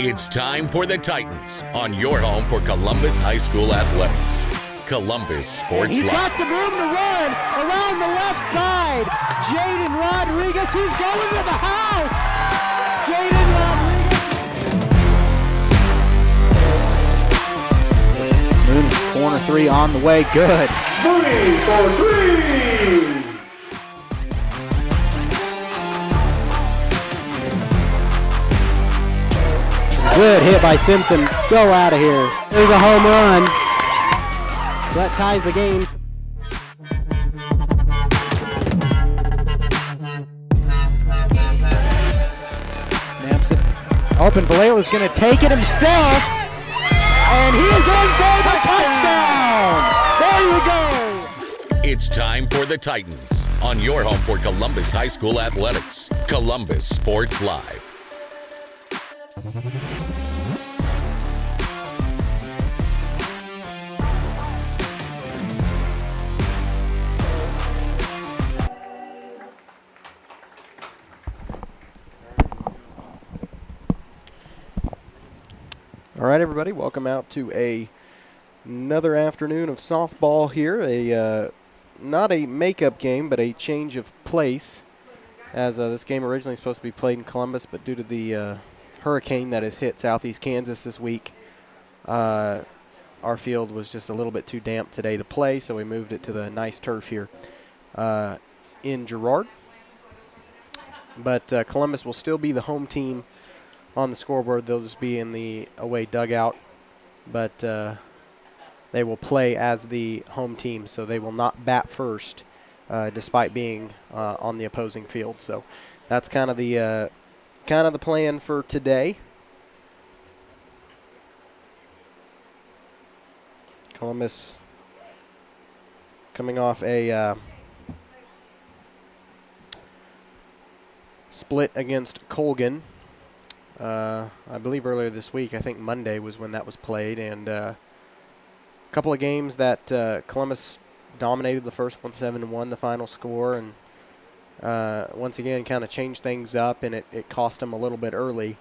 It's time for the Titans on your home for Columbus High School athletics. Columbus Sports He's Live. got some room to run around the left side. Jaden Rodriguez, he's going to the house. Jaden Rodriguez. Mooney, corner three on the way, good. Mooney for three. Good hit by Simpson. Go out of here. There's a home run. That ties the game. Naps it. Open. Valela's going to take it himself. And he is in for the touchdown. There you go. It's time for the Titans on your home for Columbus High School athletics. Columbus Sports Live. All right, everybody, welcome out to another afternoon of softball here. Not a makeup game, but a change of place, as this game originally supposed to be played in Columbus, but due to the hurricane that has hit southeast Kansas this week, our field was just a little bit too damp today to play, so we moved it to the nice turf here in Girard. But Columbus will still be the home team on the scoreboard. They'll just be in the away dugout, but they will play as the home team, so they will not bat first despite being on the opposing field. So that's kind of the plan for today. Columbus coming off a split against Colgan. I believe earlier this week, I think Monday was when that was played, and a couple of games that Columbus dominated. The first one 7-1, the final score, and once again kind of changed things up, and it cost them a little bit early.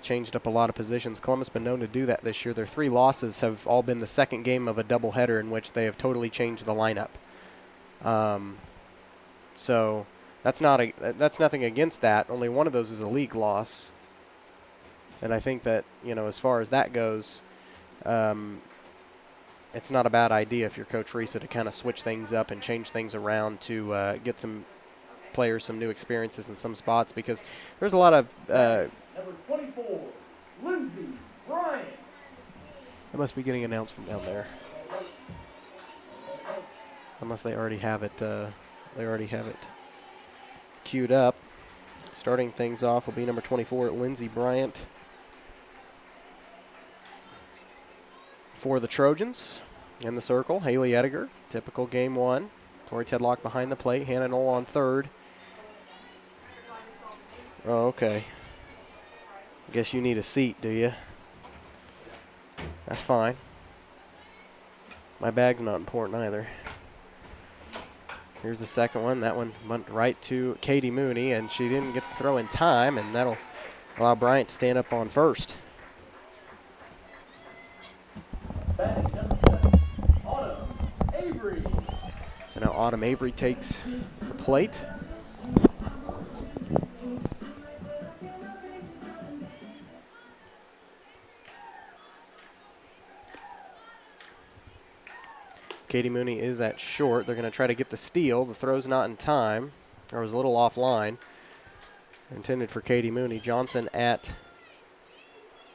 Changed up a lot of positions. Columbus been known to do that this year. Their 3 losses have all been the second game of a doubleheader in which they have totally changed the lineup. So that's nothing against that. Only one of those is a league loss. And I think that, as far as that goes, it's not a bad idea if you're Coach Risa to kind of switch things up and change things around to get some players some new experiences in some spots, because there's a lot of Number 24, Lindsey Bryant. I must be getting announced from down there, unless they already have it. Queued up. Starting things off will be number 24, Lindsey Bryant. For the Trojans, in the circle, Haley Ediger, typical game one. Tori Tedlock behind the plate, Hannah Knoll on third. Oh, okay. Guess you need a seat, do you? That's fine. My bag's not important either. Here's the second one. That one went right to Katie Mooney, and she didn't get the throw in time, and that'll allow Bryant to stand up on first. So now Autumn Avery takes the plate. Katie Mooney is at short. They're going to try to get the steal. The throw's not in time, or was a little offline. Intended for Katie Mooney. Johnson at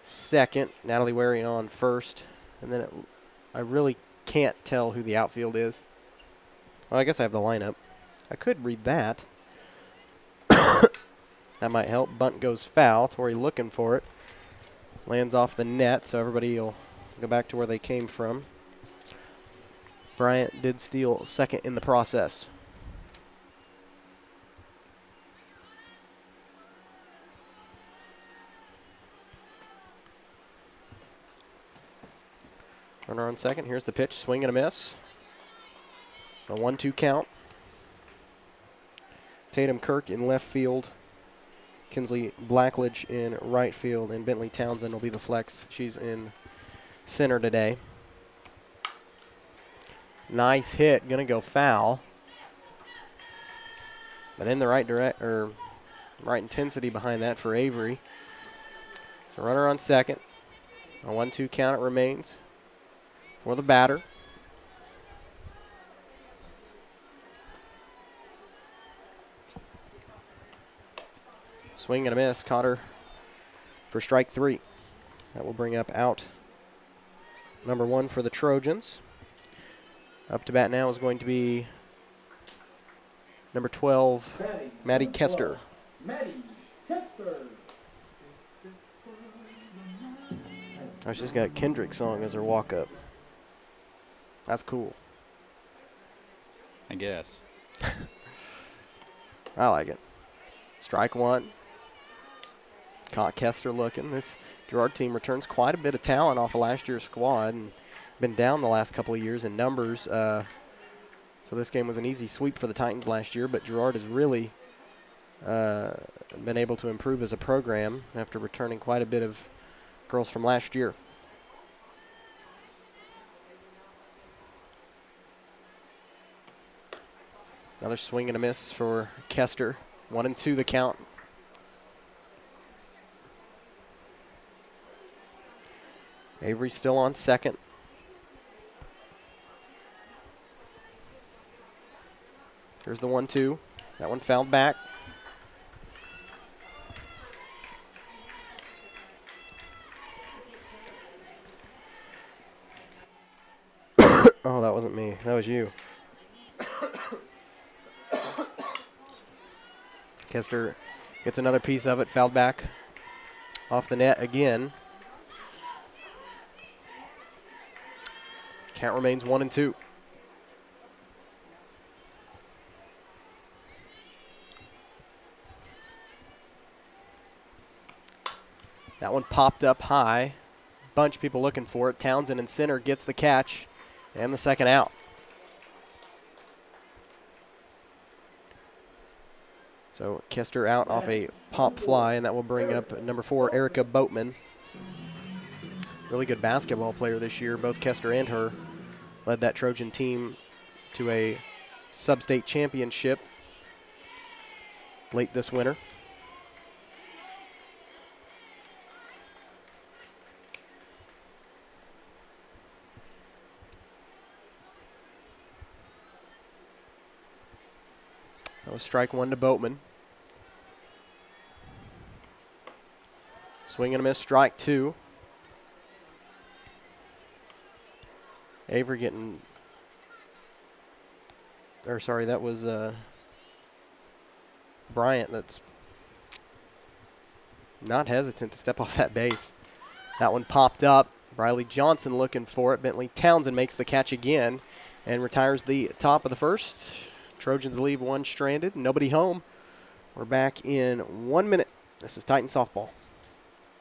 second. Natalie Wary on first. And then I really can't tell who the outfield is. Well, I guess I have the lineup. I could read that. That might help. Bunt goes foul. Tori looking for it. Lands off the net, so everybody will go back to where they came from. Bryant did steal second in the process. Runner on second. Here's the pitch. Swing and a miss. A 1-2 count. Tatum Kirk in left field. Kinsley Blackledge in right field, and Bentley Townsend will be the flex. She's in center today. Nice hit, gonna go foul. But in the right intensity behind that for Avery. So runner on second. A 1-2 count it remains for the batter. Swing and a miss, caught her for strike 3. That will bring up out number 1 for the Trojans. Up to bat now is going to be number 12, Maddie Kester. Maddie Kester. Oh, she's got Kendrick's song as her walk-up. That's cool. I guess. I like it. Strike 1. Caught Kester looking. This Girard team returns quite a bit of talent off of last year's squad and been down the last couple of years in numbers. So this game was an easy sweep for the Titans last year, but Girard has really been able to improve as a program after returning quite a bit of girls from last year. Another swing and a miss for Kester. 1-2 the count. Avery still on second. Here's the 1-2. That one fouled back. Oh, that wasn't me. That was you. Kester gets another piece of it, fouled back off the net again. Count remains 1-2. That one popped up high. Bunch of people looking for it. Townsend in center gets the catch and the second out. So Kester out off a pop fly, and that will bring up number 4, Erica Boatman. Really good basketball player this year. Both Kester and her led that Trojan team to a sub-state championship late this winter. That was strike 1 to Boatman. Swing and a miss, strike 2. Avery getting, or sorry, that was Bryant that's not hesitant to step off that base. That one popped up. Briley Johnson looking for it. Bentley Townsend makes the catch again and retires the top of the first. Trojans leave one stranded, nobody home. We're back in 1 minute. This is Titan Softball.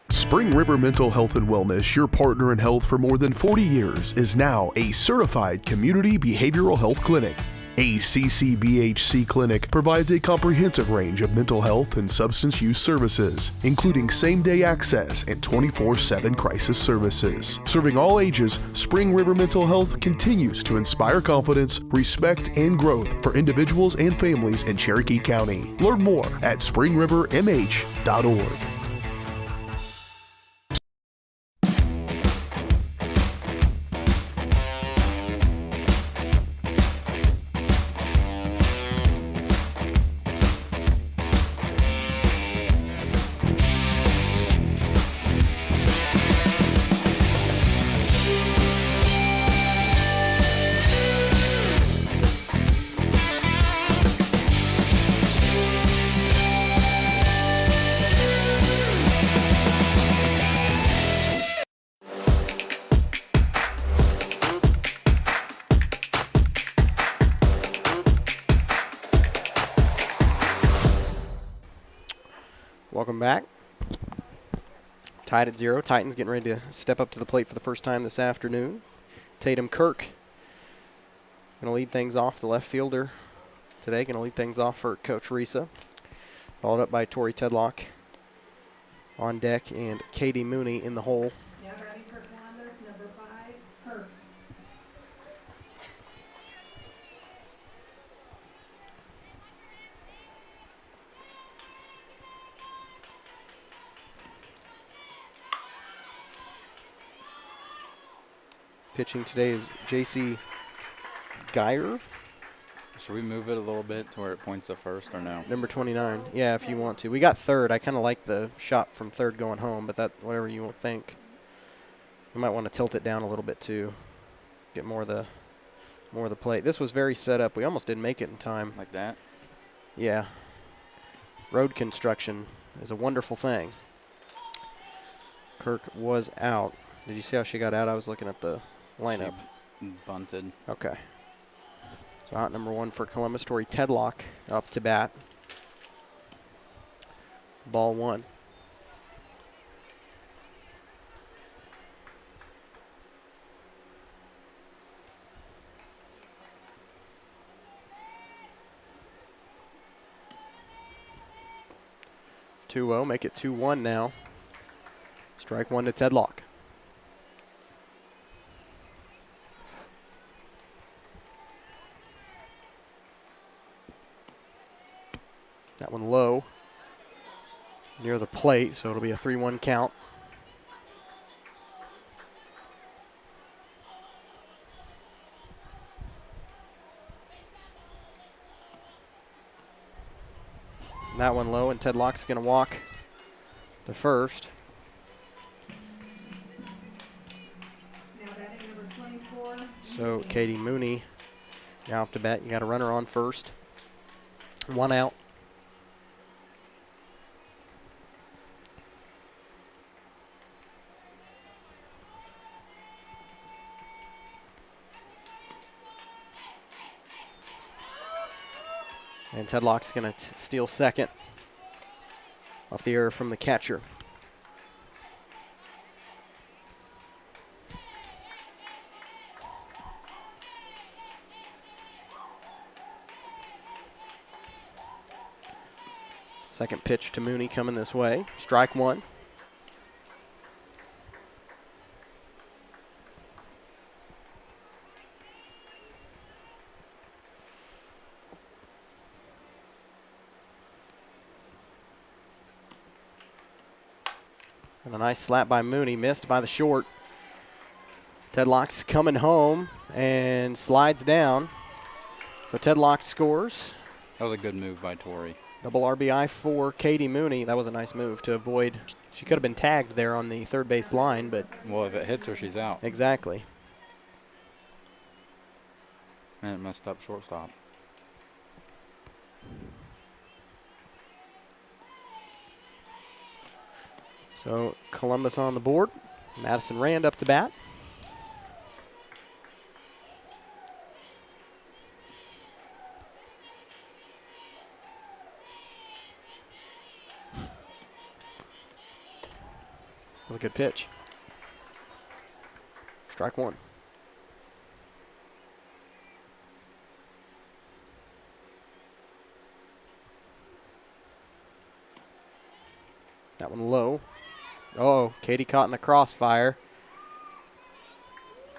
Spring River Mental Health and Wellness, your partner in health for more than 40 years, is now a certified community behavioral health clinic. A CCBHC clinic provides a comprehensive range of mental health and substance use services, including same-day access and 24/7 crisis services. Serving all ages, Spring River Mental Health continues to inspire confidence, respect, and growth for individuals and families in Cherokee County. Learn more at springrivermh.org. Welcome back. Tied at 0. Titans getting ready to step up to the plate for the first time this afternoon. Tatum Kirk going to lead things off, the left fielder today. Going to lead things off for Coach Risa. Followed up by Tori Tedlock on deck, and Katie Mooney in the hole. Now batting for Columbus, number 5, Kirk. Pitching today is J.C. Girard, Should we move it a little bit to where it points to first or no? number 29. Yeah, if you want to. We got third. I kind of like the shot from third going home, but that whatever you think. You might want to tilt it down a little bit too. Get more of the plate. This was very set up. We almost didn't make it in time. Like that? Yeah. Road construction is a wonderful thing. Kirk was out. Did you see how she got out? I was looking at the lineup. She bunted. Okay. So out number 1 for Columbus, Tori Tedlock up to bat. Ball 1. Two-0, make it 2-1 now. Strike 1 to Tedlock. That one low, near the plate, so it'll be a 3-1 count. That one low, and Tedlock's going to walk to first. Now batting number 24. So Katie Mooney now up to bat. You got a runner on first. 1 out. And Tedlock's going to steal second off the error from the catcher. Second pitch to Mooney coming this way. Strike 1. And a nice slap by Mooney, missed by the short. Tedlock's coming home and slides down. So Tedlock scores. That was a good move by Tori. Double RBI for Katie Mooney. That was a nice move to avoid. She could have been tagged there on the third base line, but. Well, if it hits her, she's out. Exactly. And it messed up shortstop. So Columbus on the board. Madison Rand up to bat. That was a good pitch. Strike 1. That one low. Oh, Katie caught in the crossfire.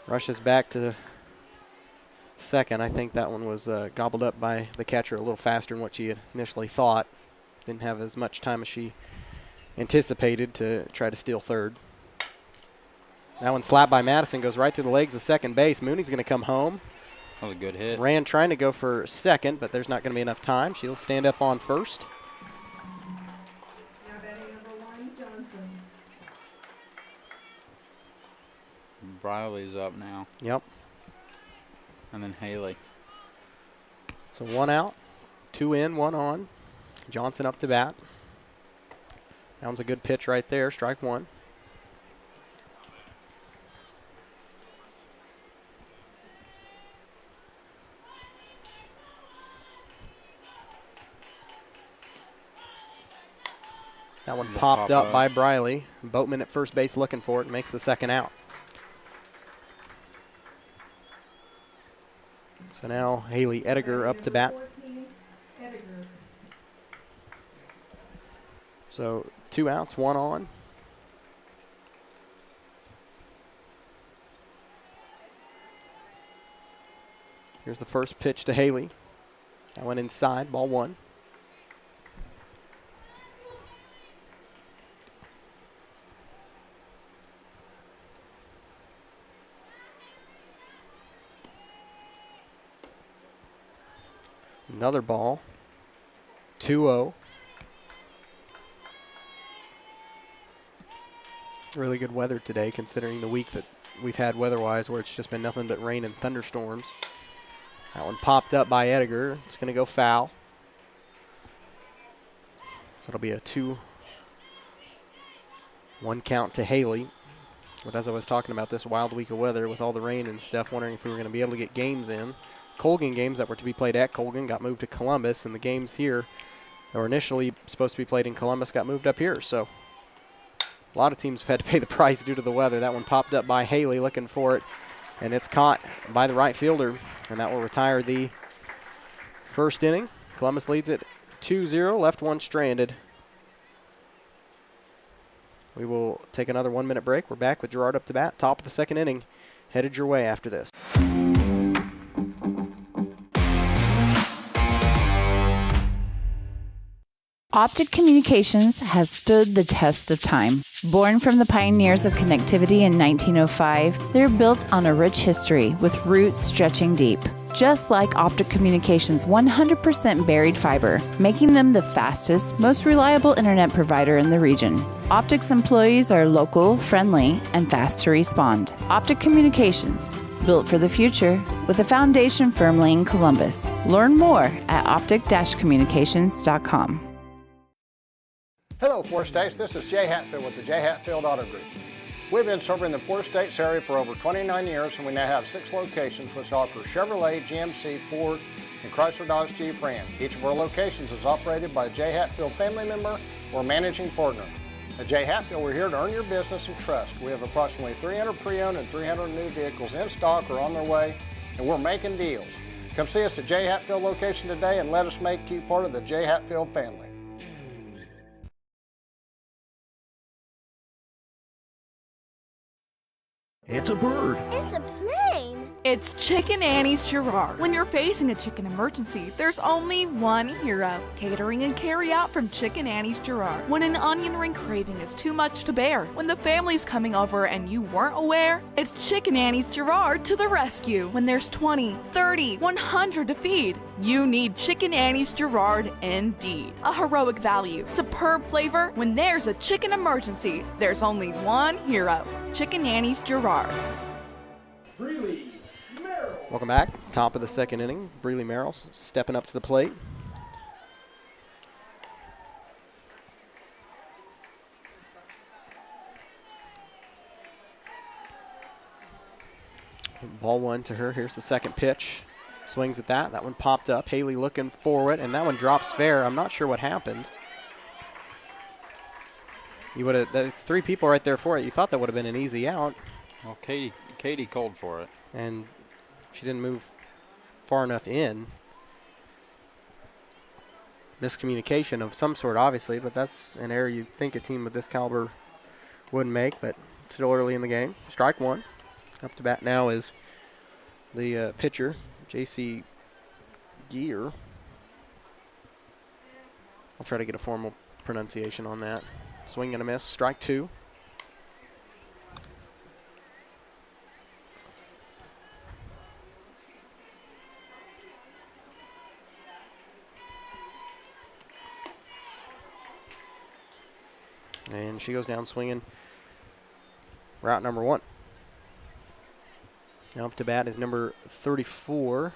Rushes back to second. I think that one was gobbled up by the catcher a little faster than what she had initially thought. Didn't have as much time as she anticipated to try to steal third. That one slapped by Madison, goes right through the legs of second base. Mooney's going to come home. That was a good hit. Rand trying to go for second, but there's not going to be enough time. She'll stand up on first. Now batting number 1, Johnson. Briley's up now. Yep. And then Haley. So 1 out, 2 in, 1 on. Johnson up to bat. That one's a good pitch right there, strike 1. That one popped up by Briley. Boatman at first base looking for it and makes the second out. So now Haley Ediger up to bat. 14, Edgar. So 2 outs, 1 on. Here's the first pitch to Haley. That went inside, ball 1. Another ball. 2-0. Really good weather today, considering the week that we've had weather-wise, where it's just been nothing but rain and thunderstorms. That one popped up by Edgar. It's going to go foul. So it'll be a 2-1 count to Haley. But as I was talking about this wild week of weather with all the rain and stuff, wondering if we were going to be able to get games in. Colgan games that were to be played at Colgan got moved to Columbus, and the games here that were initially supposed to be played in Columbus got moved up here. So a lot of teams have had to pay the price due to the weather. That one popped up by Haley looking for it, and it's caught by the right fielder, and that will retire the first inning. Columbus leads it 2-0, left one stranded. We will take another 1-minute break. We're back with Girard up to bat, top of the second inning, headed your way after this. Optic Communications has stood the test of time. Born from the pioneers of connectivity in 1905, they're built on a rich history with roots stretching deep. Just like Optic Communications' 100% buried fiber, making them the fastest, most reliable internet provider in the region. Optic's employees are local, friendly, and fast to respond. Optic Communications, built for the future, with a foundation firmly in Columbus. Learn more at optic-communications.com. Hello, Forest States. This is Jay Hatfield with the Jay Hatfield Auto Group. We've been serving the Forest States area for over 29 years, and we now have 6 locations which offer Chevrolet, GMC, Ford, and Chrysler Dodge Jeep Ram. Each of our locations is operated by a Jay Hatfield family member or managing partner. At Jay Hatfield, we're here to earn your business and trust. We have approximately 300 pre-owned and 300 new vehicles in stock or on their way, and we're making deals. Come see us at Jay Hatfield location today and let us make you part of the Jay Hatfield family. It's a bird. It's a plane. It's Chicken Annie's Girard. When you're facing a chicken emergency, there's only one hero. Catering and carry out from Chicken Annie's Girard. When an onion ring craving is too much to bear, when the family's coming over and you weren't aware, it's Chicken Annie's Girard to the rescue. When there's 20, 30, 100 to feed, you need Chicken Annie's Girard indeed. A heroic value, superb flavor. When there's a chicken emergency, there's only one hero. Chicken Annie's Girard. Breeley Merrill. Welcome back. Top of the second inning. Breeley Merrill stepping up to the plate. Ball 1 to her. Here's the second pitch. Swings at that. That one popped up. Haley looking for it, and that one drops fair. I'm not sure what happened. You would have 3 people right there for it. You thought that would have been an easy out. Well, Katie called for it. And she didn't move far enough in. Miscommunication of some sort, obviously, but that's an error you'd think a team of this caliber wouldn't make, but still early in the game. Strike 1. Up to bat now is the pitcher, J.C. Girard. I'll try to get a formal pronunciation on that. Swing and a miss. Strike 2. And she goes down swinging. Route number 1. Now up to bat is number 34.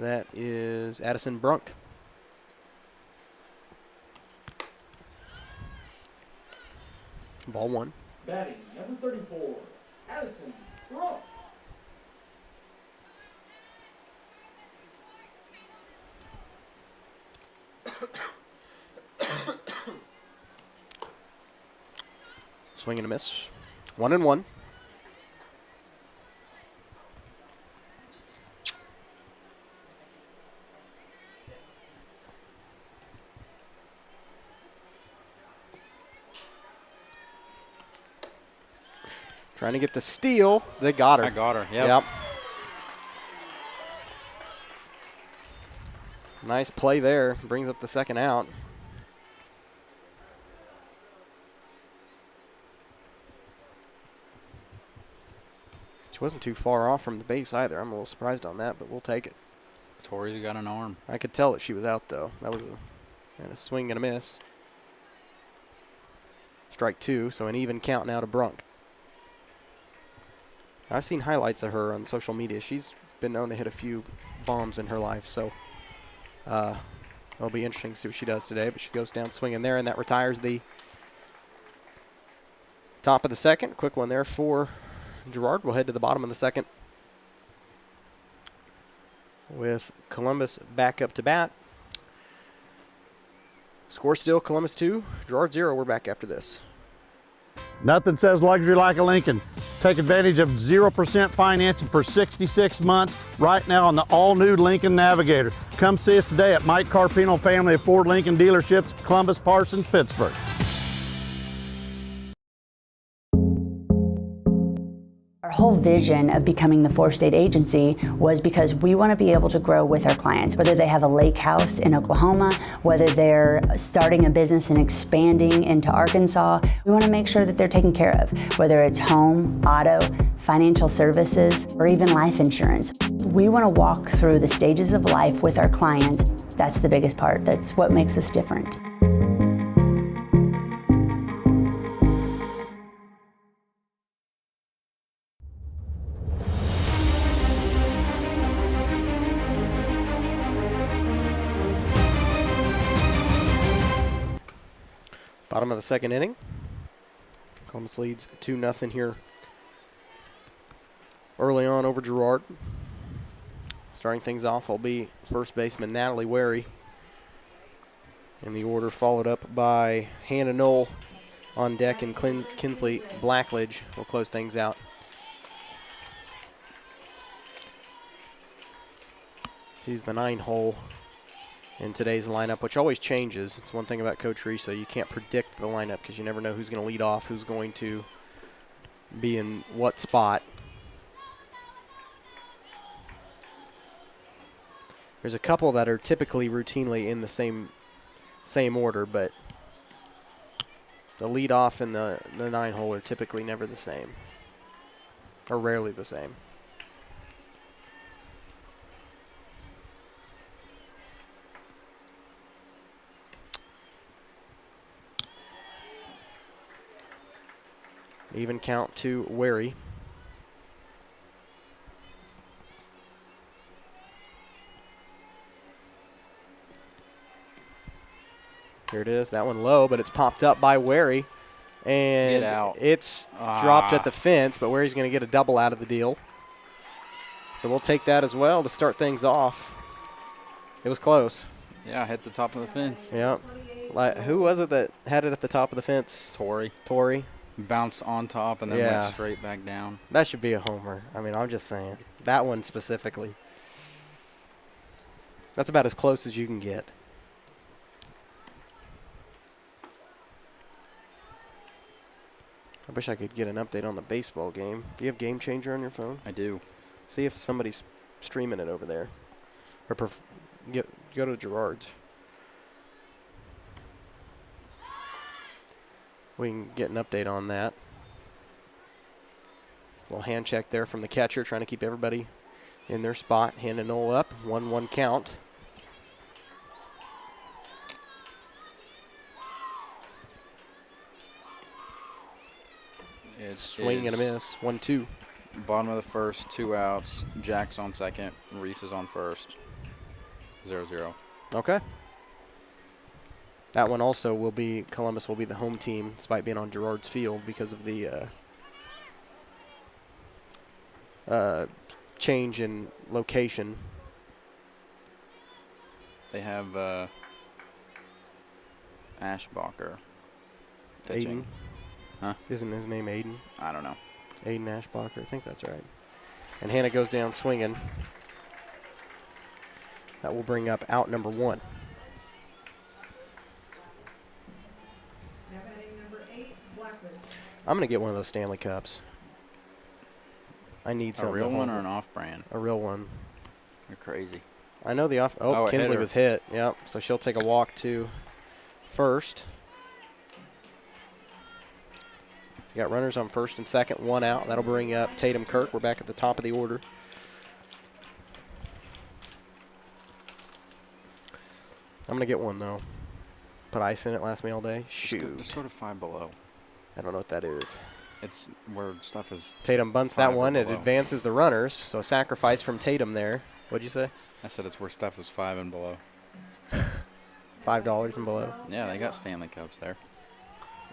That is Addison Brunk. Ball 1. Batting number 34, Addison Brunk. Swing and a miss. 1-1. Trying to get the steal. They got her. I got her, yep. Nice play there. Brings up the second out. She wasn't too far off from the base either. I'm a little surprised on that, but we'll take it. Tori's got an arm. I could tell that she was out, though. That was a swing and a miss. Strike 2, so an even count now to Brunk. I've seen highlights of her on social media. She's been known to hit a few bombs in her life, so it'll be interesting to see what she does today. But she goes down swinging there, and that retires the top of the second. Quick one there for Girard. We'll head to the bottom of the second with Columbus back up to bat. Score still Columbus 2, Girard 0. We're back after this. Nothing says luxury like a Lincoln. Take advantage of 0% financing for 66 months right now on the all-new Lincoln Navigator. Come see us today at Mike Carpino Family of Ford Lincoln Dealerships, Columbus, Parsons, Pittsburgh. Our whole vision of becoming the four-state agency was because we want to be able to grow with our clients, whether they have a lake house in Oklahoma, whether they're starting a business and expanding into Arkansas. We want to make sure that they're taken care of, whether it's home, auto, financial services, or even life insurance. We want to walk through the stages of life with our clients. That's the biggest part. That's what makes us different. Bottom of the second inning. Columbus leads 2-0 here early on over Girard. Starting things off will be first baseman Natalie Wary. In the order followed up by Hannah Knoll on deck, and Kinsley Blackledge will close things out. He's the 9-hole in today's lineup, which always changes. It's one thing about Coach Risa, you can't predict the lineup because you never know who's going to lead off, who's going to be in what spot. There's a couple that are typically routinely in the same order, but the lead off and the 9-hole are typically never the same, or rarely the same. Even count to Wary. Here it is. That one low, but it's popped up by Wary. And get out. It's dropped at the fence, but Wary's going to get a double out of the deal. So we'll take that as well to start things off. It was close. Yeah, hit the top of the fence. Yeah. Who was it that had it at the top of the fence? Tori. Bounced on top and then went straight back down. That should be a homer. I mean, I'm just saying. That one specifically. That's about as close as you can get. I wish I could get an update on the baseball game. Do you have Game Changer on your phone? I do. See if somebody's streaming it over there. Or go to Girard's. We can get an update on that. A little hand check there from the catcher, trying to keep everybody in their spot. Hannah Knoll up, 1-1 count. Swing and a miss, 1-2. Bottom of the first, 2 outs. Jack's on second. Reese is on first. 0-0. Okay. That one also will be, Columbus will be the home team despite being on Girard's field because of the change in location. They have Ashbacher Aiden. pitching. Huh? Isn't his name Aiden? I don't know. Aiden Ashbacher, I think that's right. And Hannah goes down swinging. That will bring up out number 1. Now batting number 8, Blackledge. I'm going to get one of those Stanley Cups. I need A something. real that one holds or it. an off-brand? A real one. You're crazy. I know the off. Oh, Kinsley hitter. was hit. Yep. So she'll take a walk to first. You got runners on first and second, one out. That'll bring up Tatum Kirk. We're back at the top of the order. I'm going to get one, though. Put ice in it, last me all day. Shoot. Just go to Five Below. I don't know what that is. It's where stuff is. Tatum bunts that one. It below. advances the runners. So a sacrifice from Tatum there. What'd you say? I said it's where stuff is 5 and below. $5 and below. Yeah, they got Stanley Cups there.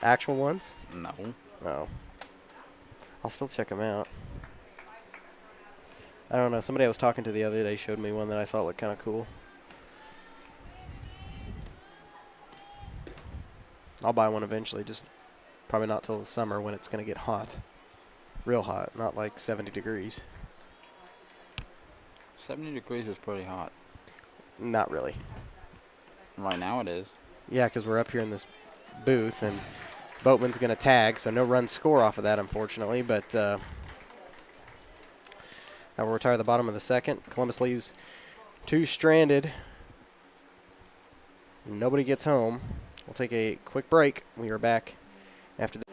Actual ones? No. Oh. I'll still check them out. I don't know. Somebody I was talking to the other day showed me one that I thought looked kind of cool. I'll buy one eventually, just probably not till the summer when it's going to get hot. Real hot, not like 70 degrees. 70 degrees is pretty hot. Not really. Right now it is. Yeah, because we're up here in this booth, and Boatman's going to tag, so no run score off of that, unfortunately. But now we'll retire the bottom of the second. Columbus leaves 2 stranded. Nobody gets home. We'll take a quick break. We are back after the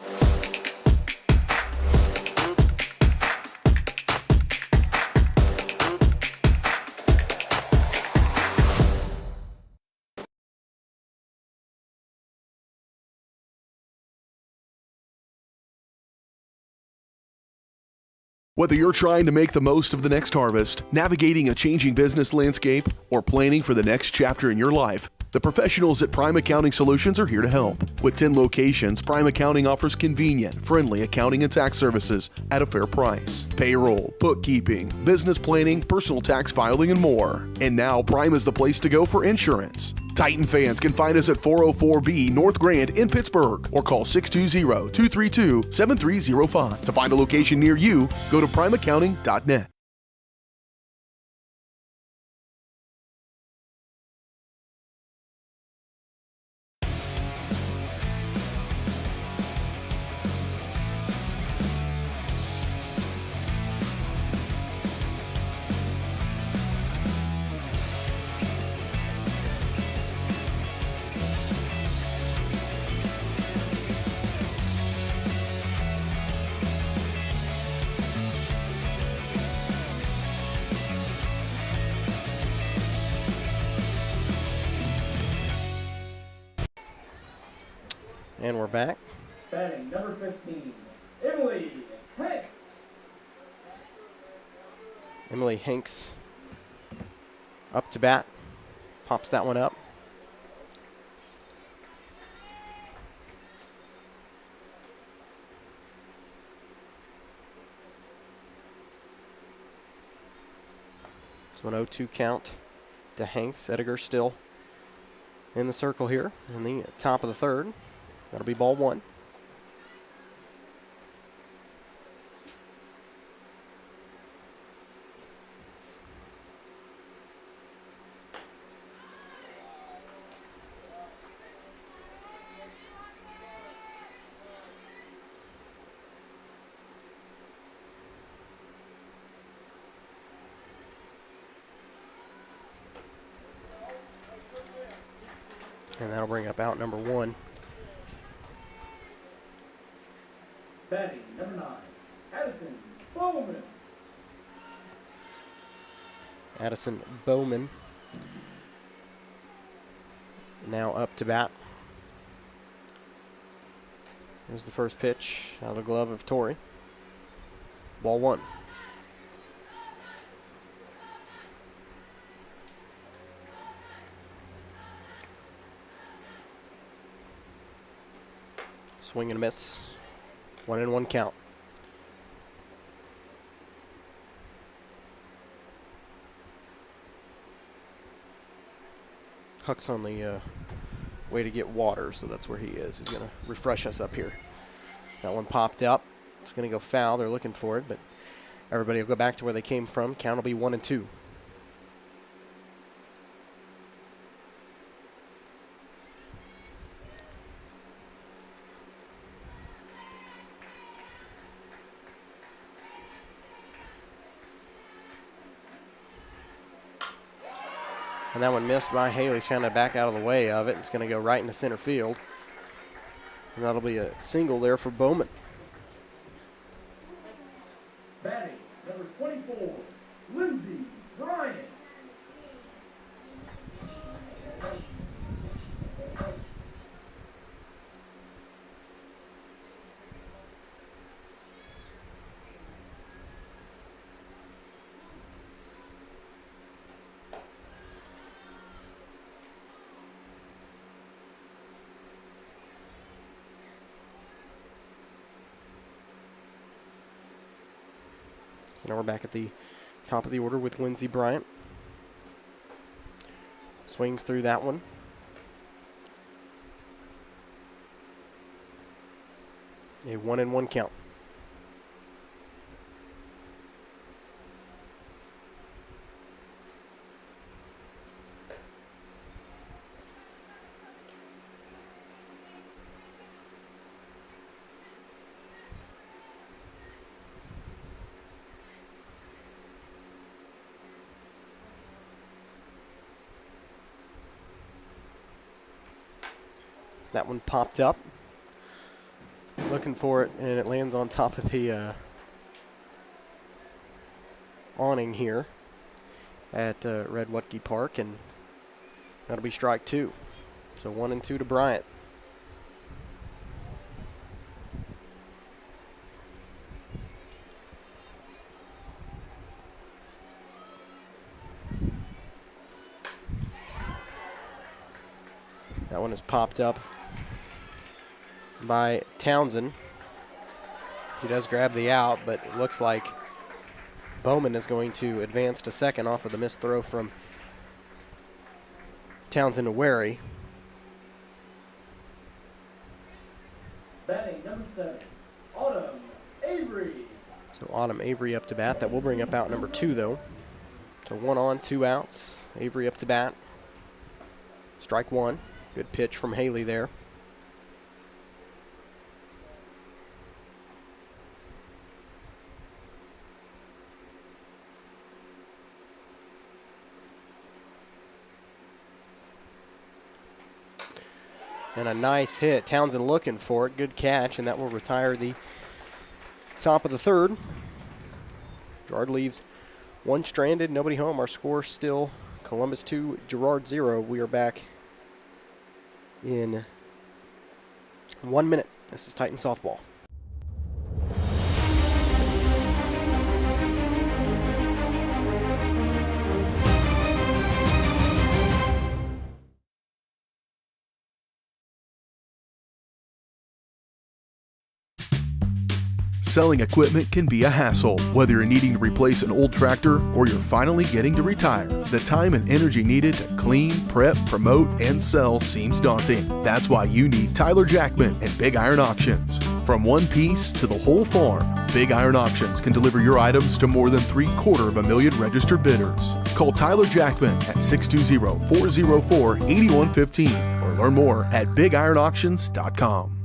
Whether you're trying to make the most of the next harvest, navigating a changing business landscape, or planning for the next chapter in your life, the professionals at Prime Accounting Solutions are here to help. With 10 locations, Prime Accounting offers convenient, friendly accounting and tax services at a fair price. Payroll, bookkeeping, business planning, personal tax filing, and more. And now Prime is the place to go for insurance. Titan fans can find us at 404B North Grand in Pittsburgh or call 620-232-7305. To find a location near you, go to primeaccounting.net. And we're back. Batting number 15, Emily Hanks. Emily Hanks up to bat. Pops that one up. So an 0-2 count to Hanks. Ediger still in the circle here in the top of the third. That'll be ball one. And that'll bring up out number one. Batting number 9, Addison Bowman. Addison Bowman now up to bat. Here's the first pitch out of the glove of Torrey. Ball one. Swing and a miss. 1-1 count. Huck's on the way to get water, so that's where he is. He's going to refresh us up here. That one popped up. It's going to go foul. They're looking for it, but everybody will go back to where they came from. Count will be 1-2. And that one missed by Haley, trying to back out of the way of it. It's going to go right into center field. And that'll be a single there for Bowman. Batting number 24, Lindsey Bryant. Now we're back at the top of the order with Lindsey Bryant. Swings through that one. A 1-1 count. That one popped up. Looking for it, and it lands on top of the awning here at Red Wutke Park, and that'll be strike 2. So 1-2 to Bryant. That one is popped up by Townsend. He does grab the out, but it looks like Bowman is going to advance to second off of the missed throw from Townsend to Wary. Batting number 7, Autumn Avery. So Autumn Avery up to bat. That will bring up out number 2, though. So 1 on, 2 outs. Avery up to bat. Strike 1. Good pitch from Haley there. And a nice hit. Townsend looking for it. Good catch, and that will retire the top of the third. Girard leaves 1 stranded, nobody home. Our score still Columbus 2, Girard 0. We are back in 1 minute. This is Titan Softball. Selling equipment can be a hassle. Whether you're needing to replace an old tractor or you're finally getting to retire, the time and energy needed to clean, prep, promote, and sell seems daunting. That's why you need Tyler Jackman and Big Iron Auctions. From one piece to the whole farm, Big Iron Auctions can deliver your items to more than 750,000 registered bidders. Call Tyler Jackman at 620-404-8115 or learn more at BigIronAuctions.com.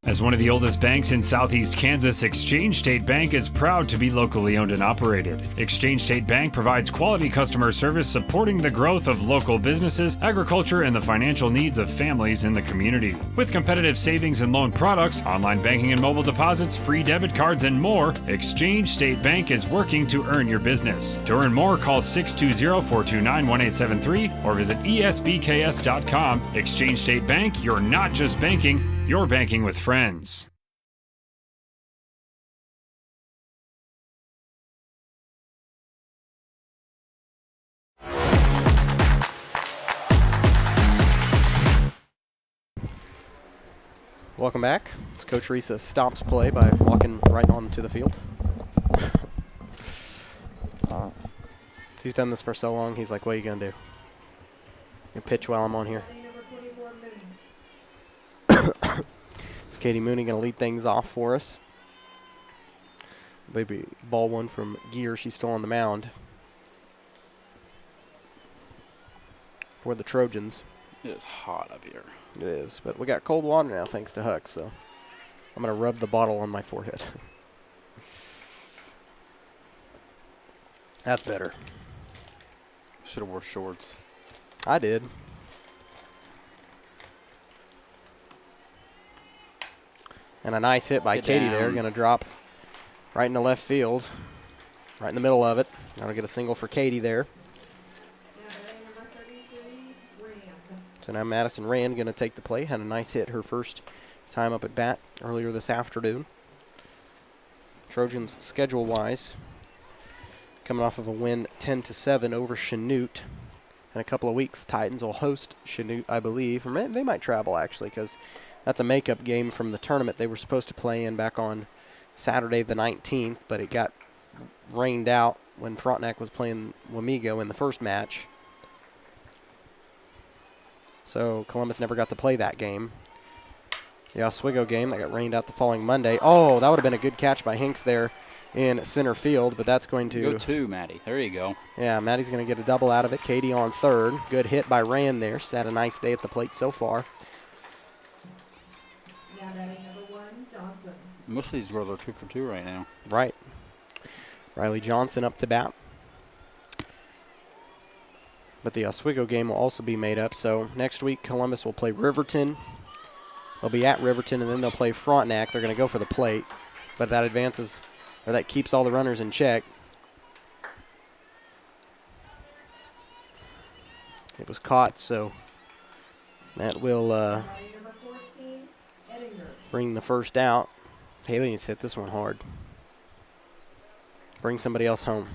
As one of the oldest banks in southeast Kansas, Exchange State Bank is proud to be locally owned and operated. Exchange State Bank provides quality customer service supporting the growth of local businesses, agriculture, and the financial needs of families in the community. With competitive savings and loan products, online banking and mobile deposits, free debit cards, and more, Exchange State Bank is working to earn your business. To earn more, call 620-429-1873 or visit esbks.com. Exchange State Bank, you're not just banking, you're banking with friends. Welcome back. It's Coach Risa stops play by walking right onto the field. He's done this for so long, he's like, what are you going to do? You pitch while I'm on here. So Katie Mooney going to lead things off for us. Maybe ball 1 from Gear. She's still on the mound for the Trojans. It is hot up here. It is, but we got cold water now thanks to Huck, so I'm going to rub the bottle on my forehead. That's better. Should have wore shorts. I did. And a nice hit by Katie there. Going to drop right into left field. Right in the middle of it. Going to get a single for Katie there. So now Madison Rand going to take the play. Had a nice hit her first time up at bat earlier this afternoon. Trojans schedule-wise coming off of a win 10-7 over Chanute. In a couple of weeks, Titans will host Chanute, I believe. Or they might travel, actually, because that's a makeup game from the tournament they were supposed to play in back on Saturday the 19th, but it got rained out when Frontenac was playing Wamego in the first match. So Columbus never got to play that game. The Oswego game that got rained out the following Monday. Oh, that would have been a good catch by Hinks there in center field, but that's going to go to Maddie. There you go. Yeah, Maddie's going to get a double out of it. Katie on third. Good hit by Rand there. She's had a nice day at the plate so far. Now batting number 1, Johnson. Most of these girls are 2 for 2 right now. Right. Riley Johnson up to bat. But the Oswego game will also be made up. So next week, Columbus will play Riverton. They'll be at Riverton, and then they'll play Frontenac. They're going to go for the plate. But that advances, or that keeps all the runners in check. It was caught, so that will bring the first out. Haley needs to hit this one hard. Bring somebody else home.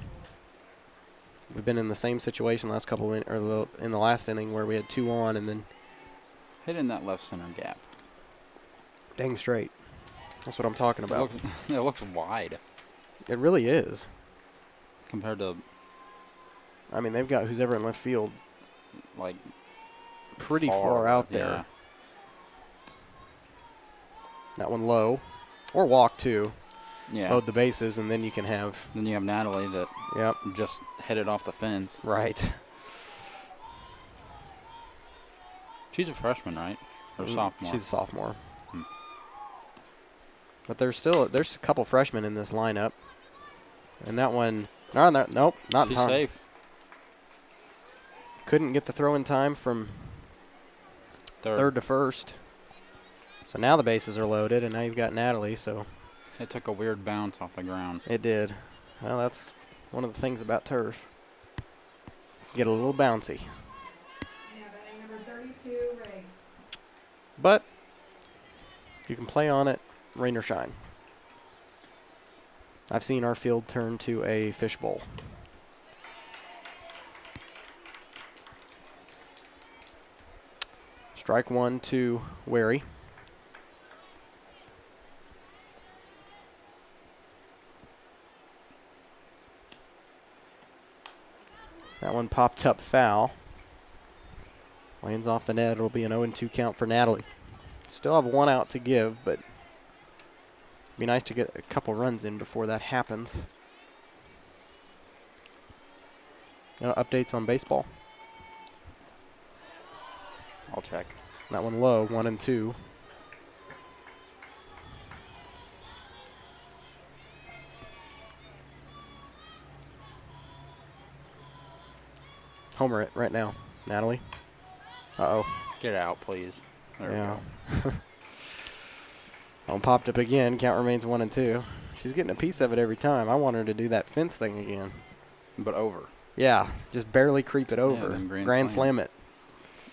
We've been in the same situation last couple in the last inning where we had 2 on and then hit in that left center gap. Dang straight. That's what I'm talking about. It looks wide. It really is. Compared to, I mean, they've got who's ever in left field like pretty far out there. Yeah. That one low, or walk too. Yeah. Load the bases, and then you can have. Then you have Natalie that just hit it off the fence. Right. She's a freshman, right? Or sophomore? She's a sophomore. But there's a couple freshmen in this lineup. And that one, nope, not in She's time. safe. Couldn't get the throw in time from third to first. So now the bases are loaded, and now you've got Natalie, so. It took a weird bounce off the ground. It did. Well, that's one of the things about turf. Get a little bouncy. Now batting number 32, Ray. But you can play on it, rain or shine. I've seen our field turn to a fishbowl. Strike 1 to Wary. That one popped up foul. Lands off the net. It'll be an 0-2 count for Natalie. Still have 1 out to give, but it'd be nice to get a couple runs in before that happens. Updates on baseball. I'll check. That one low, 1-2. Homer it right now, Natalie. Uh-oh. Get out, please. There we go. One popped up again. Count remains 1-2. She's getting a piece of it every time. I want her to do that fence thing again. But over. Yeah, just barely creep it over. Yeah, grand slam it.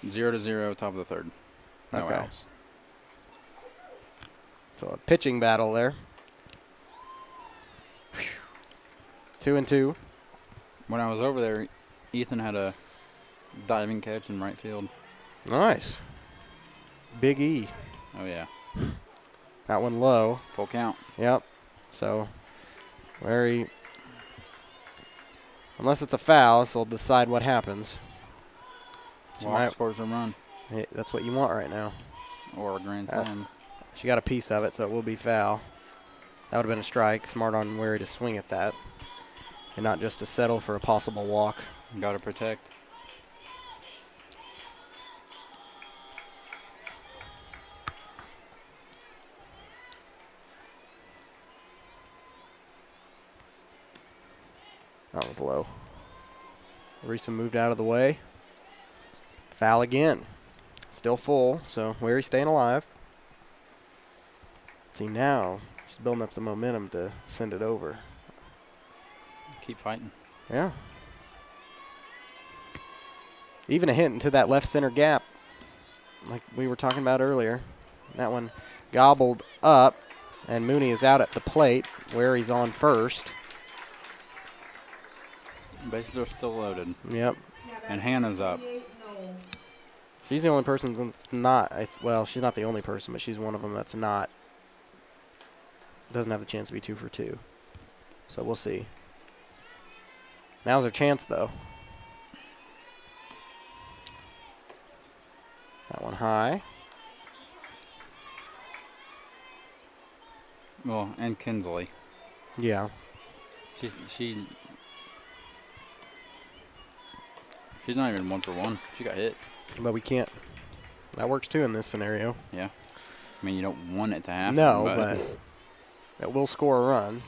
0-0, top of the third. No outs. So a pitching battle there. 2-2. When I was over there, Ethan had a diving catch in right field. Nice. Big E. Oh, yeah. That one low. Full count. Yep. So, unless it's a foul, this will decide what happens. Walk scores a run. Hey, that's what you want right now. Or a grand slam. She got a piece of it, so it will be foul. That would have been a strike. Smart on Wary to swing at that. And not just to settle for a possible walk. Got to protect. That was low. Risa moved out of the way. Foul again. Still full, so Wary's staying alive. See, now she's building up the momentum to send it over. Keep fighting. Yeah. Even a hit into that left center gap, like we were talking about earlier. That one gobbled up, and Mooney is out at the plate. Wary's on first. Bases are still loaded. Yep. And Hannah's up. She's the only person that's not, well, she's not the only person, but she's one of them that's not, doesn't have the chance to be 2 for 2. So we'll see. Now's her chance, though. That one high. Well, and Kinsley. Yeah. She's not even 1 for 1. She got hit. But we can't. That works too in this scenario. Yeah. I mean, you don't want it to happen. No, but it will score a run.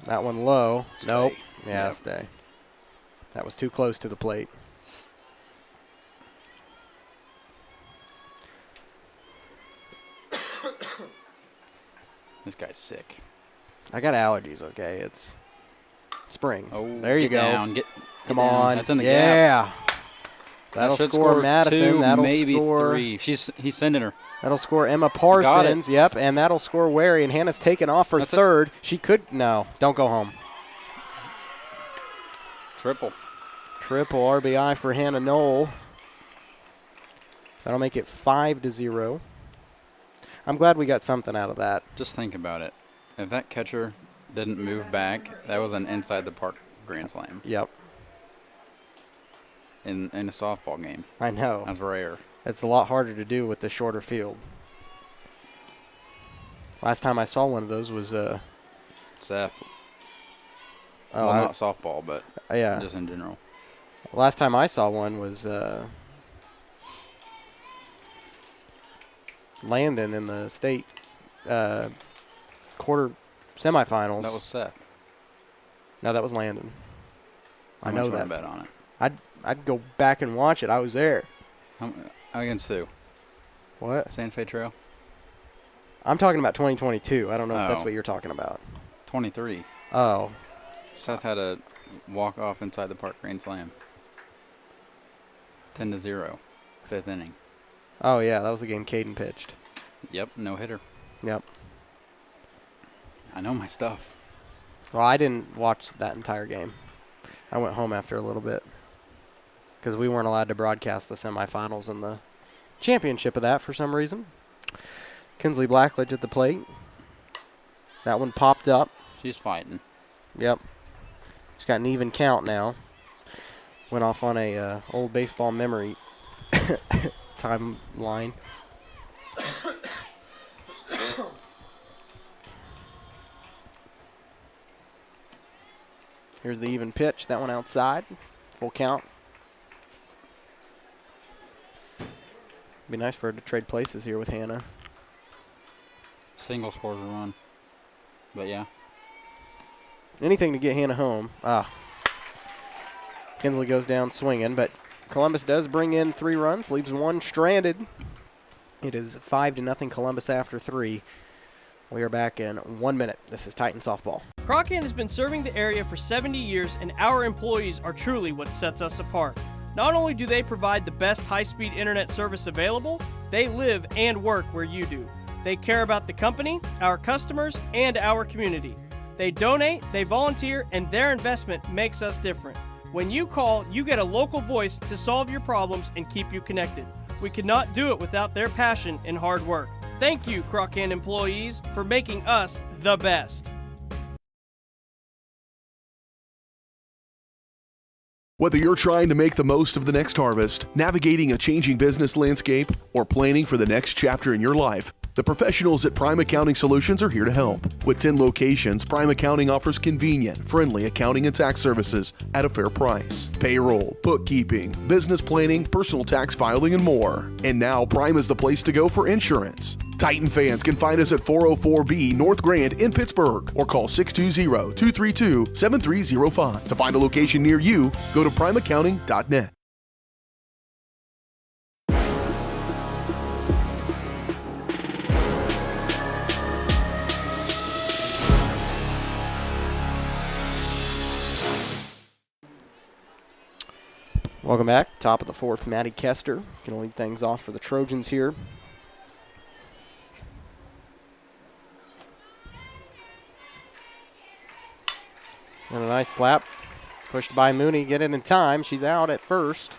That one low. Stay. Nope. Yeah, Yep. stay. That was too close to the plate. This guy's sick. I got allergies, okay? It's spring. Oh, there you get go. Down. Come down. on. That's in the yeah. gap. That'll That should score Madison. 2, That'll maybe score 3. He's sending her. That'll score Emma Parsons. Yep, and that'll score Wary. And Hannah's taken off for third. She could. No, don't go home. Triple RBI for Hannah Knoll. That'll make it 5-0. I'm glad we got something out of that. Just think about it. If that catcher didn't move back, that was an inside the park grand slam. Yep. In a softball game. I know. That's rare. It's a lot harder to do with the shorter field. Last time I saw one of those was Seth. Oh, well, not softball, but yeah, just in general. Last time I saw one was Landon in the state quarter semifinals. That was Seth. No, that was Landon. I know that. Bet on it. I'd go back and watch it. I was there. Against who? What? San Fe Trail? I'm talking about 2022. I don't know if that's what you're talking about. 23. Oh. Seth had a walk-off inside the park grand slam. 10-0. 5th inning. Oh, yeah. That was the game Caden pitched. Yep. No hitter. Yep. I know my stuff. Well, I didn't watch that entire game. I went home after a little bit because we weren't allowed to broadcast the semifinals and the championship of that for some reason. Kinsley Blackledge at the plate. That one popped up. She's fighting. Yep. She's got an even count now. Went off on a old baseball memory timeline. Here's the even pitch. That one outside. Full count. Be nice for her to trade places here with Hannah. Single scores a run. But yeah. Anything to get Hannah home. Kinsley goes down swinging, but Columbus does bring in 3 runs, leaves 1 stranded. It is 5-0 Columbus after 3. We are back in 1 minute. This is Titan Softball. Crocan has been serving the area for 70 years, and our employees are truly what sets us apart. Not only do they provide the best high-speed internet service available, they live and work where you do. They care about the company, our customers, and our community. They donate, they volunteer, and their investment makes us different. When you call, you get a local voice to solve your problems and keep you connected. We could not do it without their passion and hard work. Thank you, Crocan employees, for making us the best. Whether you're trying to make the most of the next harvest, navigating a changing business landscape, or planning for the next chapter in your life, the professionals at Prime Accounting Solutions are here to help. With 10 locations, Prime Accounting offers convenient, friendly accounting and tax services at a fair price. Payroll, bookkeeping, business planning, personal tax filing, and more. And now Prime is the place to go for insurance. Titan fans can find us at 404B North Grand in Pittsburgh or call 620-232-7305. To find a location near you, go to primeaccounting.net. Welcome back. Top of the fourth, Maddie Kester going to lead things off for the Trojans here. And a nice slap. Pushed by Mooney. Get it in time. She's out at first.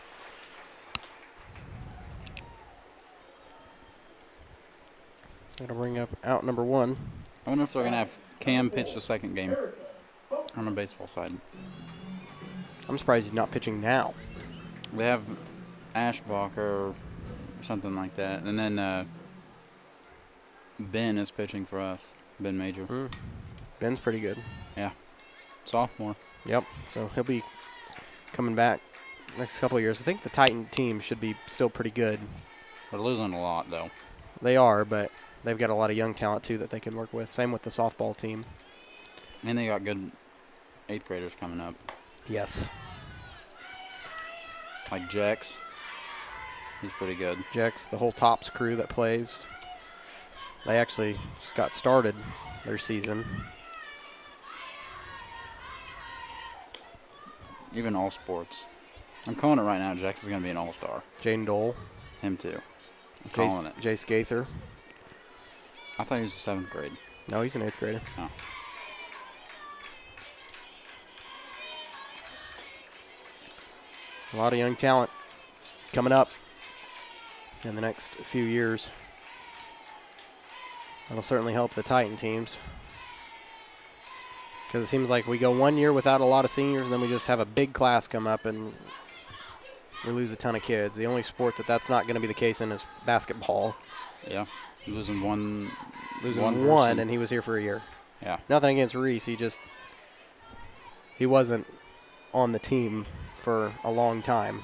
Going to bring up out number 1. I wonder if they're going to have Cam pitch the second game on the baseball side. I'm surprised he's not pitching now. They have Ashbach or something like that. And then Ben is pitching for us, Ben Major. Ben's pretty good. Yeah. Sophomore. Yep. So he'll be coming back next couple of years. I think the Titan team should be still pretty good. They're losing a lot, though. They are, but they've got a lot of young talent, too, that they can work with. Same with the softball team. And they got good 8th graders coming up. Yes. Like Jex. He's pretty good. Jex, the whole Tops crew that plays. They actually just got started their season. Even all sports. I'm calling it right now. Jex is going to be an all-star. Jaden Dole. Him, too. I'm calling it. Jace Gaither. I thought he was 7th grade. No, he's an 8th grader. Oh. A lot of young talent coming up in the next few years. That'll certainly help the Titan teams. Because it seems like we go 1 year without a lot of seniors, and then we just have a big class come up, and we lose a ton of kids. The only sport that's not going to be the case in is basketball. Yeah, losing one, and he was here for a year. Yeah. Nothing against Reese. He wasn't on the team for a long time.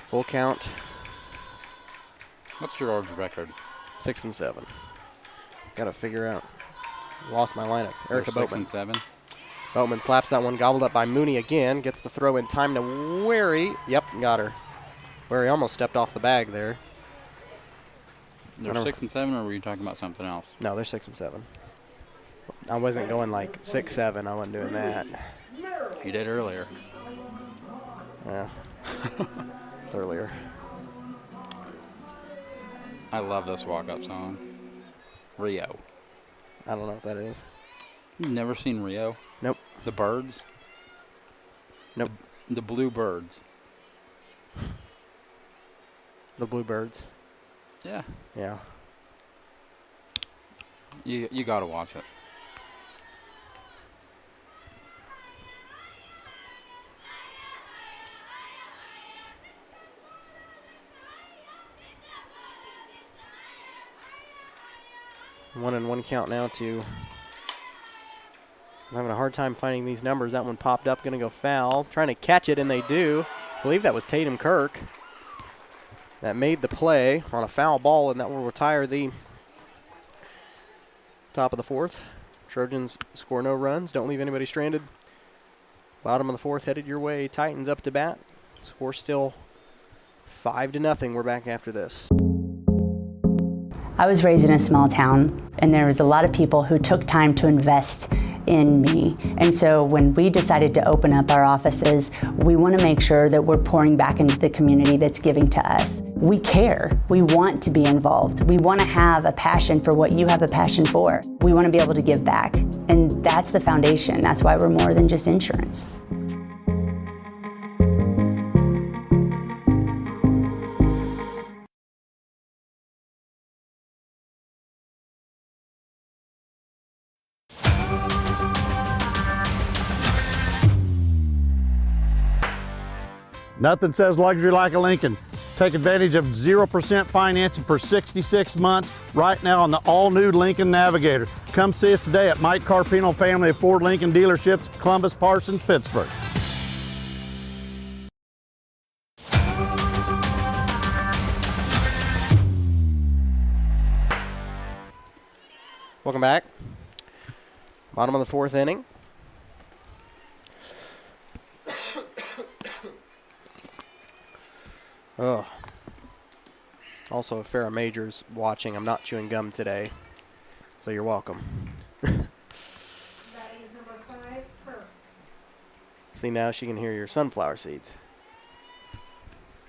Full count. What's Girard's record? 6-7. Got to figure out. Lost my lineup. Erica 6-7. Boatman slaps that one, gobbled up by Mooney again. Gets the throw in time to Wary. Yep, got her. Wary almost stepped off the bag there. They're 6-7, or were you talking about something else? No, they're 6-7. I wasn't going like 6-7. I wasn't doing that. You did earlier. Yeah. Earlier. I love this walk-up song. Rio. I don't know what that is. You've never seen Rio? Nope. The Birds? Nope. The Blue Birds. The Bluebirds. Yeah. Yeah. You got to watch it. One and one count now to. I'm having a hard time finding these numbers. That one popped up, going to go foul. Trying to catch it, and they do. I believe that was Tatum Kirk that made the play on a foul ball, and that will retire the top of the fourth. Trojans score no runs, don't leave anybody stranded. Bottom of the fourth headed your way. Titans up to bat. Score still 5-0. We're back after this. I was raised in a small town, and there was a lot of people who took time to invest in me. And so when we decided to open up our offices, we want to make sure that we're pouring back into the community that's giving to us. We care. We want to be involved. We want to have a passion for what you have a passion for. We want to be able to give back. And that's the foundation. That's why we're more than just insurance. Nothing says luxury like a Lincoln. Take advantage of 0% financing for 66 months right now on the all-new Lincoln Navigator. Come see us today at Mike Carpino Family of Ford Lincoln Dealerships, Columbus, Parsons, Pittsburgh. Welcome back. Bottom of the fourth inning. Oh. Also, if Farrah Major's watching, I'm not chewing gum today, so you're welcome. Batting is number 5, Kirk. See, now she can hear your sunflower seeds.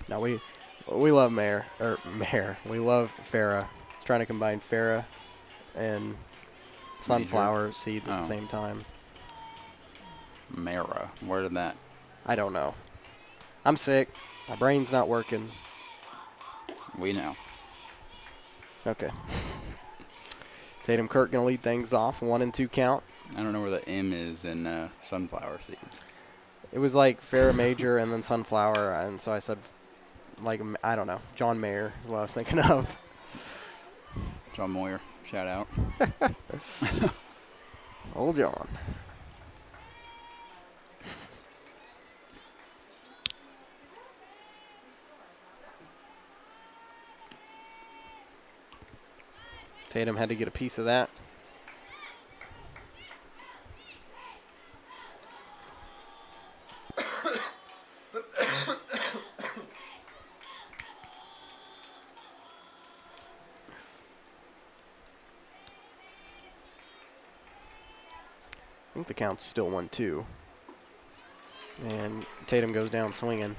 Now we love Mayor. We love Farrah. It's trying to combine Farrah and sunflower seeds at the same time. Mara, where did that? I don't know. I'm sick. My brain's not working. We know. Okay. Tatum Kirk going to lead things off. 1-2 count. I don't know where the M is in sunflower seeds. It was like Farrah Major and then sunflower, and so I said, like, I don't know. John Mayer is what I was thinking of. John Moyer, shout out. Old John. Tatum had to get a piece of that. I think the count's still 1-2. And Tatum goes down swinging.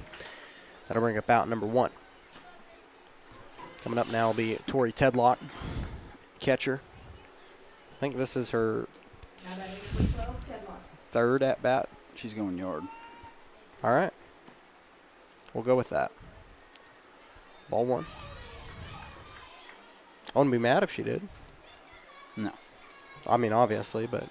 That'll bring up out number 1. Coming up now will be Tori Tedlock, catcher. I think this is her third at bat. She's going yard. All right. We'll go with that. Ball 1. I wouldn't be mad if she did. No. I mean, obviously, but.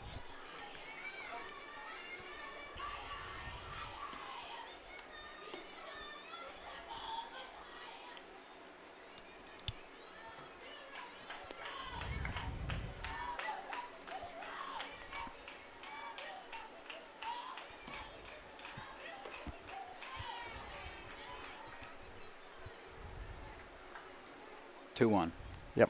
Two-one. Yep.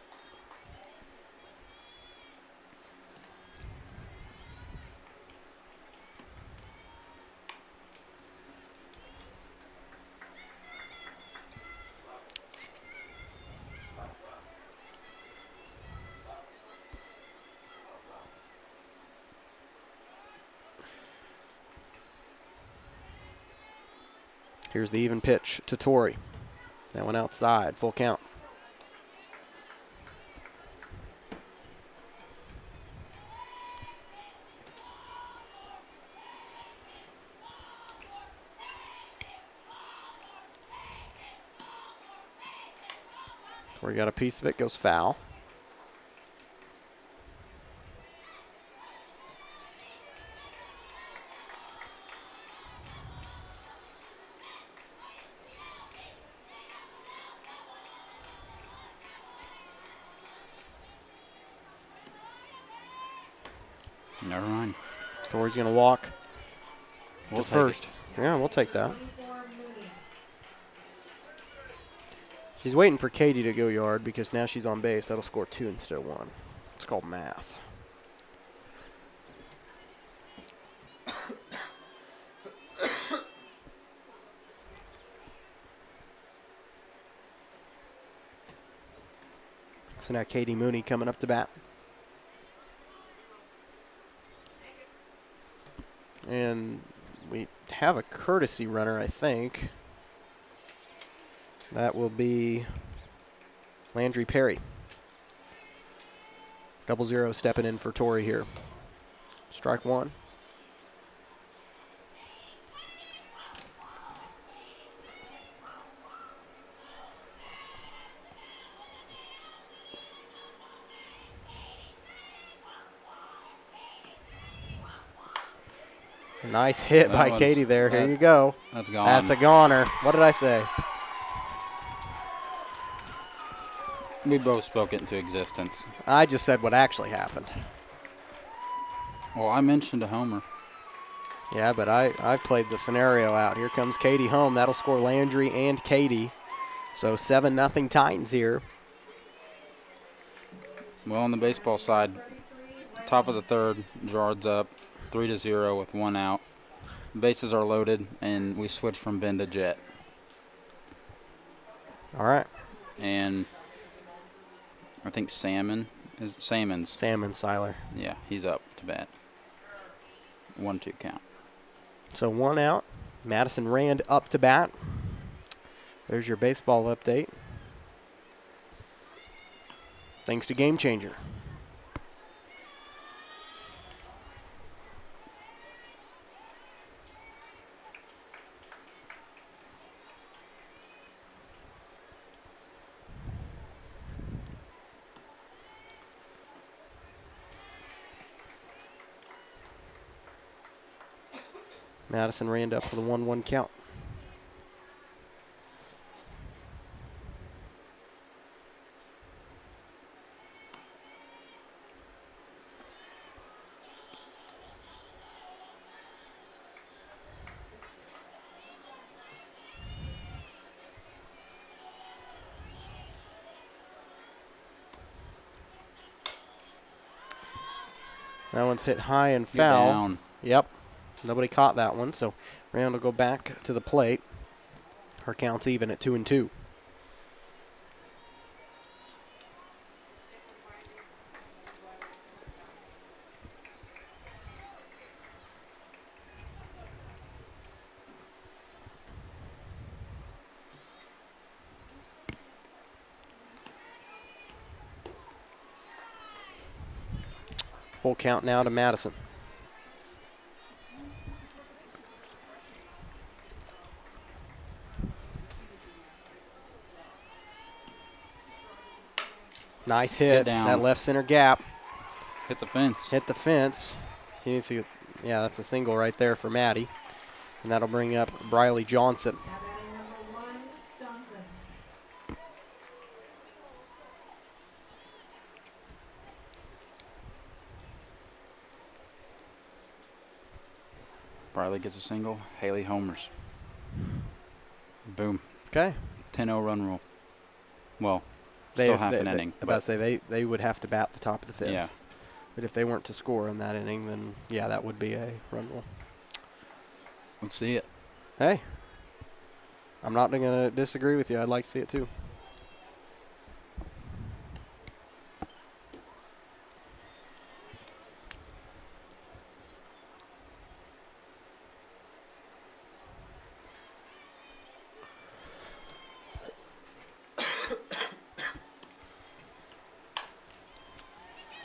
Here's the even pitch to Tori. That went outside, full count. Tori got a piece of it, goes foul. Never mind. Tori's going to walk We'll to first. Yeah, we'll take that. She's waiting for Katie to go yard because now she's on base. That'll score 2 instead of 1. It's called math. So now Katie Mooney coming up to bat. And we have a courtesy runner, I think. That will be Landry Perry. 0-0 stepping in for Tori here. Strike 1. Nice hit by Katie there. Here you go. That's gone. That's a goner. What did I say? We both spoke it into existence. I just said what actually happened. Well, I mentioned a homer. Yeah, but I played the scenario out. Here comes Katie home. That'll score Landry and Katie. So 7-0 Titans here. Well, on the baseball side, top of the third, Girard's up 3-0 with 1 out. Bases are loaded, and we switch from Ben to Jet. All right. And I think Salmon Seiler. Yeah, he's up to bat. 1-2 count. So 1 out. Madison Rand up to bat. There's your baseball update. Thanks to Game Changer. Madison Rand up for the 1-1 count. That one's hit high and foul. Get down. Yep. Nobody caught that one, so Rand will go back to the plate. Her count's even at 2-2. Full count now to Madison. Nice hit. That left center gap. Hit the fence. Hit the fence. You need to, yeah, that's a single right there for Maddie. And that'll bring up Briley Johnson. Briley gets a single. Haley homers. Boom. Okay. 10-0 run rule. Well, still half an inning. I was about to say they would have to bat the top of the fifth. Yeah. But if they weren't to score in that inning, then yeah, that would be a run rule. Let's see it. Hey, I'm not going to disagree with you. I'd like to see it too.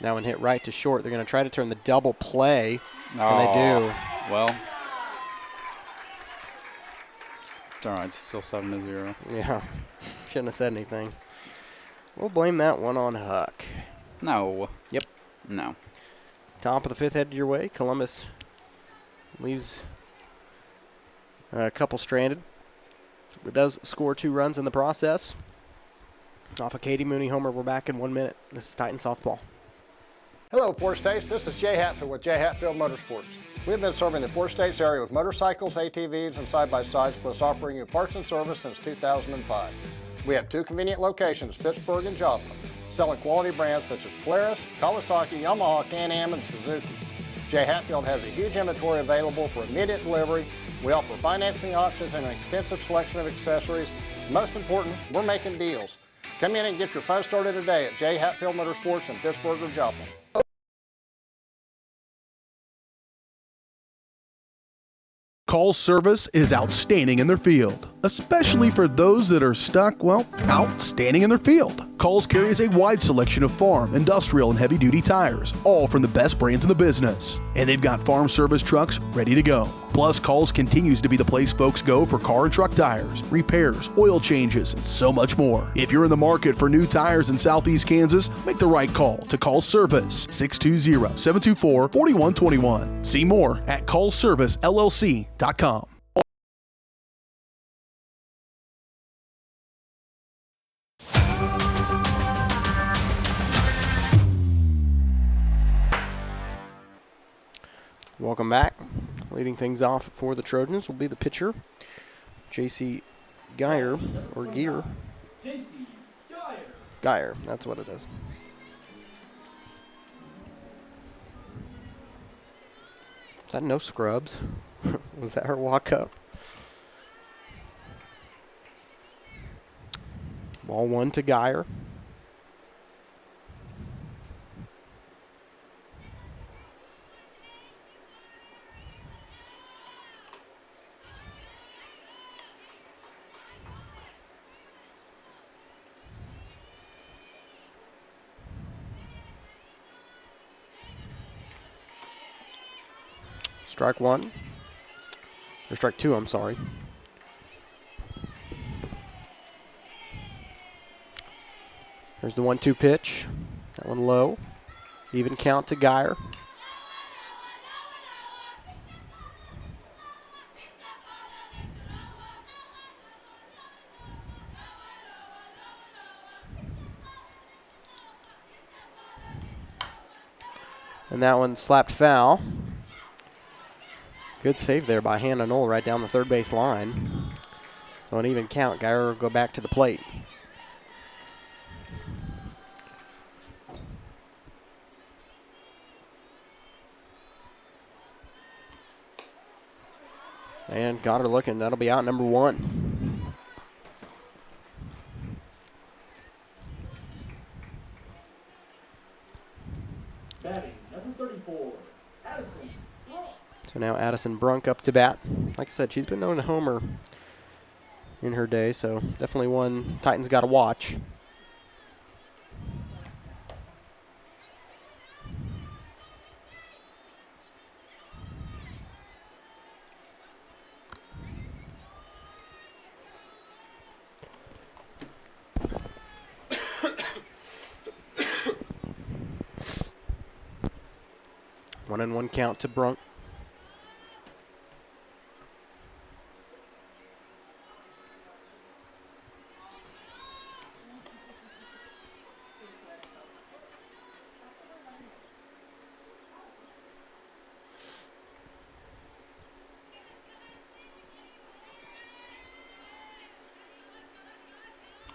That one hit right to short. They're going to try to turn the double play, and they do. Well, it's all right. It's still 7-0. Yeah, shouldn't have said anything. We'll blame that one on Huck. No. Yep. No. Top of the fifth headed your way. Columbus leaves a couple stranded, but does score 2 runs in the process. Off a Katie Mooney homer, we're back in 1 minute. This is Titan Softball. Hello, Four States. This is Jay Hatfield with Jay Hatfield Motorsports. We've been serving the Four States area with motorcycles, ATVs, and side-by-sides, plus offering you parts and service since 2005. We have 2 convenient locations, Pittsburgh and Joplin, selling quality brands such as Polaris, Kawasaki, Yamaha, Can-Am, and Suzuki. Jay Hatfield has a huge inventory available for immediate delivery. We offer financing options and an extensive selection of accessories. Most important, we're making deals. Come in and get your fun started today at Jay Hatfield Motorsports in Pittsburgh or Joplin. Call's service is outstanding in their field, especially for those that are stuck, well, outstanding in their field. Call's carries a wide selection of farm, industrial, and heavy-duty tires, all from the best brands in the business. And they've got farm service trucks ready to go. Plus, Call's continues to be the place folks go for car and truck tires, repairs, oil changes, and so much more. If you're in the market for new tires in Southeast Kansas, make the right call to Call's Service, 620-724-4121. See more at callservicellc.com. Welcome back. Leading things off for the Trojans will be the pitcher, J.C. Geyer, or Gear. J.C. Geyer. Geyer, that's what it is. Is that no scrubs? Was that her walk-up? Ball 1 to Geyer. Strike 1. Or strike 2, I'm sorry. There's the 1-2 pitch. That one low. Even count to Geyer. And that one slapped foul. Good save there by Hannah Knoll right down the third base line. So an even count. Geyer will go back to the plate. And got her looking. That'll be out number 1. Batting number 34, Addison. So now Addison Brunk up to bat. Like I said, she's been known to homer in her day, so definitely one Titans got to watch. One and one count to Brunk.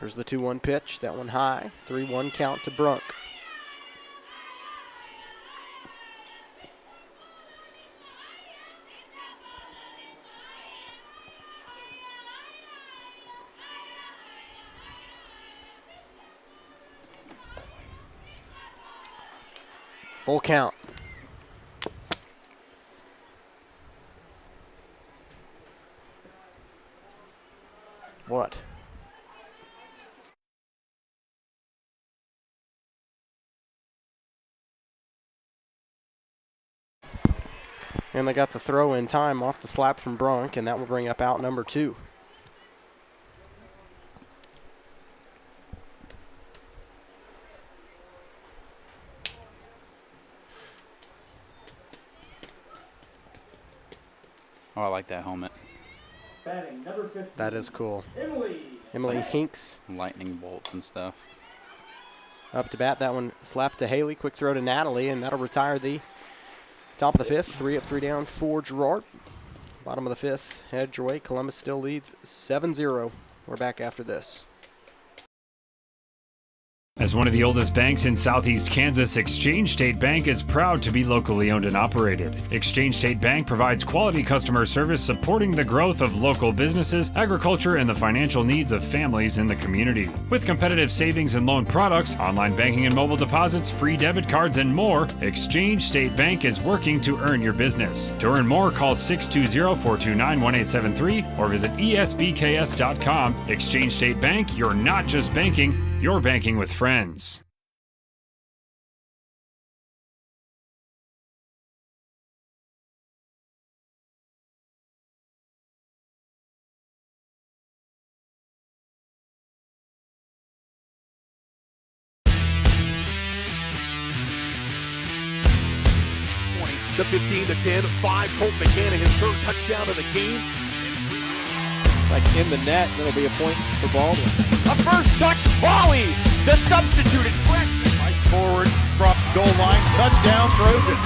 Here's the 2-1 pitch. That one high. 3-1 count to Brunk. Full count. What? And they got the throw in time off the slap from Brunk, and that will bring up out number 2. Oh, I like that helmet. Batting number 15. That is cool. Emily Hinks. Lightning bolts and stuff. Up to bat. That one slapped to Haley. Quick throw to Natalie, and that'll retire the top of the 5th. 3 up, 3 down for Girard. Bottom of the 5th. Head your way. Columbus still leads 7-0. We're back after this. As one of the oldest banks in southeast Kansas, Exchange State Bank is proud to be locally owned and operated. Exchange State Bank provides quality customer service supporting the growth of local businesses, agriculture, and the financial needs of families in the community. With competitive savings and loan products, online banking and mobile deposits, free debit cards, and more, Exchange State Bank is working to earn your business. To earn more, call 620-429-1873 or visit esbks.com. Exchange State Bank, you're not just banking, you're banking with friends. The 15 to 10, 5. Colt McCann, his third touchdown of the game. It's like in the net. That'll be a point for Baldwin. A first touch volley. The substituted freshman fights forward, across the goal line. Touchdown, Trojans.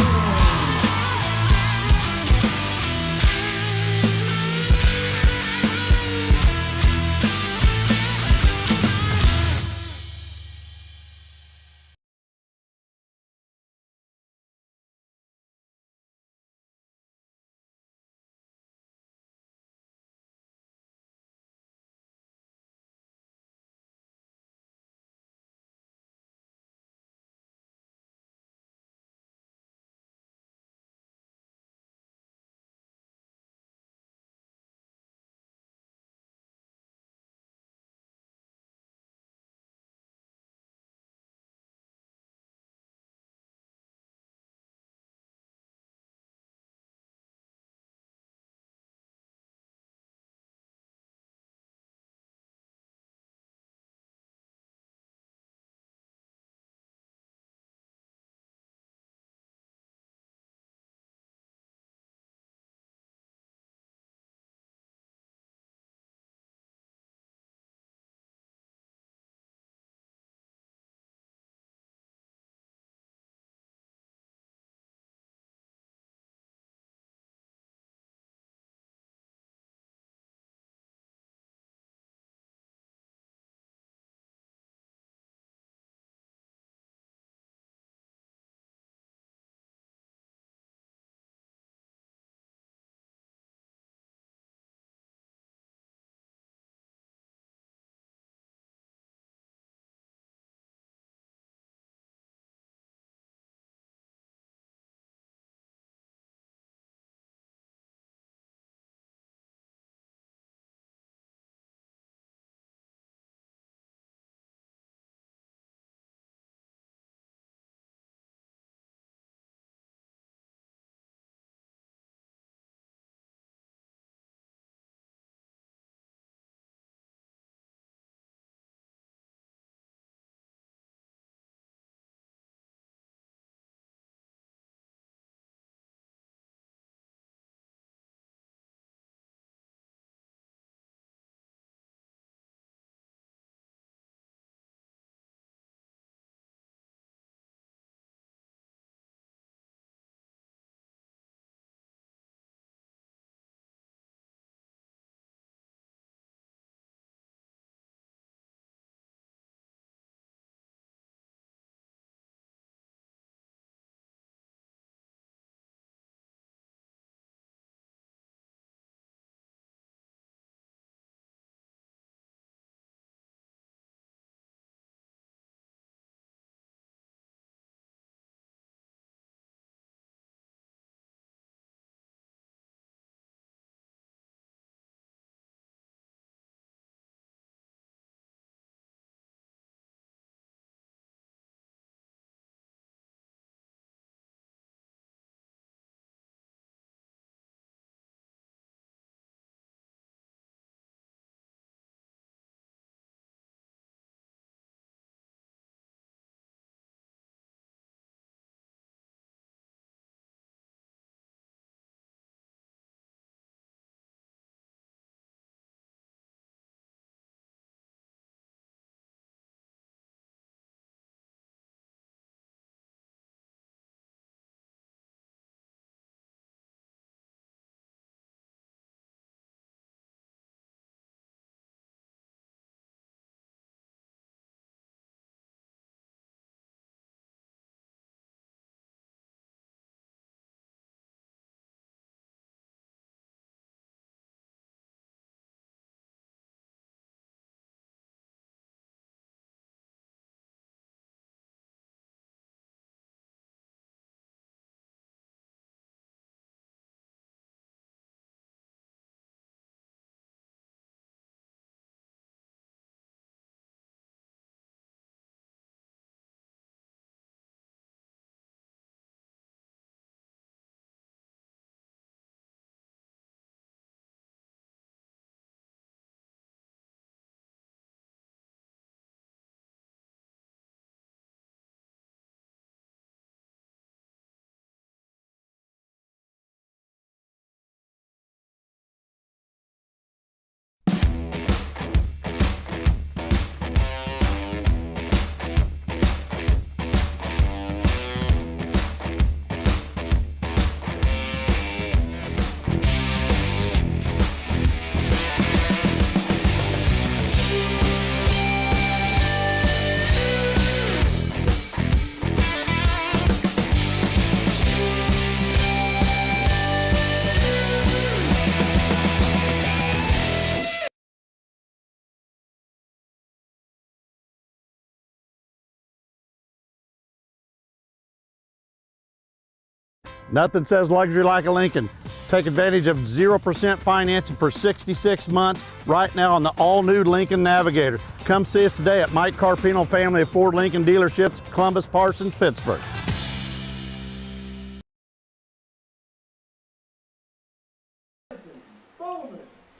Nothing says luxury like a Lincoln. Take advantage of 0% financing for 66 months right now on the all-new Lincoln Navigator. Come see us today at Mike Carpino Family of Ford Lincoln Dealerships, Columbus, Parsons, Pittsburgh.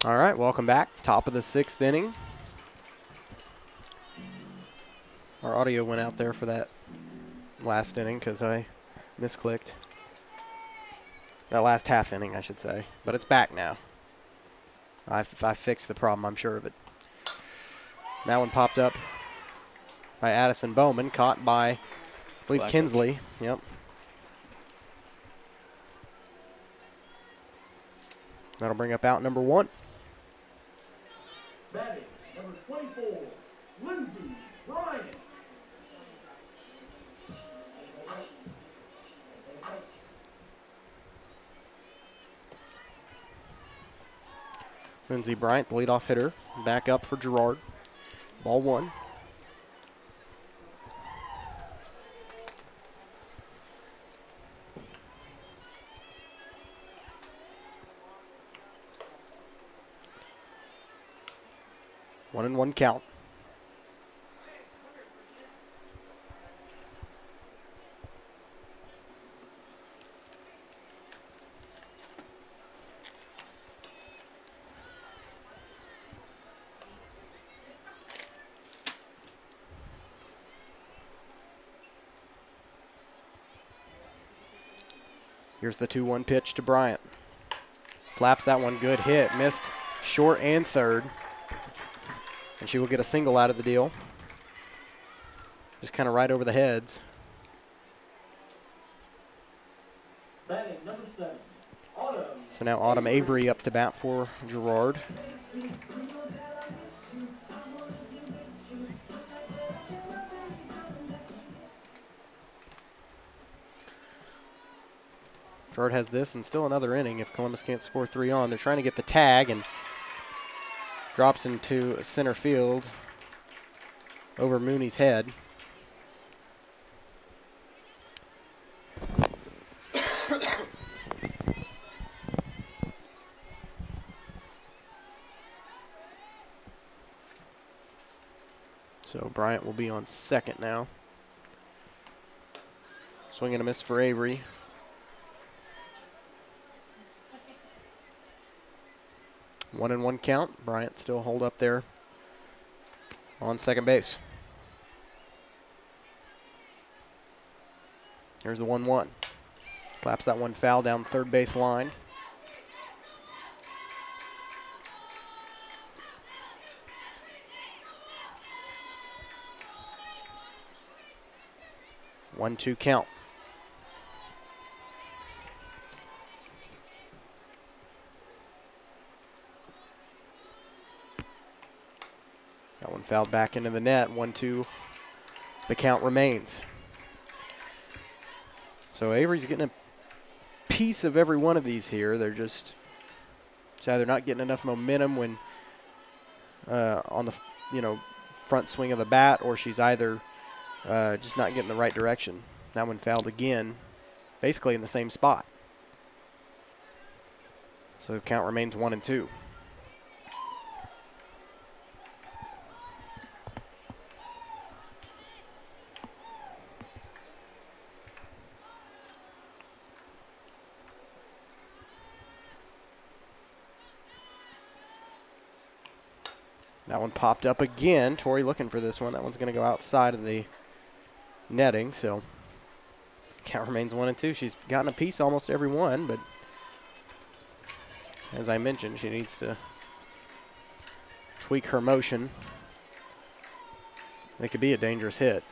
All right, welcome back. Top of the 6th inning. Our audio went out there for that last inning because I misclicked. That last half inning, I should say. But it's back now. I fixed the problem, I'm sure of it. That one popped up by Addison Bowman, caught by, I believe, Kinsley. Yep. That'll bring up out number 1. Batting, number 24, Lindsey Bryant. Lindsey Bryant, the leadoff hitter, back up for Girard. Ball 1. One and one count. Here's the 2-1 pitch to Bryant. Slaps that one, good hit. Missed short and third. And she will get a single out of the deal. Just kind of right over the heads. Batting, number 7, Autumn. So now Autumn Avery up to bat for Girard. Girard has this and still another inning if Columbus can't score 3 on. They're trying to get the tag and drops into center field over Mooney's head. So Bryant will be on second now. Swing and a miss for Avery. One and one count. Bryant still holed up there on second base. Here's the 1-1. Slaps that one foul down third base line. One-two count. That one fouled back into the net. 1-2. The count remains. So Avery's getting a piece of every one of these here. They're just either not getting enough momentum when on the front swing of the bat, or she's either just not getting the right direction. That one fouled again, basically in the same spot. So the count remains 1-2. That one popped up again. Tori looking for this one. That one's going to go outside of the netting, so count remains 1-2. She's gotten a piece almost every one, but as I mentioned, she needs to tweak her motion. It could be a dangerous hit.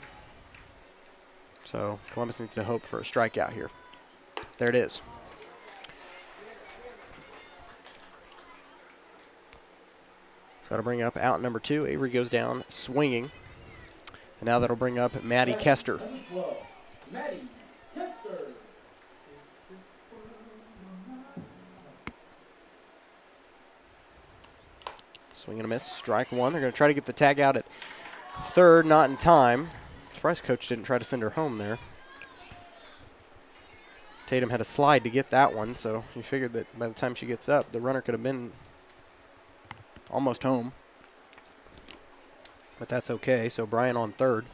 So Columbus needs to hope for a strikeout here. There it is. So that'll bring up out number 2. Avery goes down swinging. And now that'll bring up Maddie Kester. Maddie Kester. Swing and a miss. Strike one. They're going to try to get the tag out at third. Not in time. Surprised coach didn't try to send her home there. Tatum had a slide to get that one, so you figured that by the time she gets up, the runner could have been almost home. But that's okay. So Bryant on third.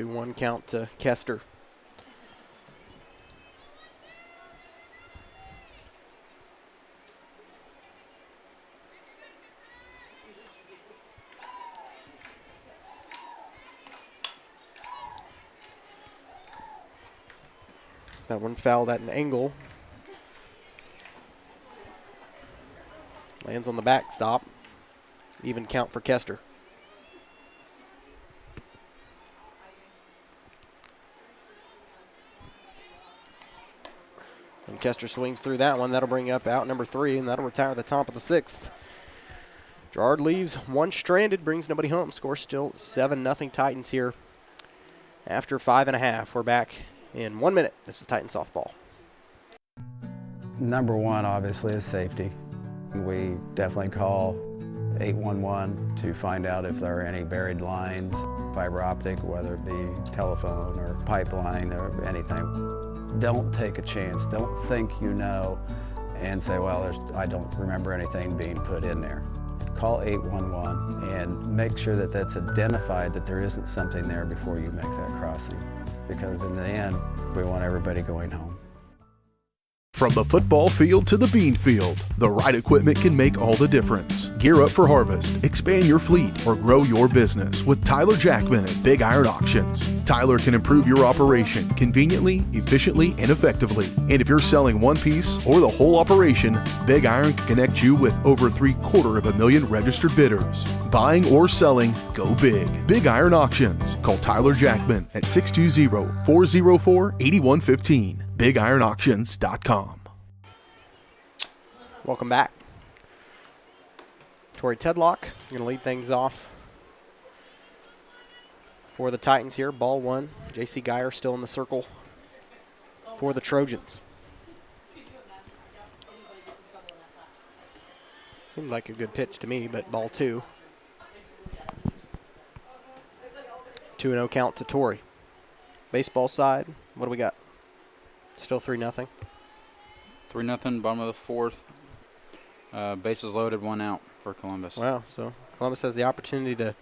One count to Kester. That one fouled at an angle. Lands on the backstop. Even count for Kester. And Kester swings through that one. That'll bring up out number 3, and that'll retire the top of the 6th. Girard leaves one stranded, brings nobody home. Score still 7-0 Titans here after 5.5. We're back in 1 minute. This is Titans softball. Number one, obviously, is safety. We definitely call 811 to find out if there are any buried lines, fiber optic, whether it be telephone or pipeline or anything. Don't take a chance. Don't think you know and say, well, I don't remember anything being put in there. Call 811 and make sure that that's identified, that there isn't something there before you make that crossing. Because in the end, we want everybody going home. From the football field to the bean field, the right equipment can make all the difference. Gear up for harvest, expand your fleet, or grow your business with Tyler Jackman at Big Iron Auctions. Tyler can improve your operation conveniently, efficiently, and effectively. And if you're selling one piece or the whole operation, Big Iron can connect you with over 750,000 registered bidders. Buying or selling, go big. Big Iron Auctions. Call Tyler Jackman at 620-404-8115. BigIronAuctions.com. Welcome back. Tori Tedlock going to lead things off for the Titans here. Ball one. J.C. Geyer still in the circle for the Trojans. Seemed like a good pitch to me, but ball two. 2-0 count to Tori. Baseball side, what do we got? Still 3-0. 3-0, bottom of the 4th. Bases loaded, 1 out for Columbus. Wow, so Columbus has the opportunity to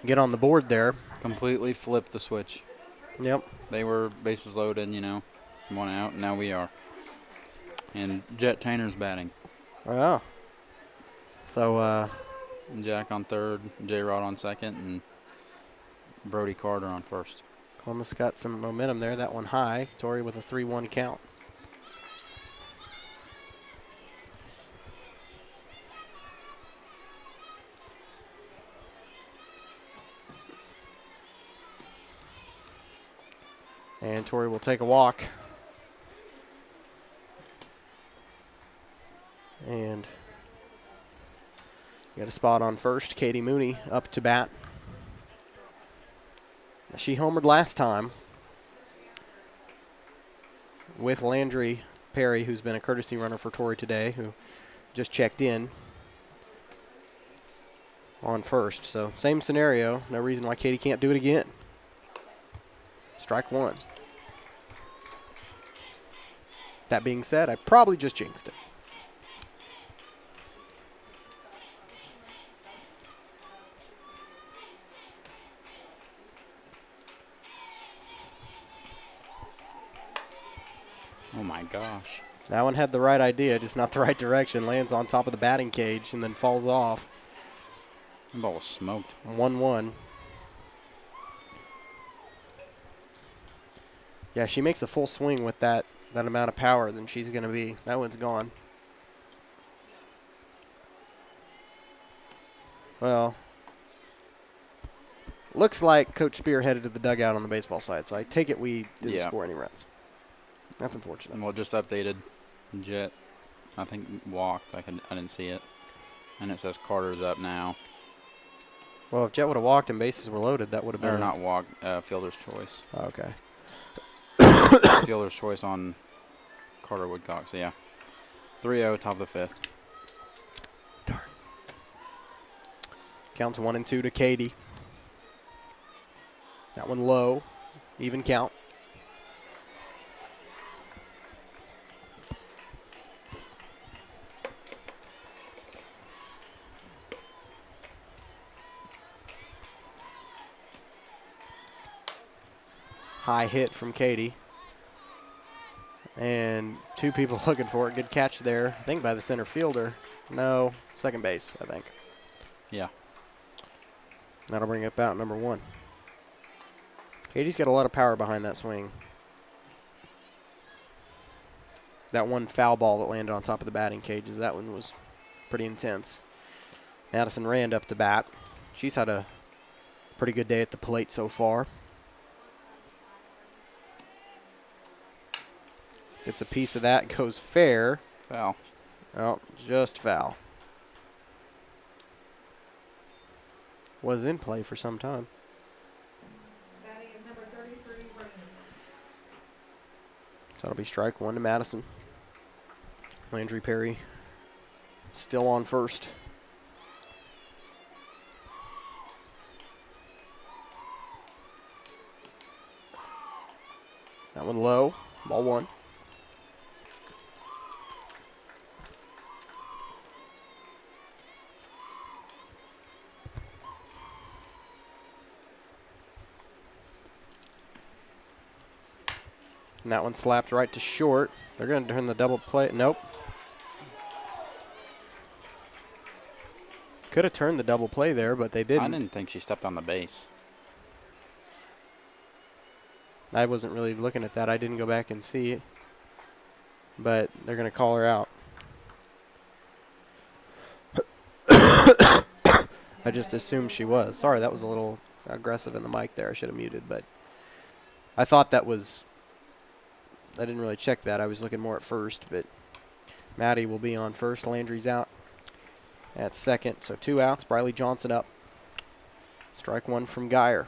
get on the board there. Completely flipped the switch. Yep. They were bases loaded, 1 out, and now we are. And Jet Tanner's batting. Wow. So Jack on third, Girard on second, and Brody Carter on first. Columbus got some momentum there. That one high. Tori with a 3-1 count. And Tori will take a walk. And got a spot on first. Katie Mooney up to bat. She homered last time with Landry Perry, who's been a courtesy runner for Tori today, who just checked in on first. So same scenario. No reason why Katie can't do it again. Strike one. That being said, I probably just jinxed it. Oh, my gosh. That one had the right idea, just not the right direction. Lands on top of the batting cage and then falls off. The ball was smoked. 1-1. Yeah, she makes a full swing with that amount of power, then she's going to be, that one's gone. Well, looks like Coach Spear headed to the dugout on the baseball side, so I take it we didn't score any runs. That's unfortunate. Well, just updated. Jet, I think, walked. I didn't see it. And it says Carter's up now. Well, if Jet would have walked and bases were loaded, that would have been. Or not walked, fielder's choice. Oh, okay. Fielder's choice on Carter Woodcock. So, yeah. 3-0, top of the fifth. Darn. Counts 1 and 2 to Katie. That one low. Even count. High hit from Katie. And 2 people looking for it. Good catch there, I think, by the center fielder. No, second base, I think. Yeah. That'll bring up out number 1. Katie's got a lot of power behind that swing. That one foul ball that landed on top of the batting cages, that one was pretty intense. Madison Rand up to bat. She's had a pretty good day at the plate so far. Gets a piece of that, goes fair. Foul. Oh, just foul. Was in play for some time. Batting is number 33, Rain. So that'll be strike 1 to Madison. Landry Perry still on first. That one low, ball 1. And that one slapped right to short. They're going to turn the double play. Nope. Could have turned the double play there, but they didn't. I didn't think she stepped on the base. I wasn't really looking at that. I didn't go back and see it. But they're going to call her out. I just assumed she was. Sorry, that was a little aggressive in the mic there. I should have muted, but I thought that was... I didn't really check that. I was looking more at first, but Maddie will be on first. Landry's out at second. So 2 outs. Briley Johnson up. Strike 1 from Geyer.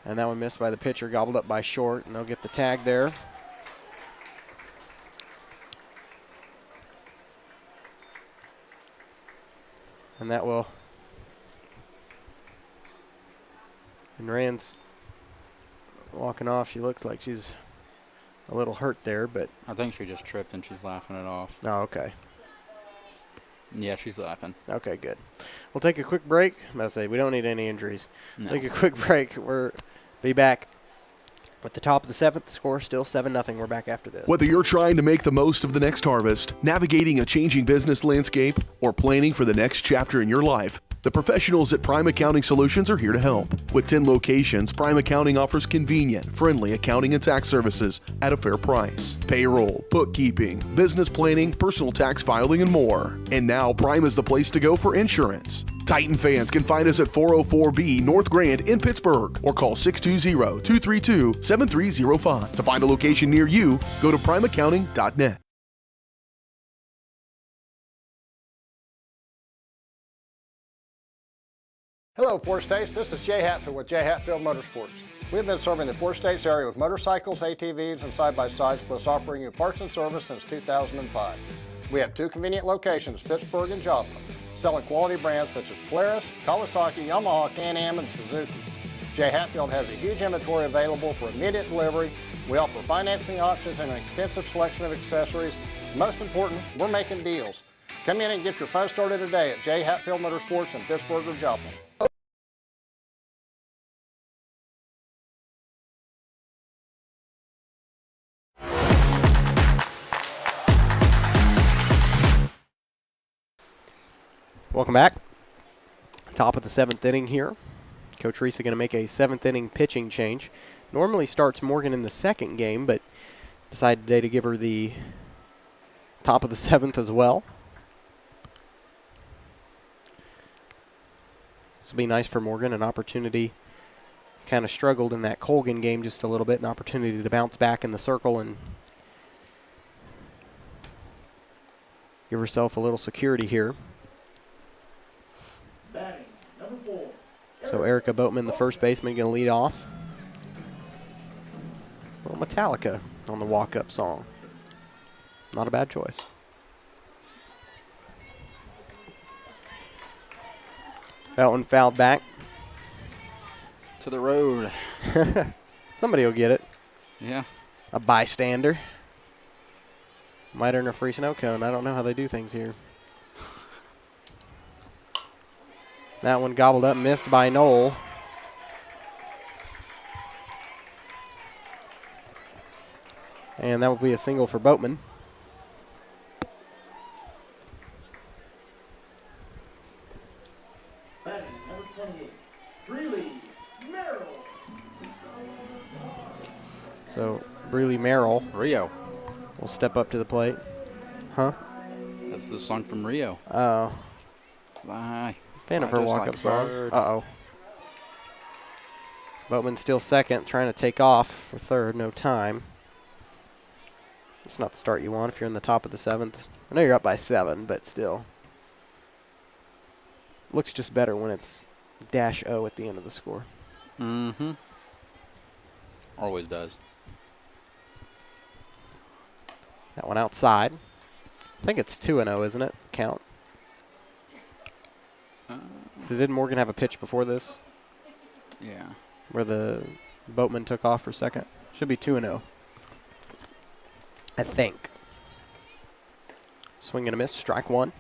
And that one missed by the pitcher, gobbled up by short, and they'll get the tag there. And that will. And Rand's walking off. She looks like she's a little hurt there, but. I think she just tripped and she's laughing it off. Oh, okay. Yeah, she's laughing. Okay, good. We'll take a quick break. I'm about to say, we don't need any injuries. No. Take a quick break. We'll be back at the top of the 7th. Score still 7-0. We're back after this. Whether you're trying to make the most of the next harvest, navigating a changing business landscape, or planning for the next chapter in your life, the professionals at Prime Accounting Solutions are here to help. With 10 locations, Prime Accounting offers convenient, friendly accounting and tax services at a fair price. Payroll, bookkeeping, business planning, personal tax filing, and more. And now Prime is the place to go for insurance. Titan fans can find us at 404B North Grand in Pittsburgh or call 620-232-7305. To find a location near you, go to primeaccounting.net. Hello, Four States. This is Jay Hatfield with Jay Hatfield Motorsports. We've been serving the Four States area with motorcycles, ATVs, and side-by-sides, plus offering you parts and service since 2005. We have 2 convenient locations, Pittsburgh and Joplin, selling quality brands such as Polaris, Kawasaki, Yamaha, Can-Am, and Suzuki. Jay Hatfield has a huge inventory available for immediate delivery. We offer financing options and an extensive selection of accessories. Most important, we're making deals. Come in and get your fun started today at Jay Hatfield Motorsports in Pittsburgh or Joplin. Welcome back. Top of the 7th inning here. Coach Risa going to make a 7th inning pitching change. Normally starts Morgan in the 2nd game, but decided today to give her the top of the 7th as well. This will be nice for Morgan, an opportunity. Kind of struggled in that Colgan game just a little bit, an opportunity to bounce back in the circle and give herself a little security here. Batting, number 4. So Erica Boatman, the first baseman, going to lead off. A little Metallica on the walk-up song. Not a bad choice. That one fouled back. To the road. Somebody will get it. Yeah. A bystander. Might earn a free snow cone. I don't know how they do things here. That one gobbled up, missed by Knoll. And that will be a single for Boatman. Batting, number 28. Breeley Merrill. So Breeley Merrill Rio. will step up to the plate. Huh? That's the song from Rio. Oh. Fly high. Fan of Fly her just walk-up like a song. bird. Uh-oh. Boatman still second, trying to take off for third. No time. It's not the start you want if you're in the top of the 7th. I know you're up by 7, but still. Looks just better when it's -0 at the end of the score. Mm-hmm. Always does. That one outside. I think it's 2-0, isn't it? Count. So didn't Morgan have a pitch before this? Yeah. Where the Boatman took off for second? Should be 2-0. I think. Swing and a miss. Strike one.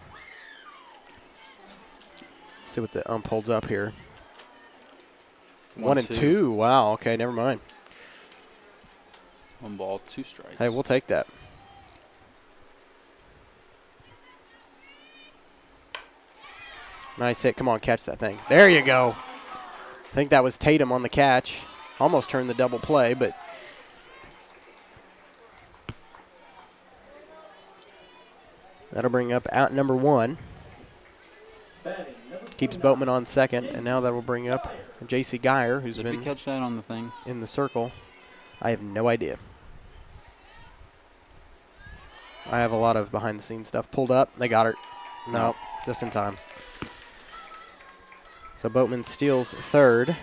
See what the ump holds up here. 1-2. Wow. Okay, never mind. 1 ball, 2 strikes. Hey, we'll take that. Nice hit. Come on, catch that thing. There you go. I think that was Tatum on the catch. Almost turned the double play, but that'll bring up out number 1. Keeps Boatman on second, and now that will bring up J.C. Geyer, who's Did been we catch that on the thing? in the circle. I have no idea. I have a lot of behind-the-scenes stuff pulled up. They got her. No, just in time. So Boatman steals third.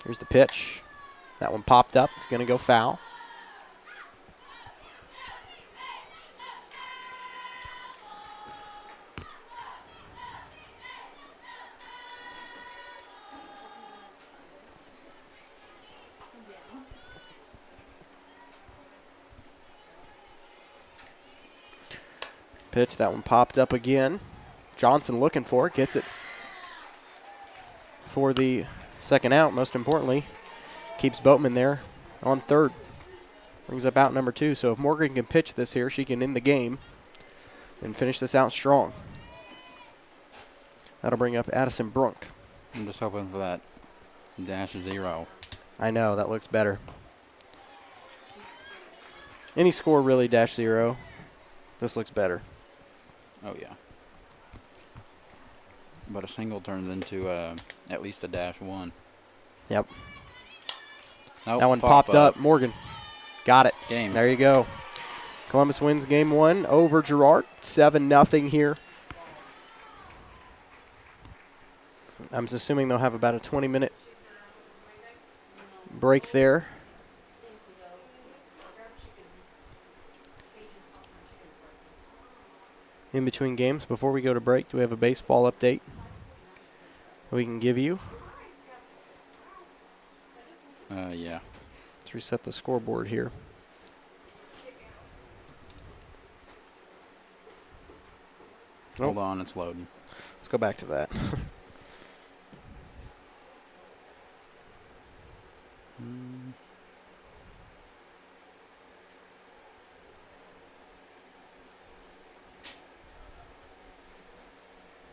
Here's the pitch. That one popped up. It's going to go foul. Pitch, that one popped up again. Johnson looking for it, gets it for the second out, most importantly. Keeps Boatman there on third. Brings up out number 2. So if Morgan can pitch this here, she can end the game and finish this out strong. That'll bring up Addison Brunk. I'm just hoping for that -0. I know, that looks better. Any score really -0. This looks better. Oh, yeah. But a single turns into at least a -1. Yep. Nope, that one popped up. Morgan got it. Game. There you go. Columbus wins game 1 over Girard. 7-0 here. I'm assuming they'll have about a 20-minute break there. In between games, before we go to break, do we have a baseball update that we can give you? Yeah. Let's reset the scoreboard here. Hold on, it's loading. Let's go back to that.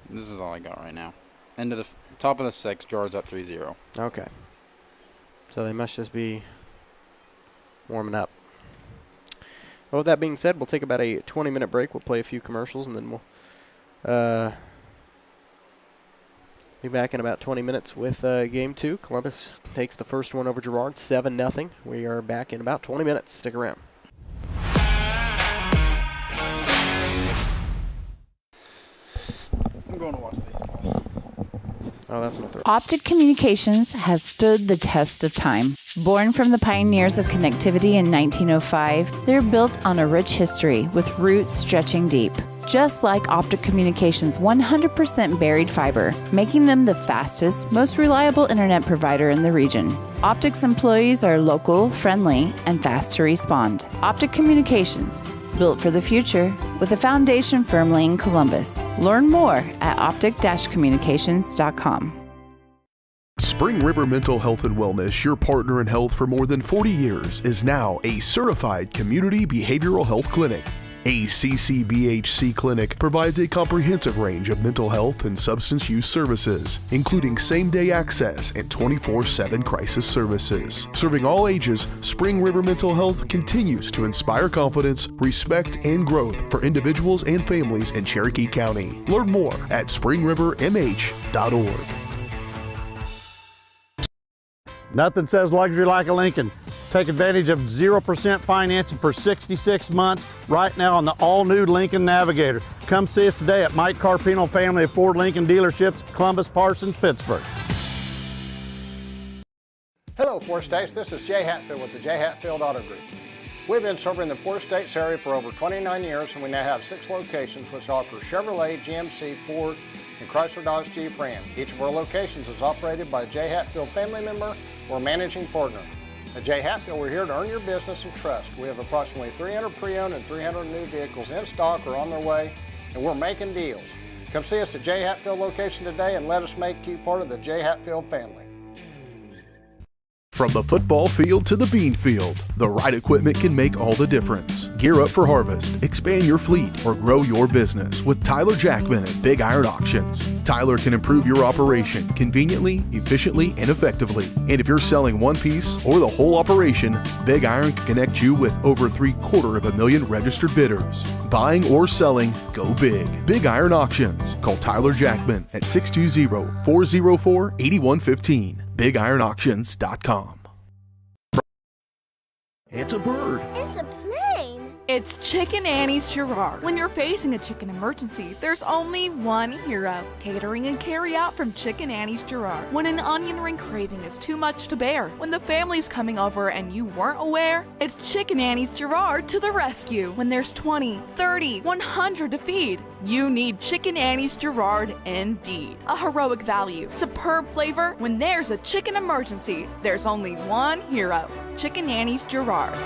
This is all I got right now. End of the top of the 6th, Girard's up 3-0. Okay. So they must just be warming up. Well, with that being said, we'll take about a 20-minute break. We'll play a few commercials, and then we'll be back in about 20 minutes with Game 2. Columbus takes the first one over Girard, 7-0. We are back in about 20 minutes. Stick around. I'm going to watch baseball. Oh, that's not the right. Optic Communications has stood the test of time. Born from the pioneers of connectivity in 1905, they're built on a rich history with roots stretching deep. Just like Optic Communications' 100% buried fiber, making them the fastest, most reliable internet provider in the region. Optic's employees are local, friendly, and fast to respond. Optic Communications, built for the future, with a foundation firmly in Columbus. Learn more at optic-communications.com. Spring River Mental Health and Wellness, your partner in health for more than 40 years, is now a certified community behavioral health clinic. A CCBHC clinic provides a comprehensive range of mental health and substance use services, including same-day access and 24/7 crisis services. Serving all ages, Spring River Mental Health continues to inspire confidence, respect, and growth for individuals and families in Cherokee County. Learn more at springrivermh.org. Nothing says luxury like a Lincoln. Take advantage of 0% financing for 66 months right now on the all-new Lincoln Navigator. Come see us today at Mike Carpino Family of Ford Lincoln Dealerships, Columbus, Parsons, Pittsburgh. Hello, Four States. This is Jay Hatfield with the Jay Hatfield Auto Group. We've been serving the Four States area for over 29 years, and we now have 6 locations which offer Chevrolet, GMC, Ford, and Chrysler Dodge Jeep Ram. Each of our locations is operated by a Jay Hatfield family member or managing partner. At Jay Hatfield, we're here to earn your business and trust. We have approximately 300 pre-owned and 300 new vehicles in stock or on their way, and we're making deals. Come see us at Jay Hatfield location today and let us make you part of the Jay Hatfield family. From the football field to the bean field, the right equipment can make all the difference. Gear up for harvest, expand your fleet, or grow your business with Tyler Jackman at Big Iron Auctions. Tyler can improve your operation conveniently, efficiently, and effectively. And if you're selling one piece or the whole operation, Big Iron can connect you with over 750,000 registered bidders. Buying or selling, go big. Big Iron Auctions. Call Tyler Jackman at 620-404-8115. BigIronAuctions.com. It's a bird. It's a plane. It's Chicken Annie's Girard. When you're facing a chicken emergency, there's only one hero. Catering and carry out from Chicken Annie's Girard. When an onion ring craving is too much to bear, when the family's coming over and you weren't aware, it's Chicken Annie's Girard to the rescue. When there's 20, 30, 100 to feed, you need Chicken Annie's Girard indeed. A heroic value, superb flavor. When there's a chicken emergency, there's only one hero. Chicken Annie's Girard.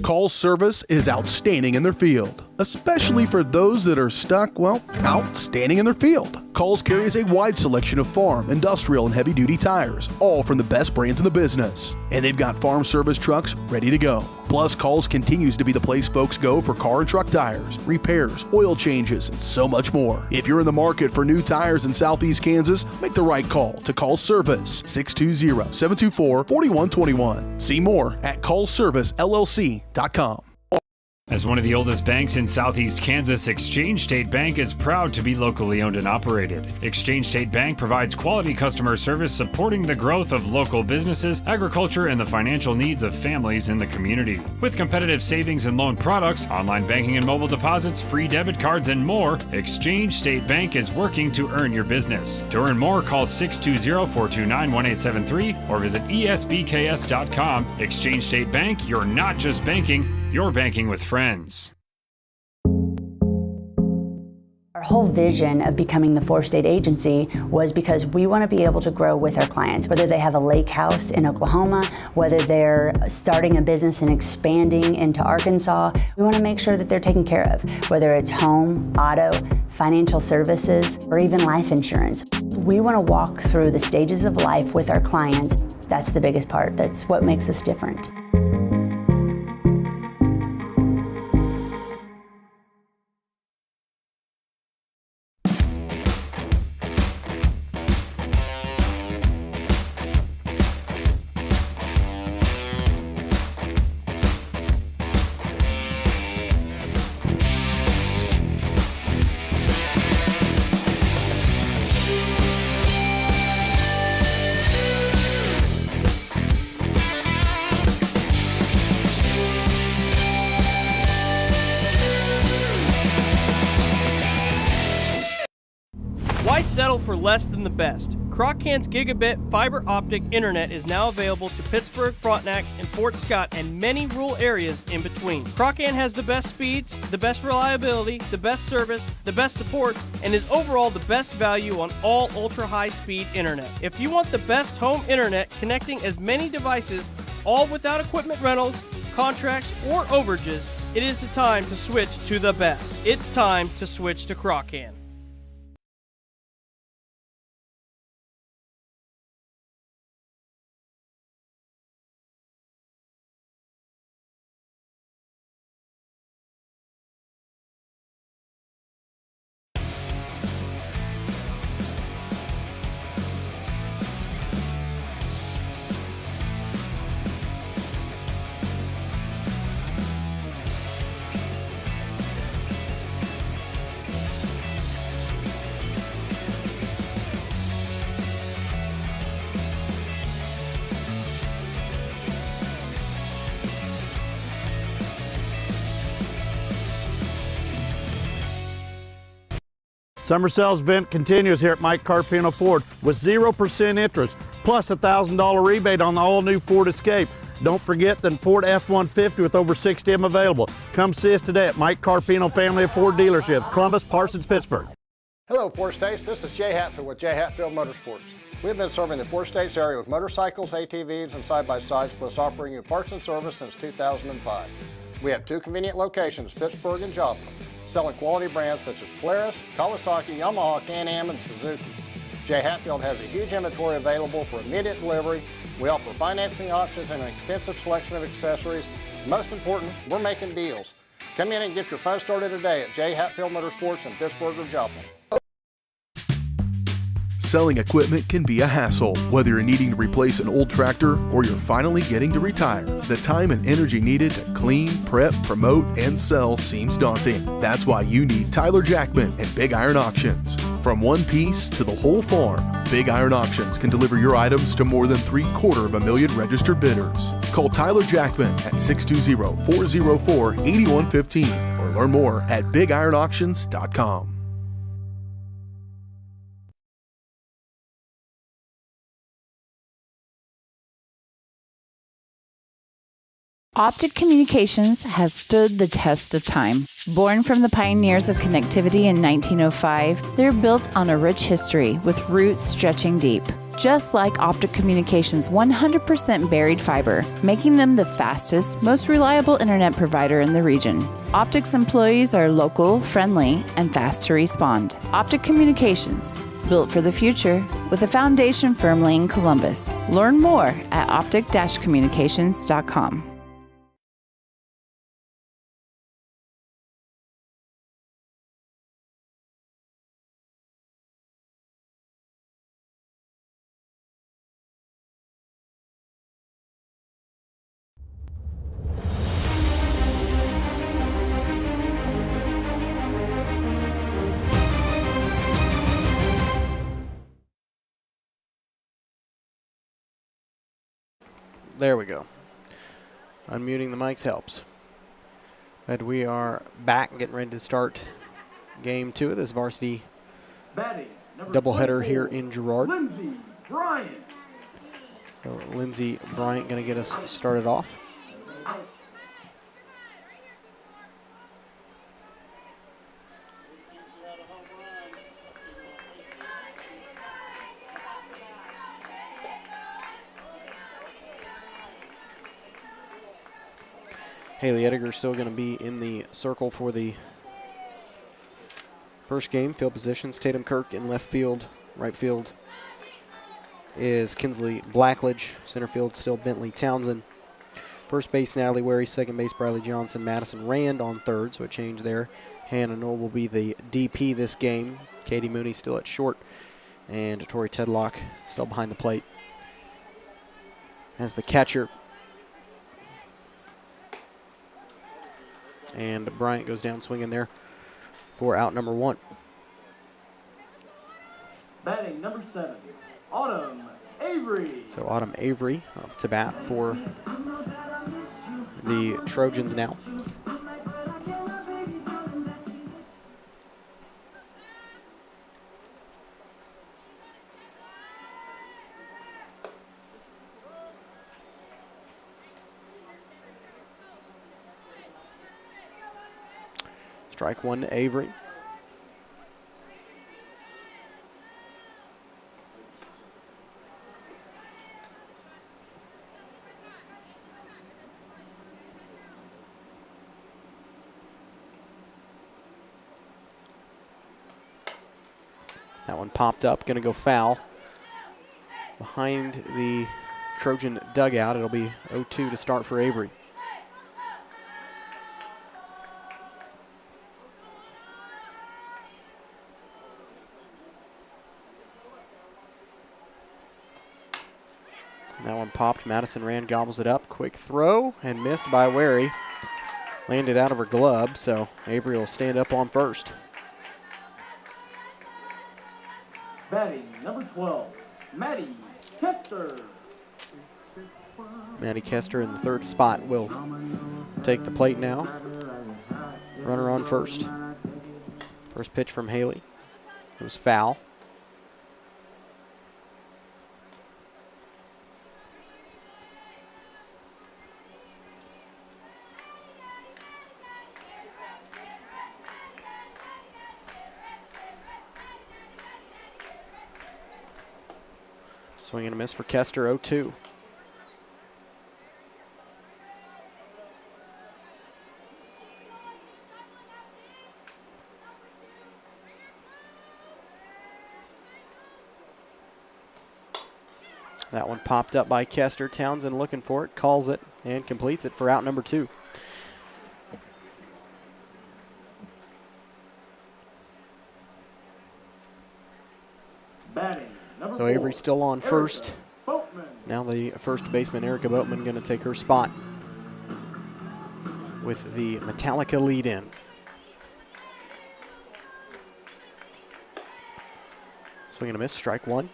Call's service is outstanding in their field, especially for those that are stuck, well, outstanding in their field. Call's carries a wide selection of farm, industrial, and heavy-duty tires, all from the best brands in the business. And they've got farm service trucks ready to go. Plus, Call's continues to be the place folks go for car and truck tires, repairs, oil changes, and so much more. If you're in the market for new tires in Southeast Kansas, make the right call to Call's Service, 620-724-4121. See more at callservicellc.com. As one of the oldest banks in Southeast Kansas, Exchange State Bank is proud to be locally owned and operated. Exchange State Bank provides quality customer service supporting the growth of local businesses, agriculture, and the financial needs of families in the community. With competitive savings and loan products, online banking and mobile deposits, free debit cards, and more, Exchange State Bank is working to earn your business. To earn more, call 620-429-1873 or visit esbks.com. Exchange State Bank, you're not just banking, you're banking with friends. Our whole vision of becoming the four-state agency was because we want to be able to grow with our clients, whether they have a lake house in Oklahoma, whether they're starting a business and expanding into Arkansas. We want to make sure that they're taken care of, whether it's home, auto, financial services, or even life insurance. We want to walk through the stages of life with our clients. That's the biggest part. That's what makes us different. Why settle for less than the best? Croc-Can's gigabit fiber optic internet is now available to Pittsburgh, Frontenac, and Fort Scott, and many rural areas in between. Croc-Can has the best speeds, the best reliability, the best service, the best support, and is overall the best value on all ultra-high-speed internet. If you want the best home internet connecting as many devices, all without equipment rentals, contracts, or overages, it is the time to switch to the best. It's time to switch to Croc-Can. Summer sales event continues here at Mike Carpino Ford with 0% interest, plus a $1,000 rebate on the all-new Ford Escape. Don't forget the Ford F-150 with over 60 of them available. Come see us today at Mike Carpino Family of Ford Dealerships, Columbus, Parsons, Pittsburgh. Hello, Four States. This is Jay Hatfield with Jay Hatfield Motorsports. We've been serving the Four States area with motorcycles, ATVs, and side-by-sides, plus offering you parts and service since 2005. We have two convenient locations, Pittsburgh and Joplin, selling quality brands such as Polaris, Kawasaki, Yamaha, Can-Am, and Suzuki. Jay Hatfield has a huge inventory available for immediate delivery. We offer financing options and an extensive selection of accessories. Most important, we're making deals. Come in and get your fun started today at Jay Hatfield Motorsports in Pittsburgh or Joplin. Selling equipment can be a hassle. Whether you're needing to replace an old tractor or you're finally getting to retire, the time and energy needed to clean, prep, promote, and sell seems daunting. That's why you need Tyler Jackman and Big Iron Auctions. From one piece to the whole farm, Big Iron Auctions can deliver your items to more than 750,000 registered bidders. Call Tyler Jackman at 620-404-8115 or learn more at BigIronAuctions.com. Optic Communications has stood the test of time. Born from the pioneers of connectivity in 1905, they're built on a rich history with roots stretching deep. just like Optic Communications' 100% buried fiber, making them the fastest, most reliable internet provider in the region. Optic's employees are local, friendly, and fast to respond. Optic Communications, built for the future, with a foundation firmly in Columbus. Learn more at optic-communications.com. There we go. Unmuting the mics helps. But we are back, getting ready to start game 2 of this varsity doubleheader here in Girard. Lindsey Bryant. So Lindsey Bryant going to get us started off. Haley Ediger still going to be in the circle for the first game. Field positions, Tatum Kirk in left field. Right field is Kinsley Blackledge. Center field still Bentley Townsend. First base, Natalie Wary. Second base, Bradley Johnson. Madison Rand on third, so a change there. Hannah Knoll will be the DP this game. Katie Mooney still at short. And Tori Tedlock still behind the plate as the catcher. And Bryant goes down swinging there for out number 1. Batting number 7, Autumn Avery. So Autumn Avery up to bat for the Trojans now. Strike 1 to Avery. That one popped up, going to go foul. Behind the Trojan dugout, it'll be 0-2 to start for Avery. That one popped. Madison Rand gobbles it up. Quick throw and missed by Wary. Landed out of her glove, so Avery will stand up on first. Batting number 12, Maddie Kester. Maddie Kester in the third spot will take the plate now. Runner on first. First pitch from Haley. It was foul. Swing and a miss for Kester, 0-2. That one popped up by Kester. Townsend looking for it, calls it, and completes it for out number 2. Batting number So 4, Avery still on Erica first. Boatman. Now the first baseman, Erica Boatman, going to take her spot with the Metallica lead in. Swing and a miss, strike 1.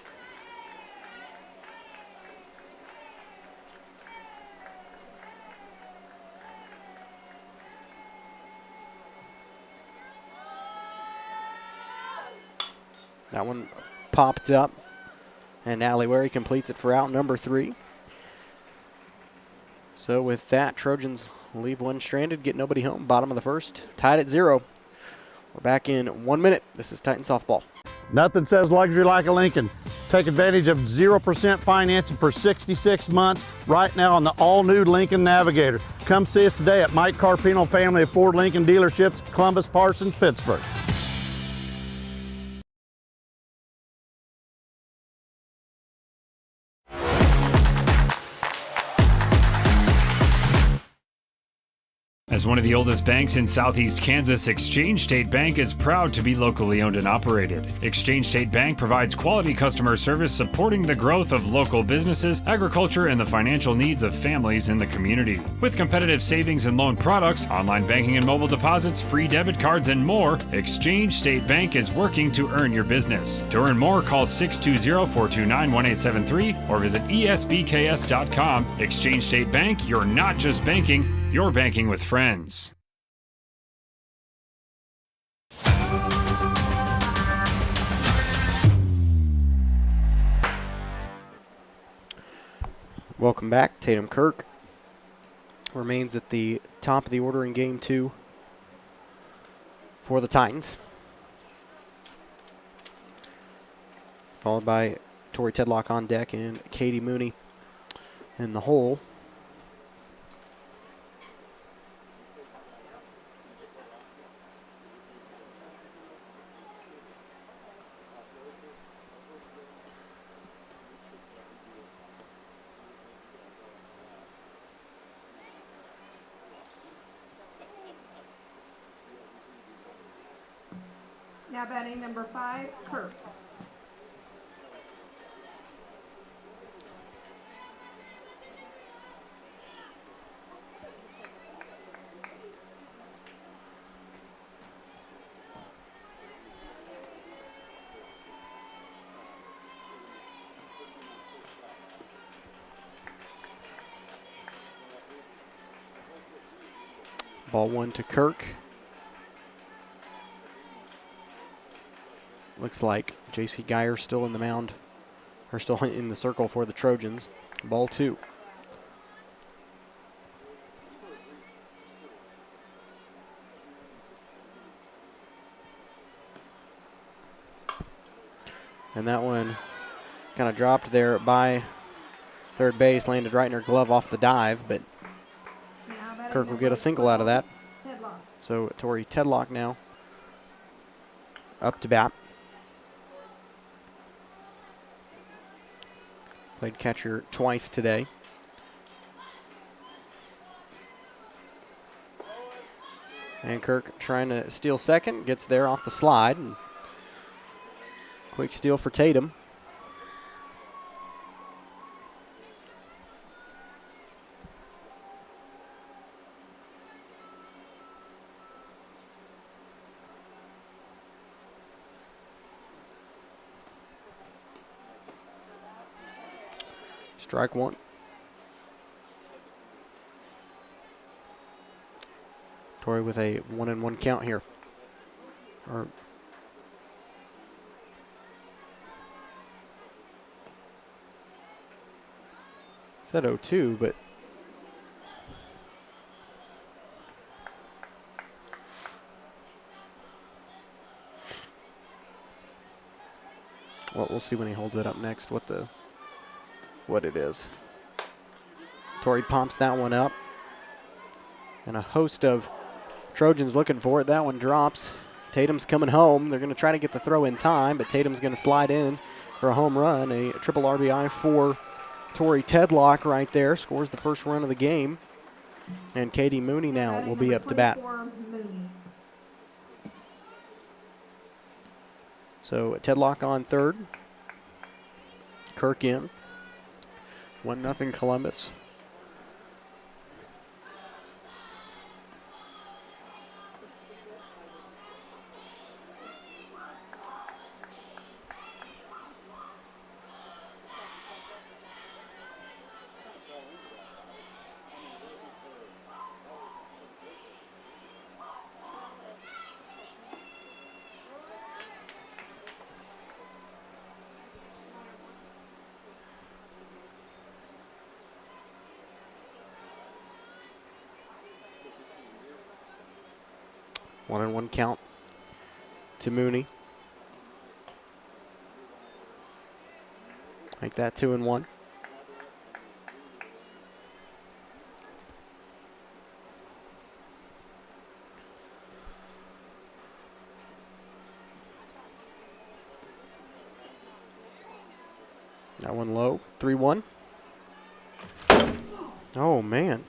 That one popped up, and Natalie Wary completes it for out number 3. So with that, Trojans leave one stranded, get nobody home. Bottom of the first, tied at 0. We're back in 1 minute. This is Titan Softball. Nothing says luxury like a Lincoln. Take advantage of 0% financing for 66 months right now on the all-new Lincoln Navigator. Come see us today at Mike Carpino Family of Ford Lincoln Dealerships, Columbus, Parsons, Pittsburgh. As one of the oldest banks in Southeast Kansas, Exchange State Bank is proud to be locally owned and operated. Exchange State Bank provides quality customer service supporting the growth of local businesses, agriculture, and the financial needs of families in the community. With competitive savings and loan products, online banking and mobile deposits, free debit cards, and more, Exchange State Bank is working to earn your business. To earn more, call 620-429-1873 or visit esbks.com. Exchange State Bank, you're not just banking, you're banking with friends. Welcome back. Tatum Kirk remains at the top of the order in game 2 for the Titans. Followed by Tori Tedlock on deck and Katie Mooney in the hole. Now batting number 5, Kirk. Ball 1 to Kirk. Looks like J.C. Geyer still in the mound, or still in the circle for the Trojans. Ball 2. And that one kind of dropped there by third base, landed right in her glove off the dive, but Kirk will get a single out of that. So Tori Tedlock now up to bat. Played catcher twice today. And Kirk trying to steal second, gets there off the slide. And quick steal for Tatum. Strike 1. Tori with a 1-1 count here. Or said 0-2, but well, we'll see when he holds it up next what it is. Tori pumps that one up. And a host of Trojans looking for it. That one drops. Tatum's coming home. They're going to try to get the throw in time, but Tatum's going to slide in for a home run. A triple RBI for Tori Tedlock right there. Scores the first run of the game. And Katie Mooney now will be up to bat. So Tedlock on third. Kirk in. 1-0 Columbus. One count to Mooney. Make that 2-1. That one low, 3-1. Oh, man.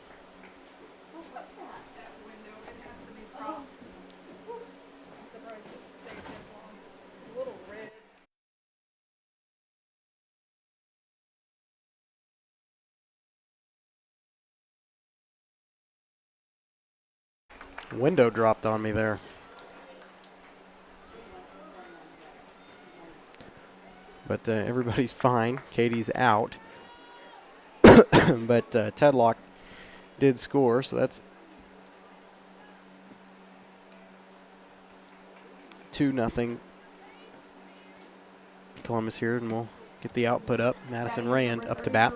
Window dropped on me there. But everybody's fine. Katie's out. But Tedlock did score, so that's 2-0 Columbus here, and we'll get the output up. Madison Rand up to bat.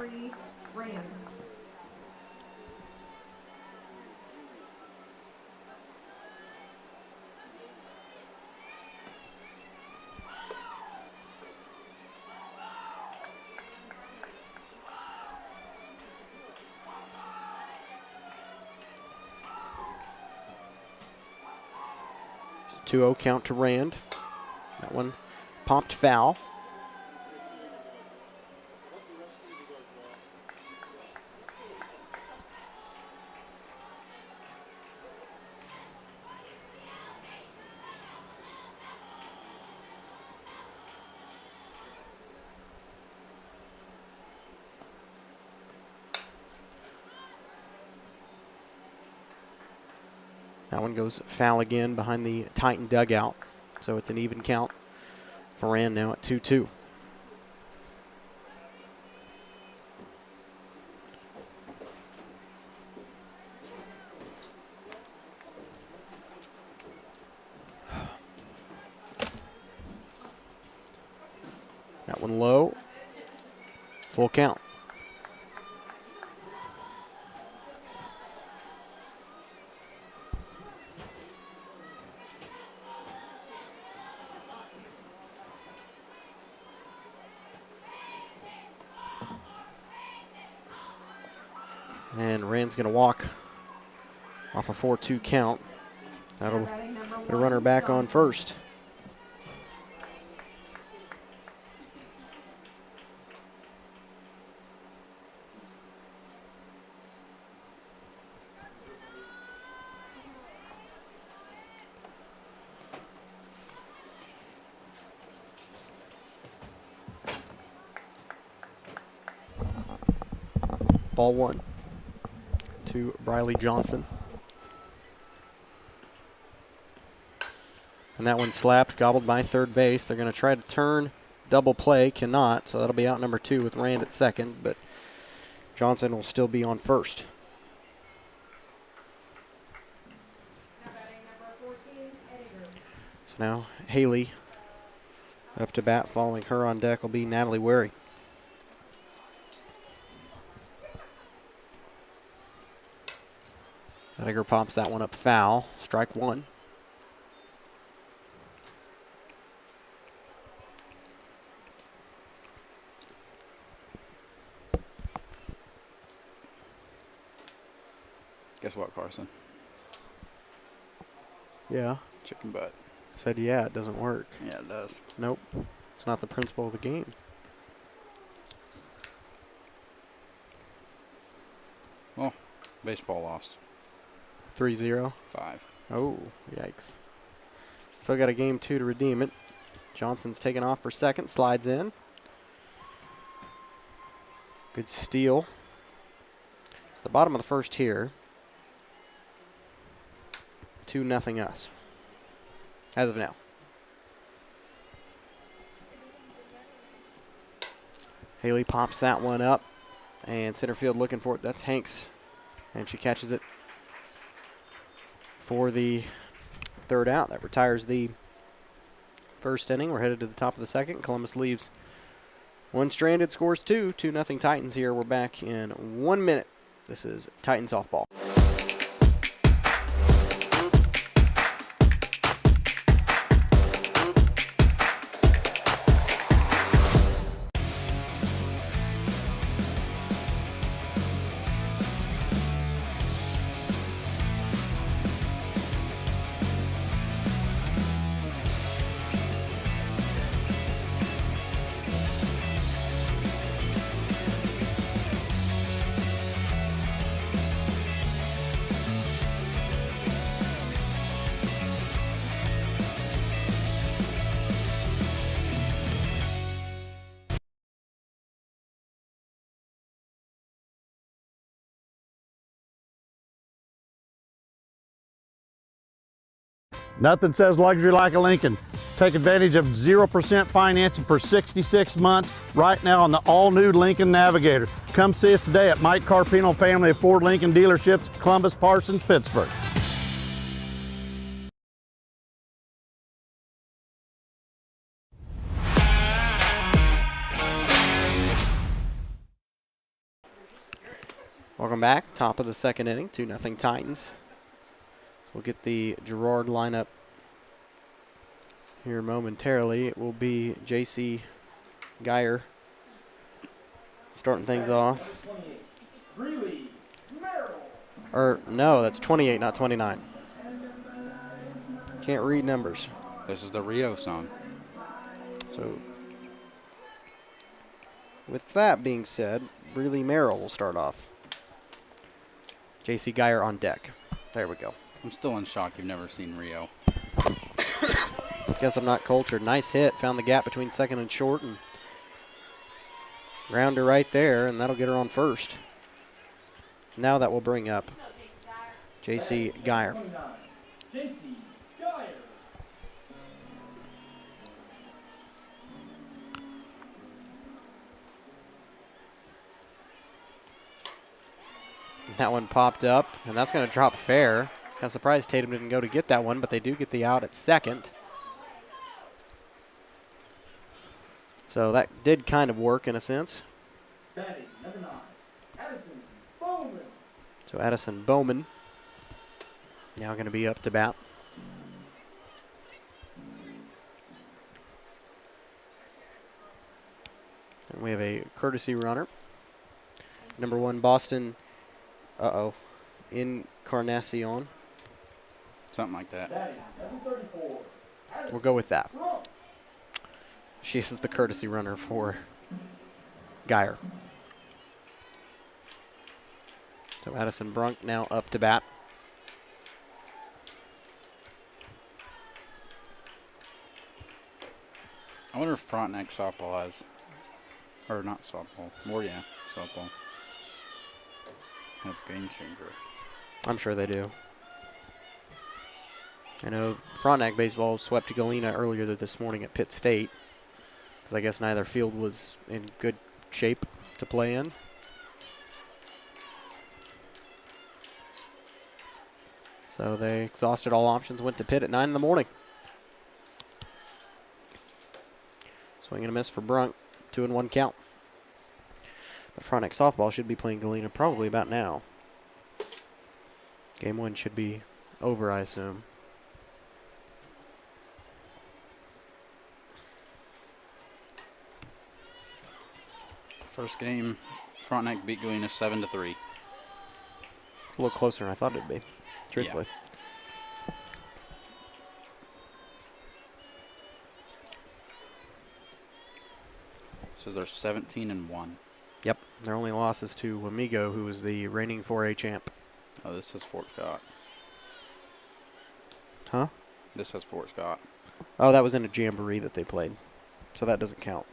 It's a 2-0 count to Rand. That one popped foul. That one goes foul again behind the Titan dugout. So it's an even count for Rand now at 2-2. That one low. Full count. And Rand's going to walk off a 4-2 count. That'll put a runner back on first. Ball one to Briley Johnson. And that one slapped, gobbled by third base. They're going to try to turn, double play, cannot. So that'll be out number 2 with Rand at second, but Johnson will still be on first. So now Haley up to bat. Following her on deck will be Natalie Wary. Edgar pops that one up foul. Strike one. Guess what, Carson? Yeah. Chicken butt. Said, yeah, it doesn't work. Yeah, it does. Nope. It's not the principle of the game. Well, baseball lost. 3-0. 5. Oh, yikes. Still got a game 2 to redeem it. Johnson's taken off for second, slides in. Good steal. It's the bottom of the first here. 2-0 us. As of now. Haley pops that one up. And center field looking for it. That's Hanks. And she catches it for the third out. That retires the first inning. We're headed to the top of the second. Columbus leaves one stranded, scores 2. 2-0 Titans here. We're back in 1 minute. This is Titan softball. Nothing says luxury like a Lincoln. Take advantage of 0% financing for 66 months right now on the all-new Lincoln Navigator. Come see us today at Mike Carpino Family of Ford Lincoln Dealerships, Columbus, Parsons, Pittsburgh. Welcome back. Top of the second inning, 2-0 Titans. So we'll get the Girard lineup here momentarily. It will be J.C. Geyer starting things off. Or, no, that's 28, not 29. Can't read numbers. This is the Rio song. So, with that being said, Breely Merrill will start off. J.C. Geyer on deck. There we go. I'm still in shock you've never seen Rio. Guess I'm not cultured. Nice hit. Found the gap between second and short and ground her right there, and that'll get her on first. Now that will bring up J.C. Geyer. J.C. Geyer. That one popped up, and that's going to drop fair. Kind of surprised Tatum didn't go to get that one, but they do get the out at second. So that did kind of work in a sense. Batting, number 9, Addison Bowman. So Addison Bowman now going to be up to bat. And we have a courtesy runner. Number 1, Boston. Encarnacion. Something like that. Batting, number 34, Addison We'll go with that. Brunk. She is the courtesy runner for Geyer. So Addison Brunk now up to bat. I wonder if Frontenac softball has, or not softball, more yeah, softball. That's game changer. I'm sure they do. I know Frontenac baseball swept Galena earlier this morning at Pitt State, because I guess neither field was in good shape to play in. So they exhausted all options, went to Pitt at 9 in the morning. Swing and a miss for Brunk, 2-1 count. But Frontenac softball should be playing Galena probably about now. Game 1 should be over, I assume. First game, Frontenac beat Galena 7-3. A little closer than I thought it'd be, truthfully. Yeah. Says they're 17-1. Yep, their only loss is to Wamego, who is the reigning 4A champ. Oh, this is Fort Scott. Huh? This says Fort Scott. Oh, that was in a jamboree that they played, so that doesn't count.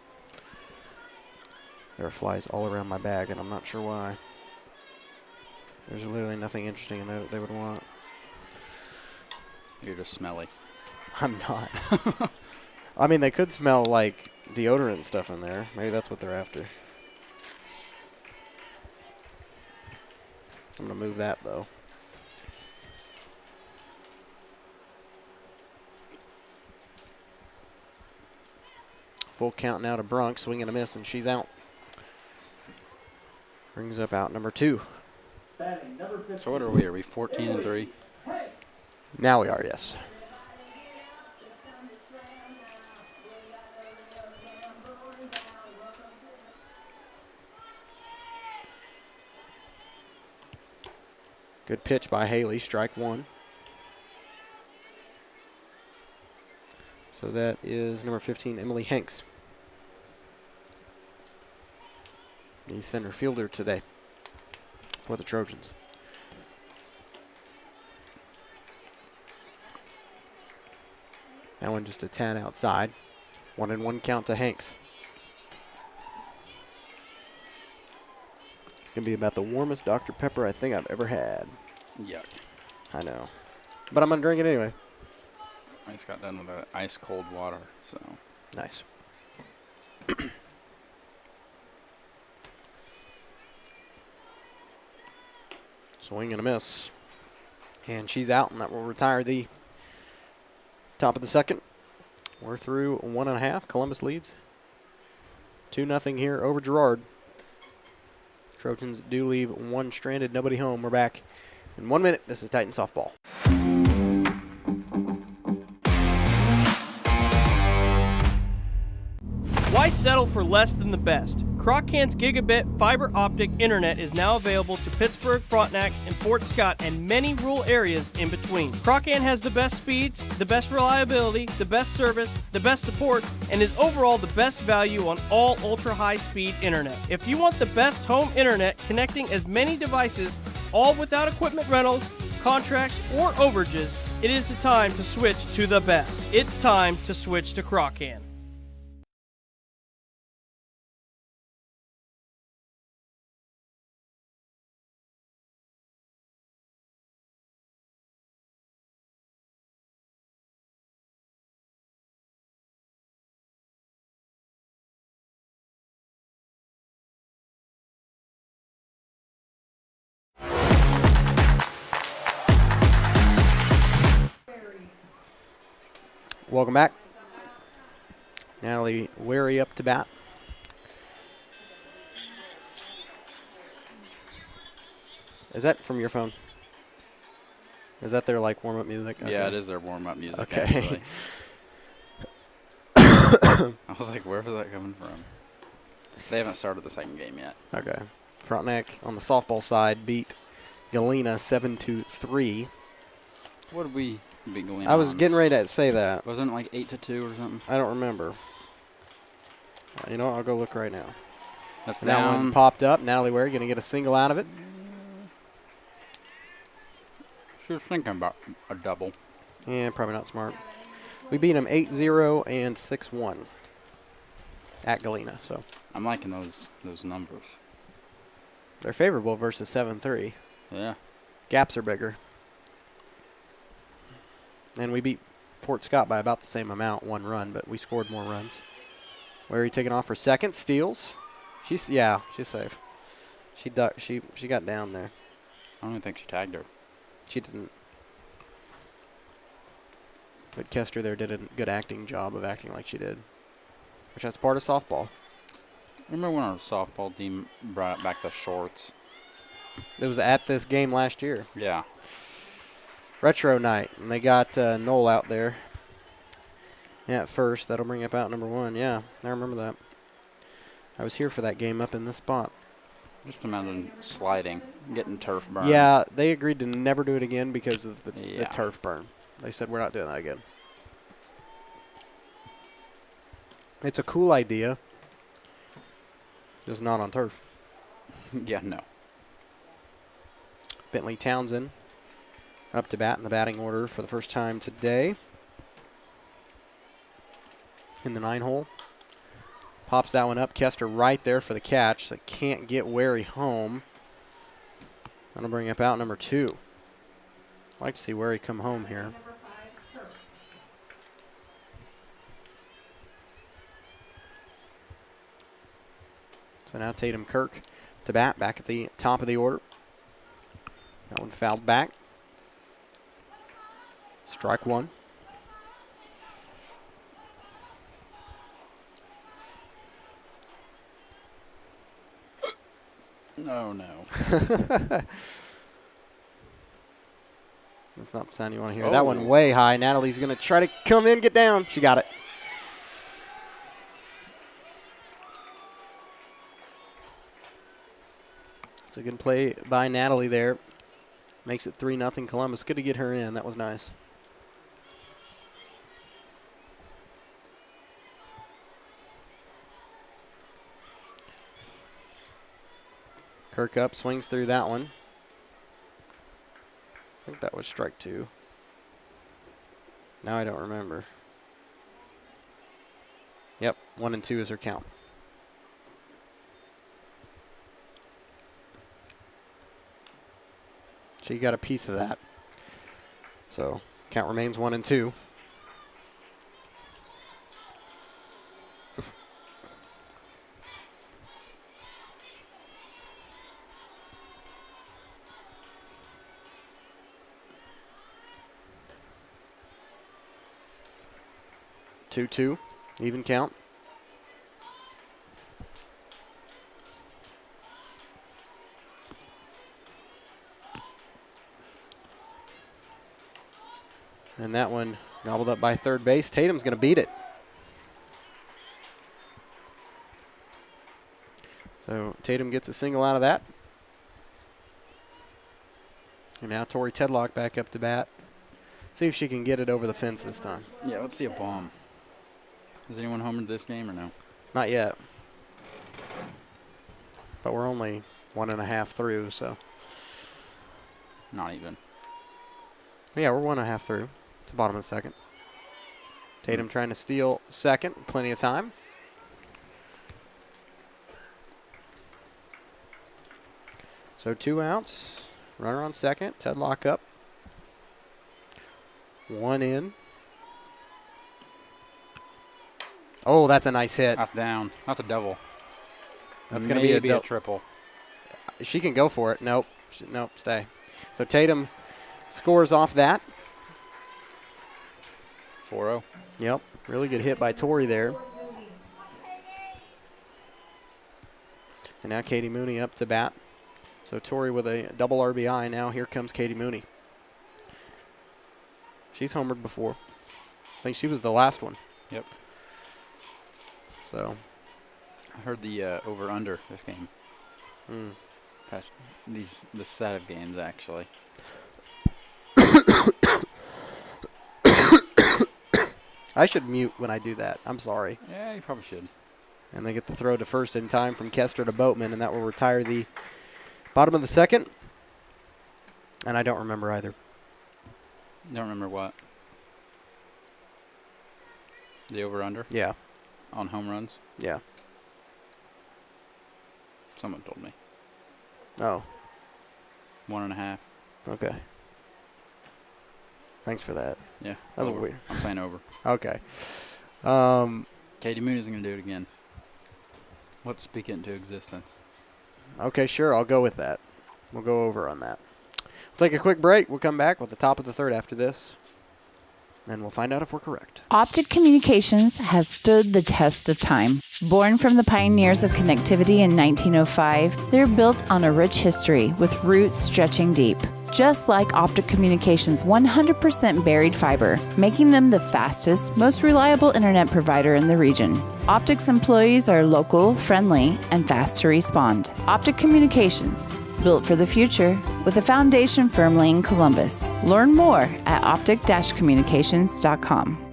There are flies all around my bag, and I'm not sure why. There's literally nothing interesting in there that they would want. You're just smelly. I'm not. I mean, they could smell like deodorant and stuff in there. Maybe that's what they're after. I'm going to move that, though. Full count now to Brunk, swing and a miss, and she's out. Brings up out number 2. So what are we? Are we 14-3? Now we are, yes. Good pitch by Haley, strike 1. So that is number 15, Emily Hanks. The center fielder today for the Trojans. That one just a 10 outside. 1-1 count to Hanks. It's going to be about the warmest Dr. Pepper I think I've ever had. Yuck. I know. But I'm going to drink it anyway. I just got done with the ice cold water, so. Nice. Swing and a miss. And she's out, and that will retire the top of the second. We're through 1.5. Columbus leads 2-0 here over Girard. Trojans do leave one stranded, nobody home. We're back in 1 minute. This is Titan Softball. Why settle for less than the best? Croc-Can's gigabit fiber optic internet is now available to Pittsburgh, Frontenac, and Fort Scott, and many rural areas in between. Croc-Can has the best speeds, the best reliability, the best service, the best support, and is overall the best value on all ultra-high-speed internet. If you want the best home internet connecting as many devices, all without equipment rentals, contracts, or overages, it is the time to switch to the best. It's time to switch to Croc-Can. Welcome back. Natalie Wary up to bat. Is that from your phone? Is that their like warm-up music? Okay. Yeah, it is their warm-up music. Okay. Actually. I was like, where was that coming from? They haven't started the second game yet. Okay. Frontenac on the softball side beat Galena 7-3. What did we beat Galena? I was getting ready to say that. Wasn't it like 8-2 or something? I don't remember. You know what? I'll go look right now. That's and that down. one popped up. Natalie Ware going to get a single out of it. She was thinking about a double. Yeah, probably not smart. We beat them 8-0 and 6-1 at Galena. So I'm liking those numbers. They're favorable versus 7-3. Yeah. Gaps are bigger. And we beat Fort Scott by about the same amount, 1 run, but we scored more runs. Wary taking off for second, steals. She's safe. She got down there. I don't even think she tagged her. She didn't. But Kester there did a good acting job of acting like she did, which that's part of softball. Remember when our softball team brought back the shorts? It was at this game last year. Yeah. Retro night, and they got Noel out there. Yeah, at first. That'll bring up out number 1. Yeah, I remember that. I was here for that game up in this spot. Just imagine sliding, getting turf burn. Yeah, they agreed to never do it again because of the turf burn. They said, we're not doing that again. It's a cool idea, just not on turf. Yeah, no. Bentley Townsend up to bat in the batting order for the first time today. In the 9-hole. Pops that one up. Kester right there for the catch. So can't get Wary home. That'll bring up out number 2. I'd like to see Wary come home here. So now Tatum Kirk to bat, back at the top of the order. That one fouled back. Strike 1. No. That's not the sound you want to hear. Oh. That one way high. Natalie's going to try to come in, get down. She got it. It's a good play by Natalie there. Makes it 3-0 Columbus. Good to get her in. That was nice. Kirk up, swings through that one. I think that was strike 2. Now I don't remember. Yep, 1 and 2 is her count. She got a piece of that. So count remains 1 and 2. 2-2, even count. And that one gobbled up by third base. Tatum's going to beat it. So Tatum gets a single out of that. And now Tori Tedlock back up to bat. See if she can get it over the fence this time. Yeah, let's see a bomb. Has anyone homered this game or no? Not yet. But we're only 1.5 through, so. Not even. Yeah, we're 1.5 through. It's the bottom of the second. Tatum trying to steal second. Plenty of time. So 2 outs. Runner on second. Tedlock up. 1 in. Oh, that's a nice hit. That's down. That's a double. That's going to be a triple. She can go for it. Nope. Nope, stay. So Tatum scores off that. 4-0. Yep. Really good hit by Tori there. And now Katie Mooney up to bat. So Tori with a double RBI. Now here comes Katie Mooney. She's homered before. I think she was the last one. Yep. So. I heard the over-under this game. Past this set of games, actually. I should mute when I do that. I'm sorry. Yeah, you probably should. And they get the throw to first in time from Kester to Boatman, and that will retire the bottom of the second. And I don't remember either. Don't remember what? The over-under? Yeah. On home runs? Yeah. Someone told me. Oh. 1.5. Okay. Thanks for that. Yeah. That was over. weird. I'm saying over. Okay. Katie Moon isn't going to do it again. Let's speak it into existence. Okay, sure. I'll go with that. We'll go over on that. We'll take a quick break. We'll come back with the top of the third after this. And we'll find out if we're correct. Optic Communications has stood the test of time. Born from the pioneers of connectivity in 1905, they're built on a rich history with roots stretching deep. Just like Optic Communications' 100% buried fiber, making them the fastest, most reliable internet provider in the region. Optic's employees are local, friendly, and fast to respond. Optic Communications, built for the future, with a foundation firmly in Columbus. Learn more at optic-communications.com.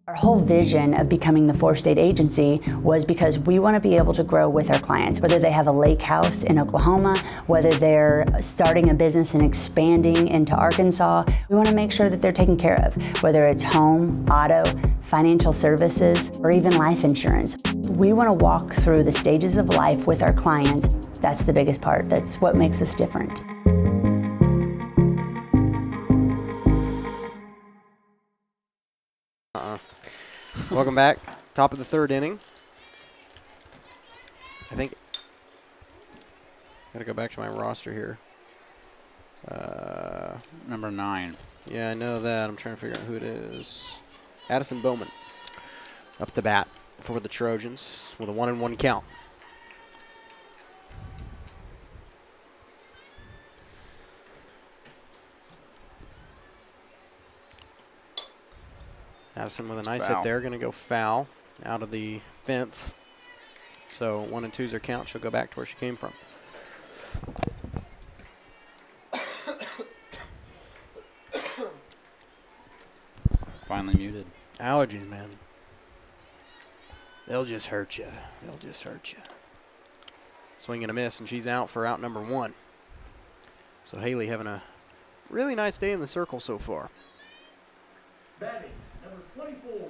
Our whole vision of becoming the 4-state agency was because we want to be able to grow with our clients, whether they have a lake house in Oklahoma, whether they're starting a business and expanding into Arkansas. We want to make sure that they're taken care of, whether it's home, auto, financial services, or even life insurance. We want to walk through the stages of life with our clients. That's the biggest part. That's what makes us different. Welcome back. Top of the third inning. I think. Got to go back to my roster here. Number 9. Yeah, I know that. I'm trying to figure out who it is. Addison Bowman up to bat for the Trojans with a 1-1 count. Addison with a nice hit there. Going to go foul out of the fence. So 1 and 2's her count. She'll go back to where she came from. Finally muted. Allergies, man. They'll just hurt you. They'll just hurt you. Swing and a miss, and she's out for out number 1. So Haley having a really nice day in the circle so far. Batting, number 24,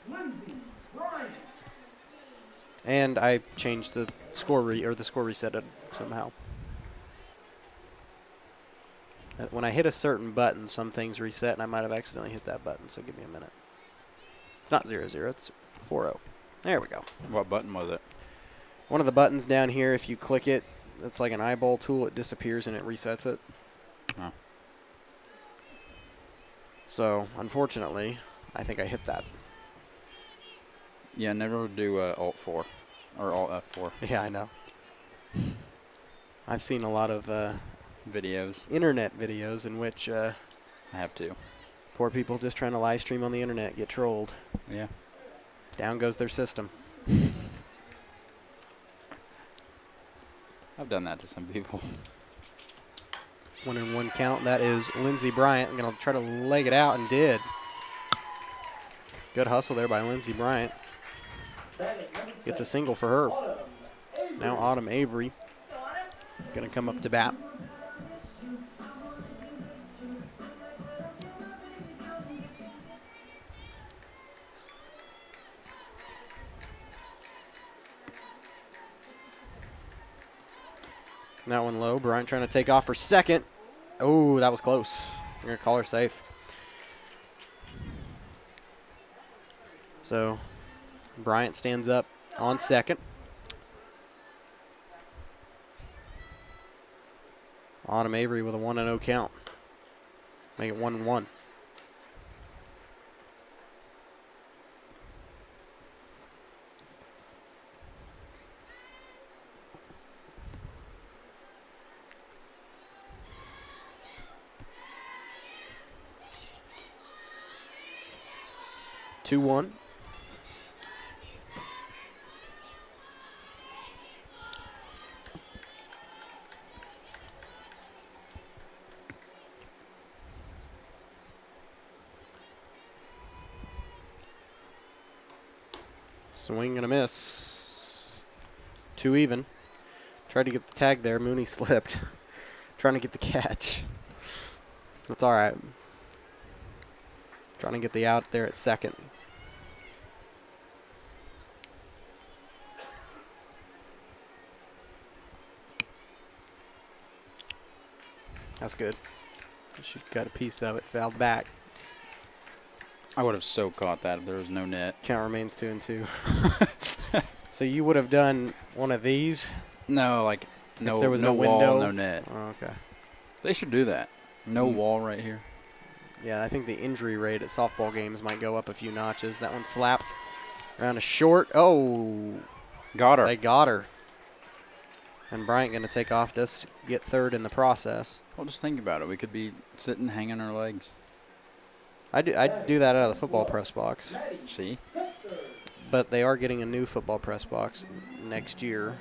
Lindsay Bryant. And I changed the score score reset somehow. When I hit a certain button, some things reset, and I might have accidentally hit that button, so give me a minute. It's not 0-0, it's 4-0. There we go. What button was it? One of the buttons down here, if you click it, it's like an eyeball tool. It disappears and it resets it. Oh. So, unfortunately, I think I hit that. Yeah, never do Alt 4 or Alt F4. Yeah, I know. I've seen a lot of videos, internet videos in which I have to. Poor people just trying to live stream on the internet get trolled. Yeah. Down goes their system. I've done that to some people. 1-1 count. That is Lindsey Bryant. Going to try to leg it out, and did. Good hustle there by Lindsey Bryant. Gets a single for her. Now Autumn Avery going to come up to bat. That one low. Bryant trying to take off for second. Oh, that was close. We're going to call her safe. So Bryant stands up on second. Autumn Avery with a 1-0 count. Make it 1-1. Two-one. Swing and a miss. 2 even. Tried to get the tag there. Mooney slipped. Trying to get the catch. That's all right. Trying to get the out there at second. That's good. She got a piece of it. Fouled back. I would have so caught that if there was no net. Count remains 2-2. So you would have done one of these? No, like no, if there was no no wall, window? no net. Oh, okay. They should do that. No wall right here. Yeah, I think the injury rate at softball games might go up a few notches. That one slapped around a short. Oh. Got her. They got her. And Bryant going to take off, just get third in the process. Well, just think about it. We could be sitting, hanging our legs. I'd do that out of the football press box. See? But they are getting a new football press box next year.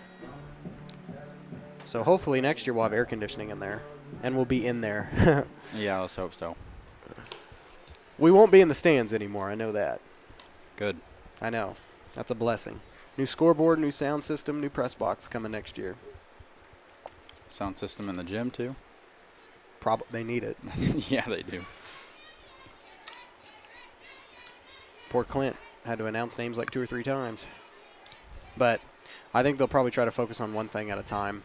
So hopefully next year we'll have air conditioning in there. And we'll be in there. Yeah, let's hope so. We won't be in the stands anymore. I know that. Good. I know. That's a blessing. New scoreboard, new sound system, new press box coming next year. Sound system in the gym, too? They need it. Yeah, they do. Poor Clint had to announce names like 2 or 3 times. But I think they'll probably try to focus on one thing at a time.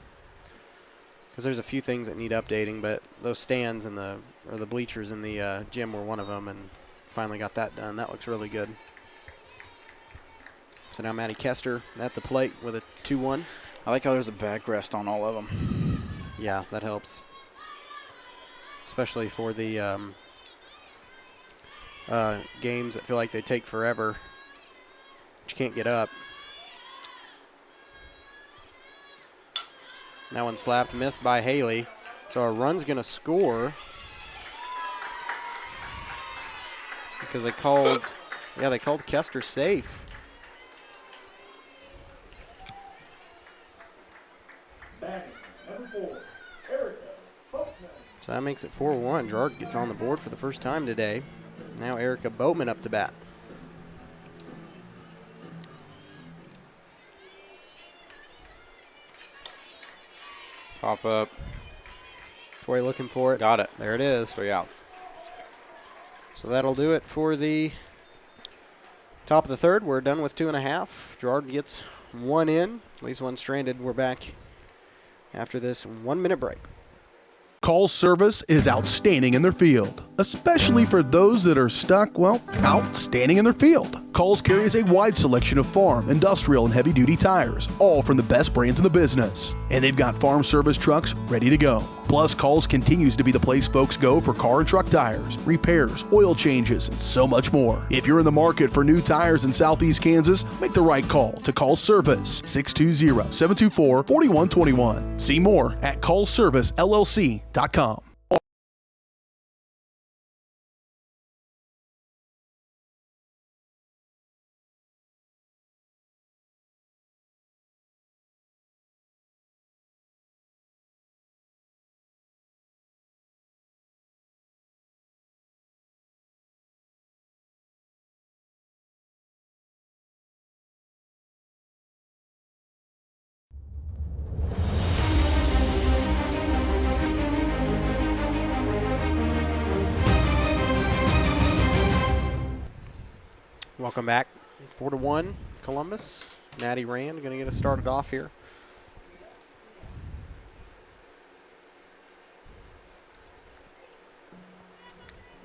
Because there's a few things that need updating, but those stands and the bleachers in the gym were one of them, and finally got that done. That looks really good. So now Maddie Kester at the plate with a 2-1. I like how there's a backrest on all of them. Yeah, that helps. Especially for the games that feel like they take forever, but you can't get up. That one slapped, missed by Haley. So a run's going to score because they called Kester safe. So that makes it 4-1. Girard gets on the board for the first time today. Now Erica Boatman up to bat. Pop up. Troy looking for it. Got it. There it is. 3 outs. So that'll do it for the top of the third. We're done with 2.5. Girard gets 1 in. At least 1 stranded. We're back after this 1-minute break. Call's service is outstanding in their field, especially for those that are stuck, well, outstanding in their field. Call's carries a wide selection of farm, industrial, and heavy-duty tires, all from the best brands in the business. And they've got farm service trucks ready to go. Plus, Call's continues to be the place folks go for car and truck tires, repairs, oil changes, and so much more. If you're in the market for new tires in Southeast Kansas, make the right call to Call's Service, 620-724-4121. See more at callservicellc.com. Welcome back. 4-1 Columbus. Maddie Rand going to get us started off here.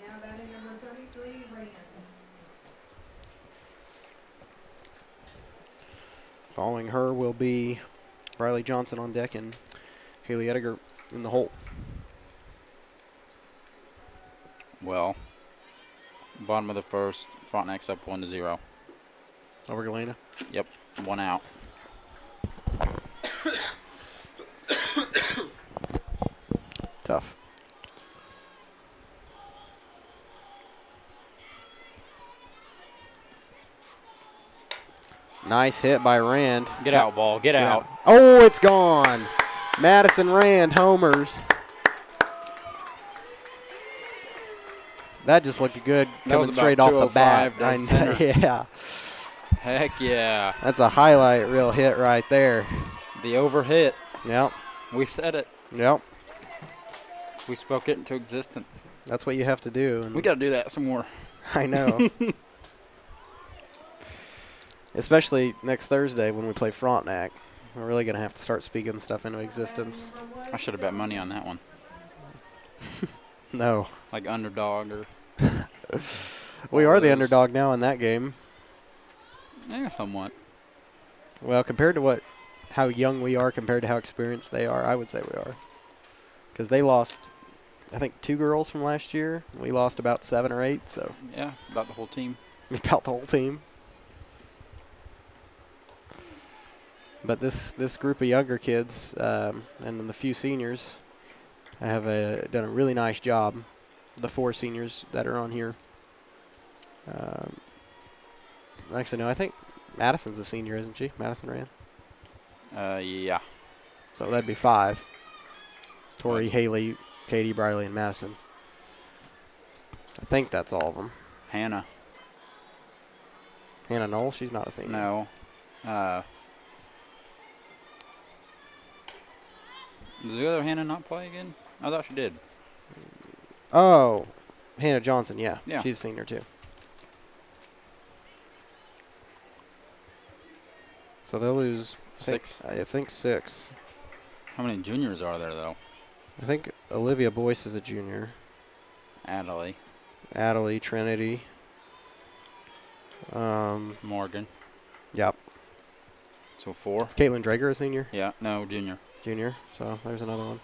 Now batting number 33, Rand. Following her will be Riley Johnson on deck and Haley Ediger in the hole. Well, bottom of the first, Frontenac's up 1-0. Over Galena? Yep, 1 out. Tough. Nice hit by Rand. Get out, ball. Get out. Oh, it's gone. Madison Rand homers. That just looked good coming straight off the bat. Yeah. Heck yeah. That's a highlight reel hit right there. The overhit. Yep. We said it. Yep. We spoke it into existence. That's what you have to do. And we got to do that some more. I know. Especially next Thursday when we play Frontenac. We're really going to have to start speaking stuff into existence. I should have bet money on that one. No. Like underdog or... We are the underdog now in that game. Yeah, somewhat. Well, compared to how young we are compared to how experienced they are, I would say we are. Because they lost, I think, 2 girls from last year. We lost about 7 or 8, so. Yeah, about the whole team. About the whole team. But this group of younger kids and then the few seniors have done a really nice job. The 4 seniors that are on here. Actually, no, I think Madison's a senior, isn't she? Madison Rand? Yeah. So that'd be 5. Tori, Haley, Katie, Briley, and Madison. I think that's all of them. Hannah Knoll, she's not a senior. No. Does the other Hannah not play again? I thought she did. Oh, Hannah Johnson, yeah. Yeah. She's a senior too. So they'll lose 6. I think 6. How many juniors are there, though? I think Olivia Boyce is a junior. Adelie, Trinity. Morgan. Yep. So 4. Is Caitlin Drager a senior? Yeah, no, junior. Junior, so there's another one.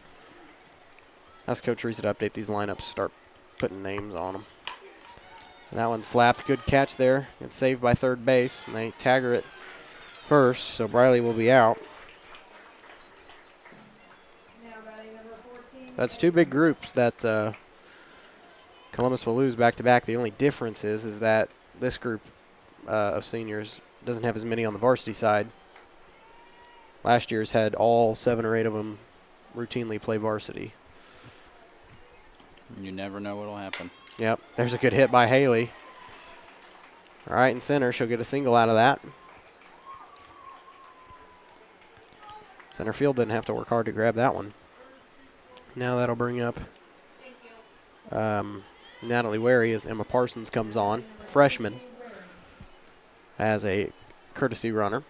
Ask Coach Reese to update these lineups, start putting names on them. And that one slapped. Good catch there. It's saved by third base, and they tag her at first, so Briley will be out. That's 2 big groups that Columbus will lose back-to-back. The only difference is that this group of seniors doesn't have as many on the varsity side. Last year's had all 7 or 8 of them routinely play varsity. You never know what'll happen. Yep, there's a good hit by Haley. Right in center, she'll get a single out of that. Center field didn't have to work hard to grab that one. Now that'll bring up Natalie Wary as Emma Parsons comes on, freshman, as a courtesy runner.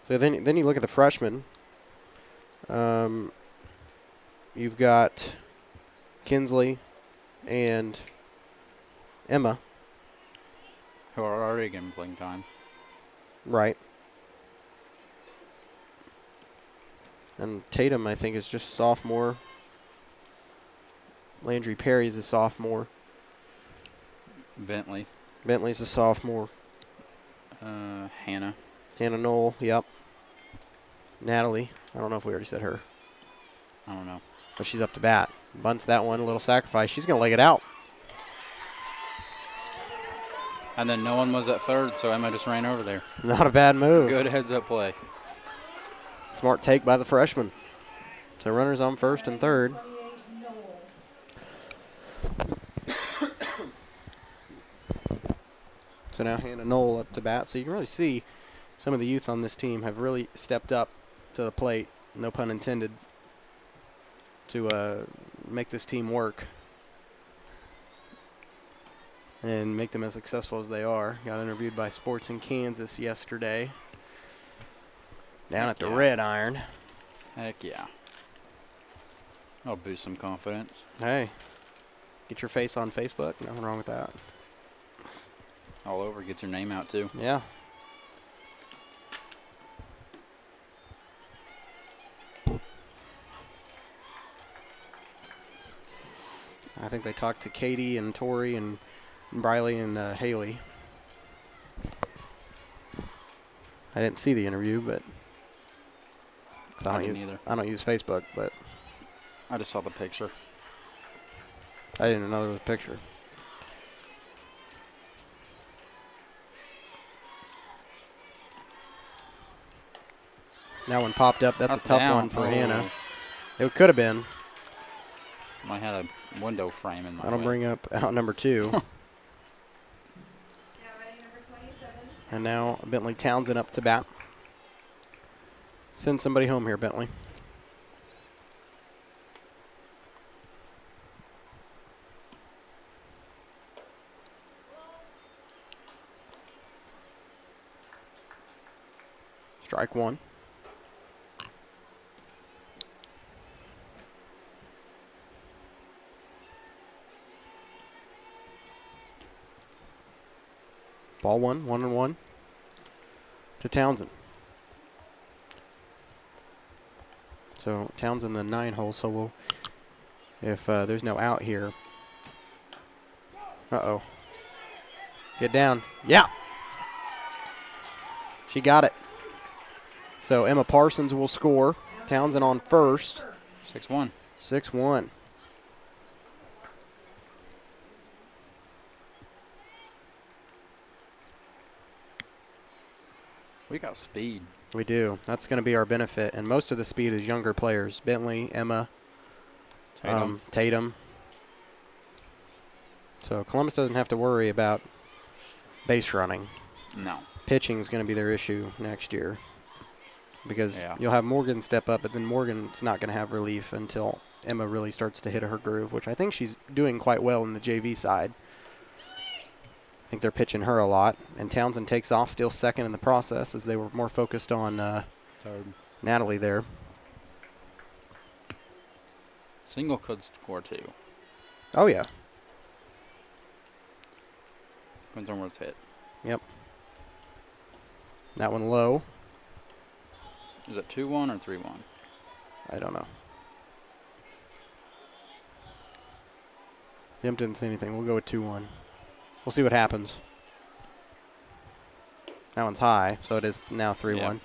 So then you look at the freshmen. you've got Kinsley and Emma. Who are already getting playing time. Right. And Tatum, I think, is just sophomore. Landry Perry's a sophomore. Bentley's a sophomore. Hannah Knoll, yep. Natalie, I don't know if we already said her. I don't know. But she's up to bat. Bunts that one, a little sacrifice. She's going to leg it out. And then no one was at third, so Emma just ran over there. Not a bad move. Good heads-up play. Smart take by the freshman. So runners on first and third. So now Hannah Knoll up to bat. So you can really see some of the youth on this team have really stepped up to the plate, no pun intended, to make this team work and make them as successful as they are. Got interviewed by Sports in Kansas yesterday down at the Red Iron. Heck yeah. I'll boost some confidence. Hey, get your face on Facebook. Nothing wrong with that. All over, get your name out too. Yeah. I think they talked to Katie and Tori and Briley and Haley. I didn't see the interview, but I didn't either. I don't use Facebook, but I just saw the picture. I didn't know there was a picture. That one popped up. That's a tough one for Hannah. It could have been. I had a window frame in my That'll way. bring up out number 2. And now Bentley Townsend up to bat. Send somebody home here, Bentley. Strike one. Ball 1-1 to Townsend. So Townsend the 9 hole, so we'll, if there's no out here. Uh-oh. Get down. Yeah. She got it. So Emma Parsons will score. Townsend on first. 6-1. 6-1. We got speed. We do. That's going to be our benefit. And most of the speed is younger players. Bentley, Emma, Tatum. So Columbus doesn't have to worry about base running. No. Pitching is going to be their issue next year. Because you'll have Morgan step up, but then Morgan's not going to have relief until Emma really starts to hit her groove, which I think she's doing quite well in the JV side. I think they're pitching her a lot. And Townsend takes off, still second in the process, as they were more focused on Natalie there. Single could score too. Oh, yeah. Depends on where it's hit. Yep. That one low. Is it 2-1 or 3-1? I don't know. Yep, didn't say anything. We'll go with 2-1. We'll see what happens. That one's high, so it is now 3-1.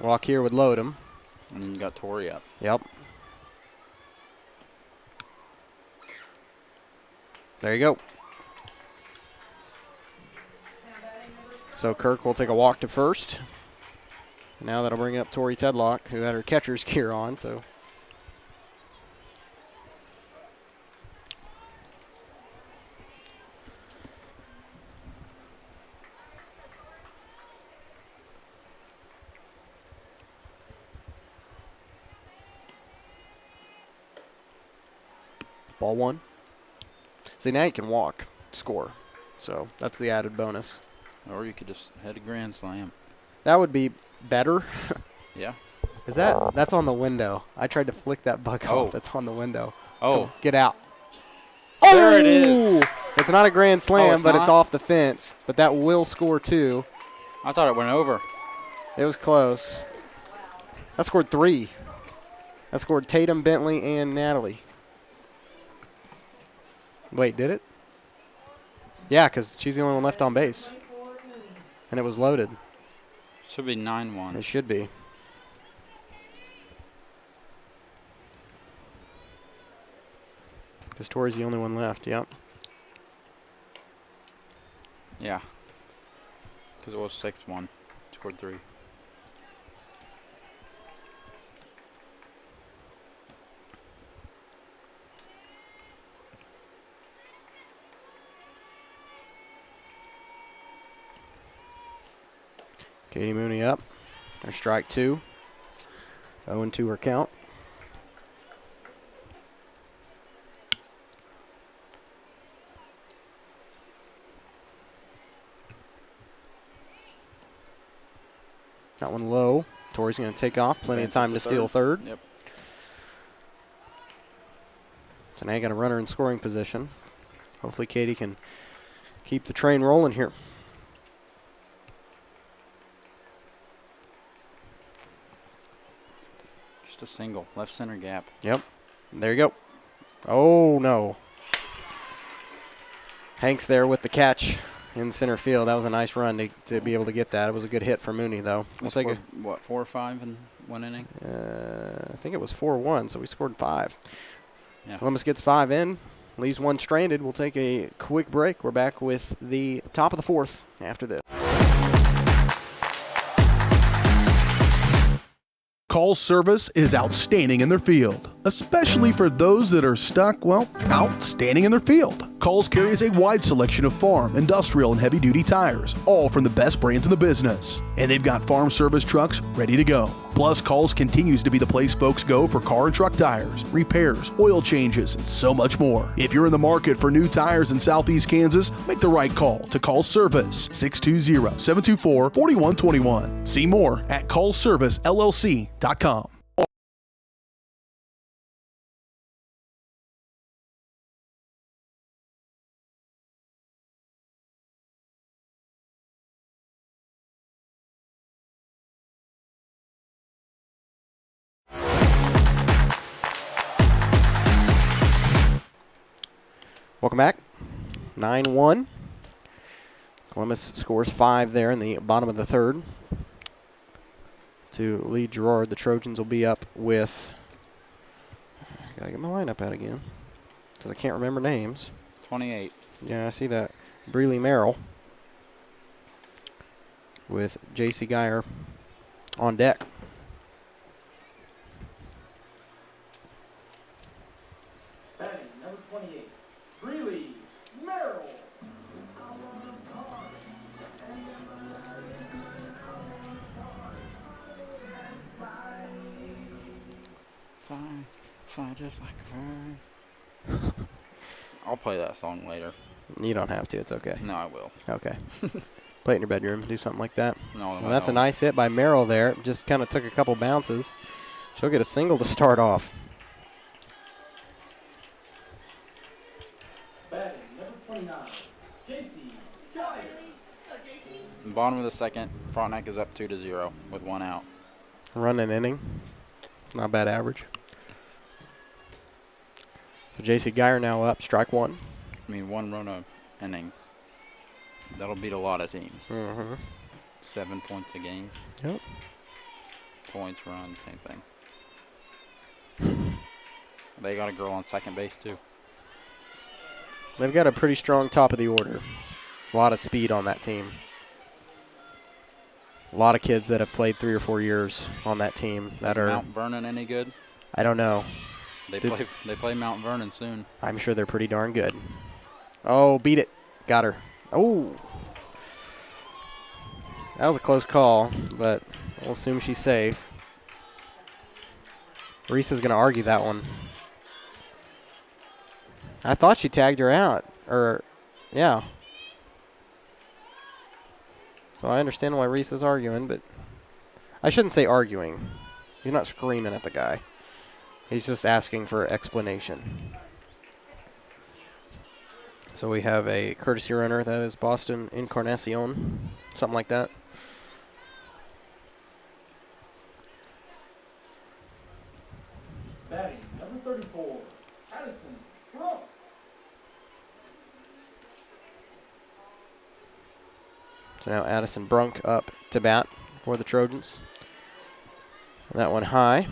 Walk here would load him. And then you got Tori up. Yep. There you go. So Kirk will take a walk to first. Now that'll bring up Tori Tedlock, who had her catcher's gear on, so. Ball one. See, now you can walk, score. So that's the added bonus. Or you could just hit a grand slam. That would be better. Yeah. Is that's on the window. I tried to flick that buck off. That's on the window. Oh. Go, get out. There it is. It's not a grand slam, but not? it's off the fence. But that will score 2. I thought it went over. It was close. I scored 3. I scored Tatum, Bentley, and Natalie. Wait, did it? Yeah, because she's the only one left on base. And it was loaded. Should be 9-1. It should be. Because Tori's the only one left, yep. Yeah. Because it was 6-1. Scored 3. Katie Mooney up. There's strike 2. 0-2 her count. That one low. Tori's going to take off. Plenty of time to steal third. Yep. So now you got a runner in scoring position. Hopefully Katie can keep the train rolling here. Just a single. Left center gap. Yep. There you go. Oh, no. Hanks there with the catch in center field. That was a nice run to be able to get that. It was a good hit for Mooney, though. We'll take what, 4 or 5 in one inning? I think it was 4-1, so we scored 5. Yeah. Columbus gets 5 in, leaves 1 stranded. We'll take a quick break. We're back with the top of the 4th after this. Call service is outstanding in their field, especially for those that are stuck, well, outstanding in their field. Calls carries a wide selection of farm, industrial, and heavy-duty tires, all from the best brands in the business. And they've got farm service trucks ready to go. Plus, Calls continues to be the place folks go for car and truck tires, repairs, oil changes, and so much more. If you're in the market for new tires in Southeast Kansas, make the right call to Call Service, 620-724-4121. See more at callservicellc.com. Welcome back. 9-1. Columbus scores 5 there in the bottom of the 3rd. To lead Girard, the Trojans will be up with, gotta get my lineup out again, because I can't remember names. 28. Yeah, I see that. Breeley Merrill with J.C. Geyer on deck. Batting number 28, Breeley Merrill. Fly just like a bird. I'll play that song later. You don't have to. It's okay. No, I will. Okay. Play it in your bedroom. Do something like that. No, well, that's a nice hit by Merrill there. Just kind of took a couple bounces. She'll get a single to start off. Batting number 29, J.C. Geyer. Bottom of the 2nd, Frontenac is up 2-0 with 1 out. Run an inning. Not a bad average. So J.C. Geyer now up, strike 1. I mean, 1 run a inning. That'll beat a lot of teams. 7 points a game. Yep. Points, run, same thing. They got a girl on second base, too. They've got a pretty strong top of the order. A lot of speed on that team. A lot of kids that have played 3 or 4 years on that team that Is are. Mount Vernon any good? I don't know. They play Mount Vernon soon. I'm sure they're pretty darn good. Oh, beat it. Got her. Oh. That was a close call, but we'll assume she's safe. Reese is going to argue that one. I thought she tagged her out. Yeah. So I understand why Reese is arguing, but I shouldn't say arguing. He's not screaming at the guy. He's just asking for explanation. So we have a courtesy runner. That is Boston Encarnacion, something like that. Batting number 34, Addison Brunk. So now Addison Brunk up to bat for the Trojans. And that one high.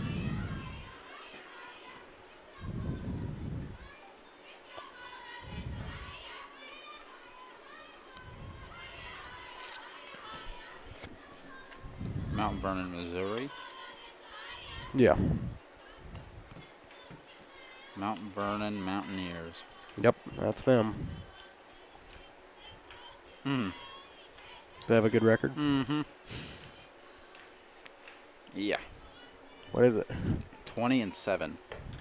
Mount Vernon, Missouri. Yeah. Mount Vernon Mountaineers. Yep, that's them. They have a good record? Mm-hmm. Yeah. What is it? 20-7.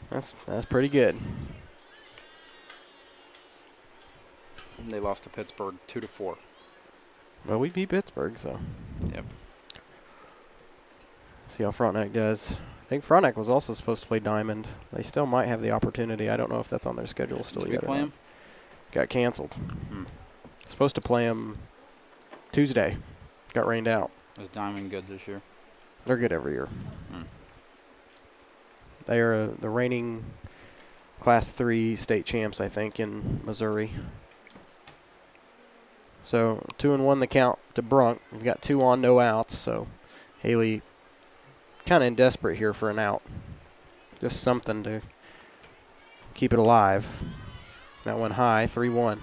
That's pretty good. They lost to Pittsburgh 2-4. Well, we beat Pittsburgh, so. Yep. See how Frontenac does. I think Frontenac was also supposed to play Diamond. They still might have the opportunity. I don't know if that's on their schedule still Did yet. we play him? Got canceled. Supposed to play him Tuesday. Got rained out. Is Diamond good this year? They're good every year. They are the reigning Class 3 state champs, I think, in Missouri. So 2-1 the count to Brunk. We've got 2 on, no outs. So Haley kind of in desperate here for an out. Just something to keep it alive. That one high, 3-1.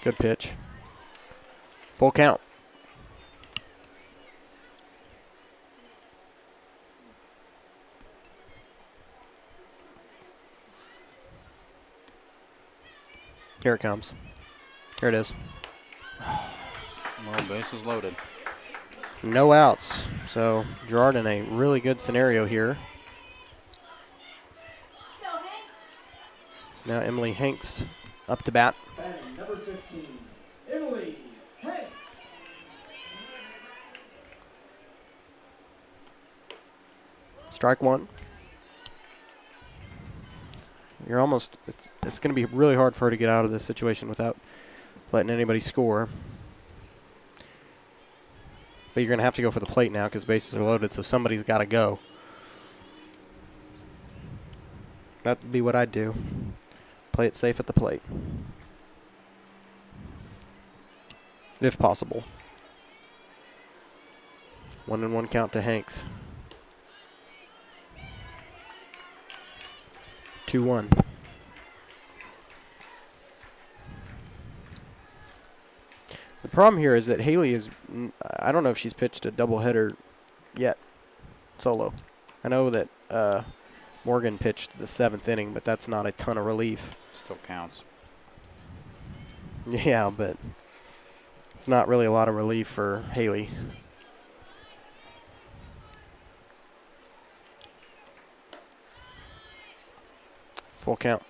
Good pitch. Full count. Here it comes. Here it is. Well, bases loaded. No outs. So Girard in a really good scenario here. Now Emily Hanks up to bat. Batting number 15, Emily Hanks. Strike one. You're almost, it's going to be really hard for her to get out of this situation without letting anybody score. But you're going to have to go for the plate now because bases are loaded, so somebody's got to go. That would be what I'd do. Play it safe at the plate. If possible. 1-1 count to Hanks. 2-1. The problem here is that Haley is, I don't know if she's pitched a doubleheader yet, solo. I know that Morgan pitched the 7th inning, but that's not a ton of relief. Still counts. Yeah, but it's not really a lot of relief for Haley. Full count.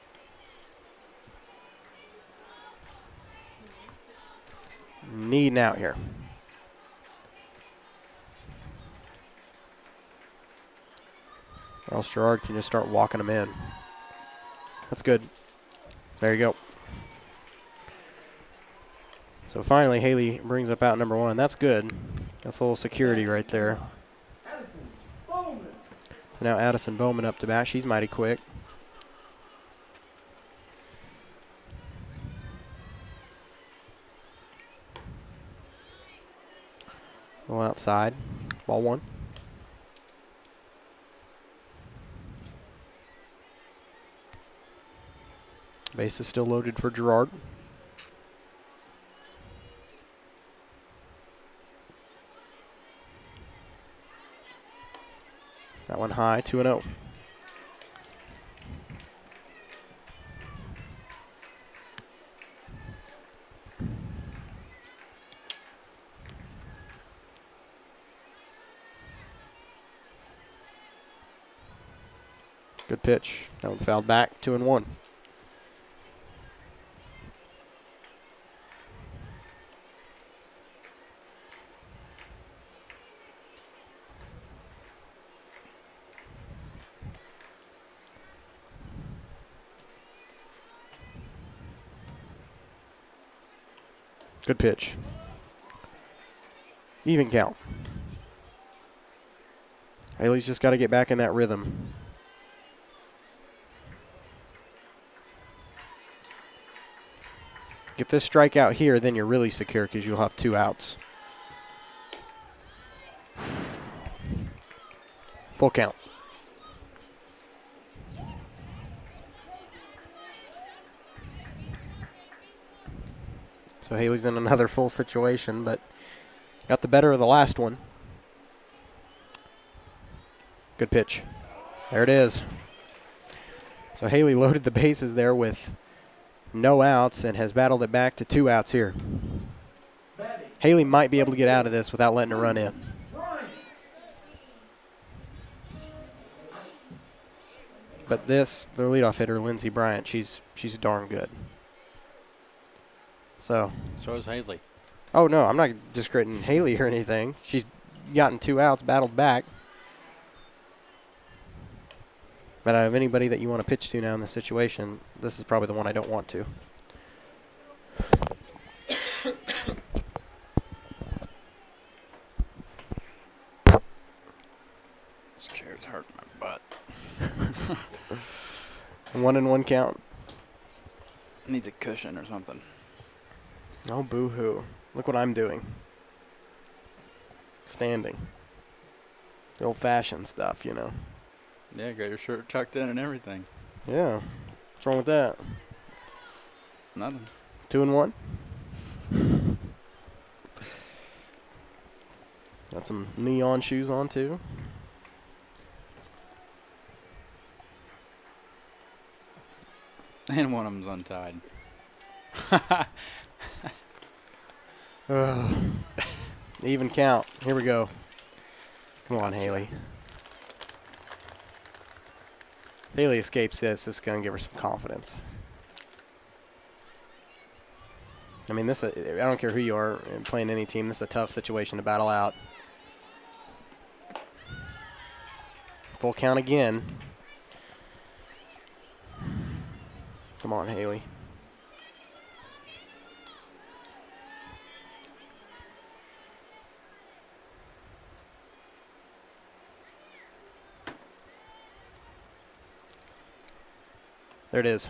Needing out here. Or else Girard can just start walking them in. That's good. There you go. So finally, Haley brings up out number 1. That's good. That's a little security right there. So now Addison Bowman up to bat. She's mighty quick. Go outside. Ball 1. Base is still loaded for Girard. That one high, 2-0. Good pitch. That one fouled back. 2-1. Good pitch. Even count. Haley's just got to get back in that rhythm. Get this strikeout here, then you're really secure because you'll have 2 outs. Full count. So Haley's in another full situation, but got the better of the last one. Good pitch. There it is. So Haley loaded the bases there with no outs and has battled it back to 2 outs here. Haley might be able to get out of this without letting a run in. But this, their leadoff hitter, Lindsey Bryant, she's darn good. So is Haley. Oh, no, I'm not discrediting Haley or anything. She's gotten 2 outs, battled back. But out of anybody that you want to pitch to now in this situation, this is probably the one I don't want to. This chair's hurting my butt. 1-1 count. Needs a cushion or something. Oh, boo-hoo. Look what I'm doing. Standing. The old-fashioned stuff, you know. Yeah, got your shirt tucked in and everything. Yeah. What's wrong with that? Nothing. 2-1. Got some neon shoes on, too. And one of them's untied. Even count. Here we go. Come on, Haley. Haley escapes this. This is going to give her some confidence. I mean, I don't care who you are playing any team. This is a tough situation to battle out. Full count again. Come on, Haley. There it is.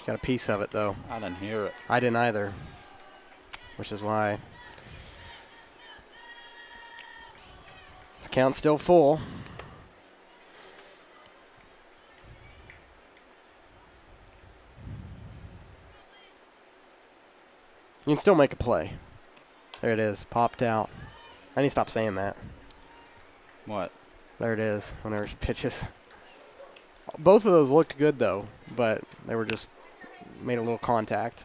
Got a piece of it, though. I didn't hear it. I didn't either, which is why. This count's still full. You can still make a play. There it is. Popped out. I need to stop saying that. What? There it is. Whenever she pitches. Both of those looked good, though, but they were just made a little contact.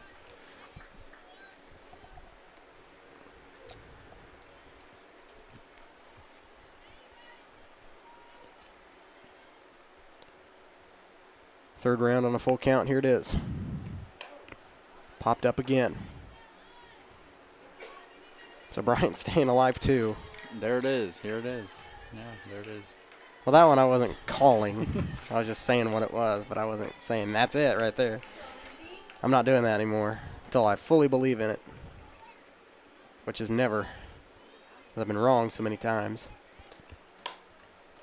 Third round on a full count. Here it is. Popped up again. So Bryant's staying alive, too. There it is. Here it is. Yeah, there it is. Well, that one I wasn't calling. I was just saying what it was, but I wasn't saying that's it right there. I'm not doing that anymore until I fully believe in it, which is never. I've been wrong so many times.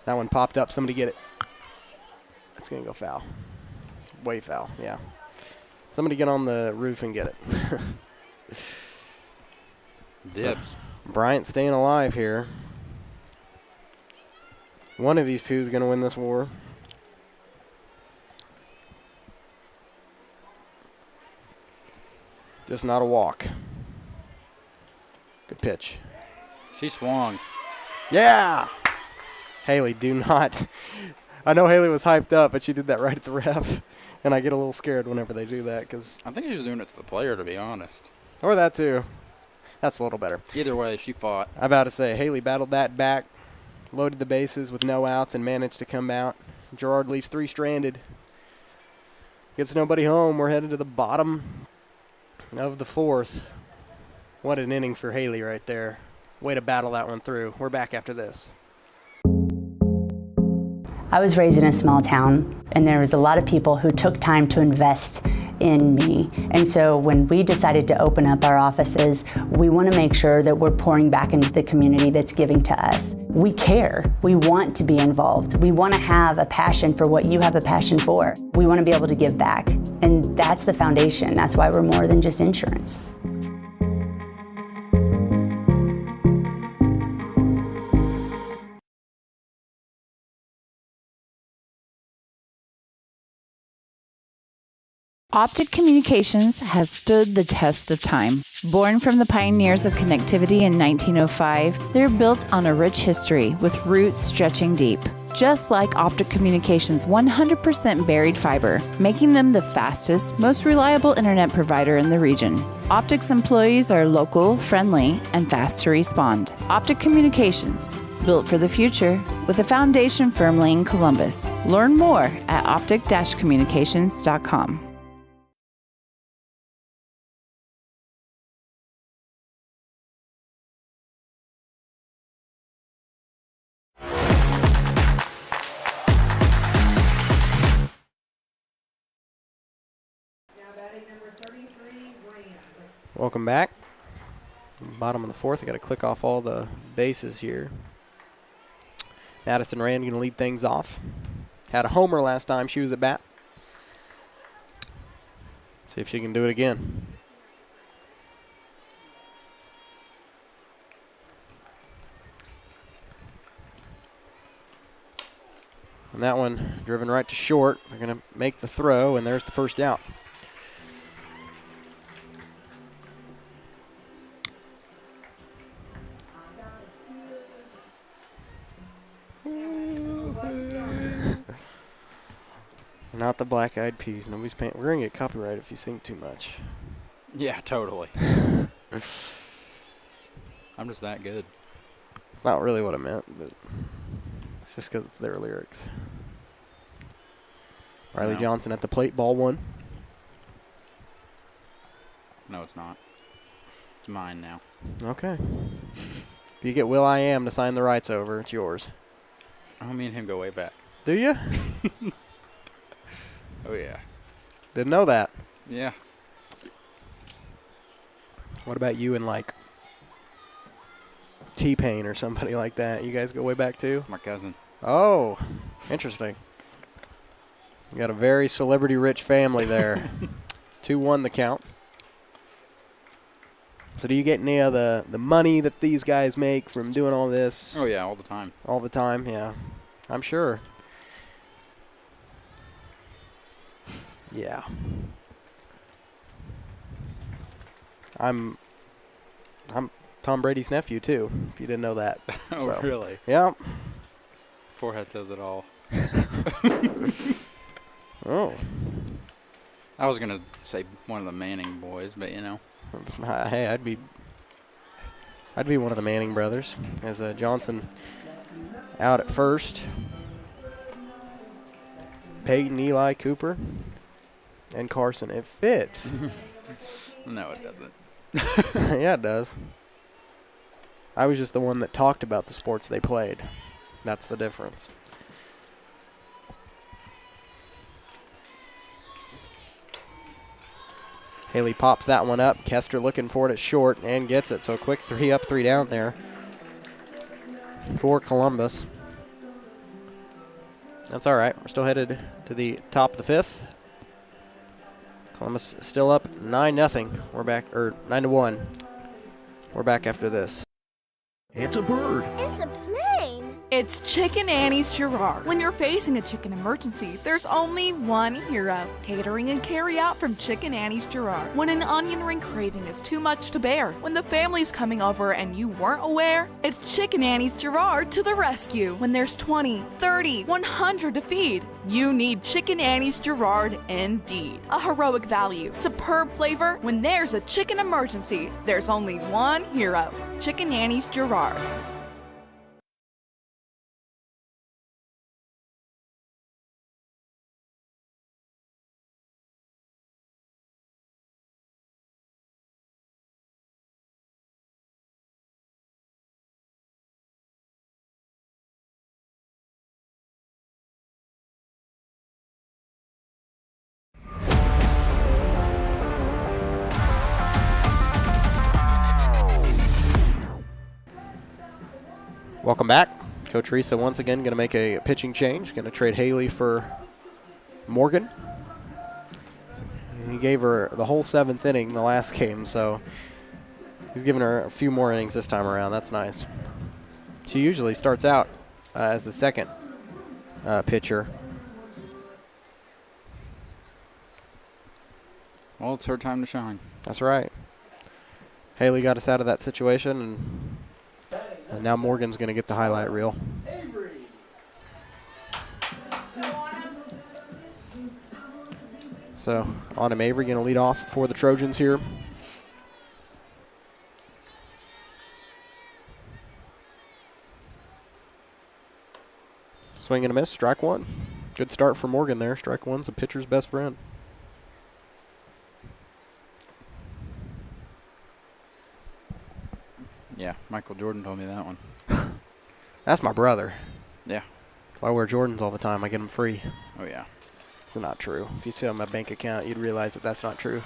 That one popped up. Somebody get it. It's going to go foul. Way foul, yeah. Somebody get on the roof and get it. Dibs. Bryant staying alive here. One of these two is going to win this war. Just not a walk. Good pitch. She swung. Yeah! Haley, do not. I know Haley was hyped up, but she did that right at the ref. And I get a little scared whenever they do that. I think she was doing it to the player, to be honest. Or that, too. That's a little better. Either way, she fought. I'm about to say, Haley battled that back loaded the bases with no outs and managed to come out. Girard leaves 3 stranded. Gets nobody home. We're headed to the bottom of the 4th. What an inning for Haley right there. Way to battle that one through. We're back after this. I was raised in a small town, and there was a lot of people who took time to invest in me. And so when we decided to open up our offices, we want to make sure that we're pouring back into the community that's giving to us. We care. We want to be involved. We want to have a passion for what you have a passion for. We want to be able to give back. And that's the foundation. That's why we're more than just insurance. Optic Communications has stood the test of time. Born from the pioneers of connectivity in 1905, they're built on a rich history with roots stretching deep. Just like Optic Communications' 100% buried fiber, making them the fastest, most reliable internet provider in the region. Optic's employees are local, friendly, and fast to respond. Optic Communications, built for the future, with a foundation firmly in Columbus. Learn more at optic-communications.com. Welcome back. Bottom of the 4th. I got to click off all the bases here. Madison Rand going to lead things off. Had a homer last time she was at bat. See if she can do it again. And that one driven right to short. They're going to make the throw, and there's the first out. Not the Black Eyed Peas. Nobody's paying. We're going to get copyright if you sing too much. Yeah, totally. I'm just that good. It's not really what I meant, but it's just because it's their lyrics. Riley Johnson at the plate, ball 1. No, it's not. It's mine now. Okay. If you get Will I Am to sign the rights over, it's yours. Oh, me and him go way back. Do you? Oh, yeah. Didn't know that. Yeah. What about you and, like, T-Pain or somebody like that? You guys go way back, too? My cousin. Oh, interesting. You got a very celebrity-rich family there. 2-1 the count. So do you get any of the money that these guys make from doing all this? Oh, yeah, all the time. All the time, yeah. I'm sure. Yeah. I'm Tom Brady's nephew, too, if you didn't know that. Oh, so, really? Yeah. Forehead says it all. Oh. I was going to say one of the Manning boys, but, you know. Hey, I'd be one of the Manning brothers. As Johnson out at first. Peyton, Eli, Cooper, and Carson. It fits. No, it doesn't. Yeah, it does. I was just the one that talked about the sports they played. That's the difference. Haley pops that one up. Kester looking for it at short and gets it. So a quick 3 up, 3 down there for Columbus. That's all right. We're still headed to the top of the 5th. Columbus still up 9-0. We're back, or 9-1. We're back after this. It's a bird. It's a plane. It's Chicken Annie's Girard. When you're facing a chicken emergency, there's only one hero. Catering and carry out from Chicken Annie's Girard. When an onion ring craving is too much to bear, when the family's coming over and you weren't aware, it's Chicken Annie's Girard to the rescue. When there's 20, 30, 100 to feed, you need Chicken Annie's Girard indeed. A heroic value, superb flavor. When there's a chicken emergency, there's only one hero. Chicken Annie's Girard. Welcome back. Coach Risa once again going to make a pitching change. Going to trade Haley for Morgan. He gave her the whole 7th inning the last game, so he's giving her a few more innings this time around. That's nice. She usually starts out as the second pitcher. Well, it's her time to shine. That's right. Haley got us out of that situation, and now Morgan's going to get the highlight reel. So, Autumn Avery going to lead off for the Trojans here. Swing and a miss, strike one. Good start for Morgan there. Strike one's a pitcher's best friend. Yeah, Michael Jordan told me that one. That's my brother. Yeah. So I wear Jordans all the time. I get them free. Oh, yeah. It's not true. If you see on my bank account, you'd realize that that's not true.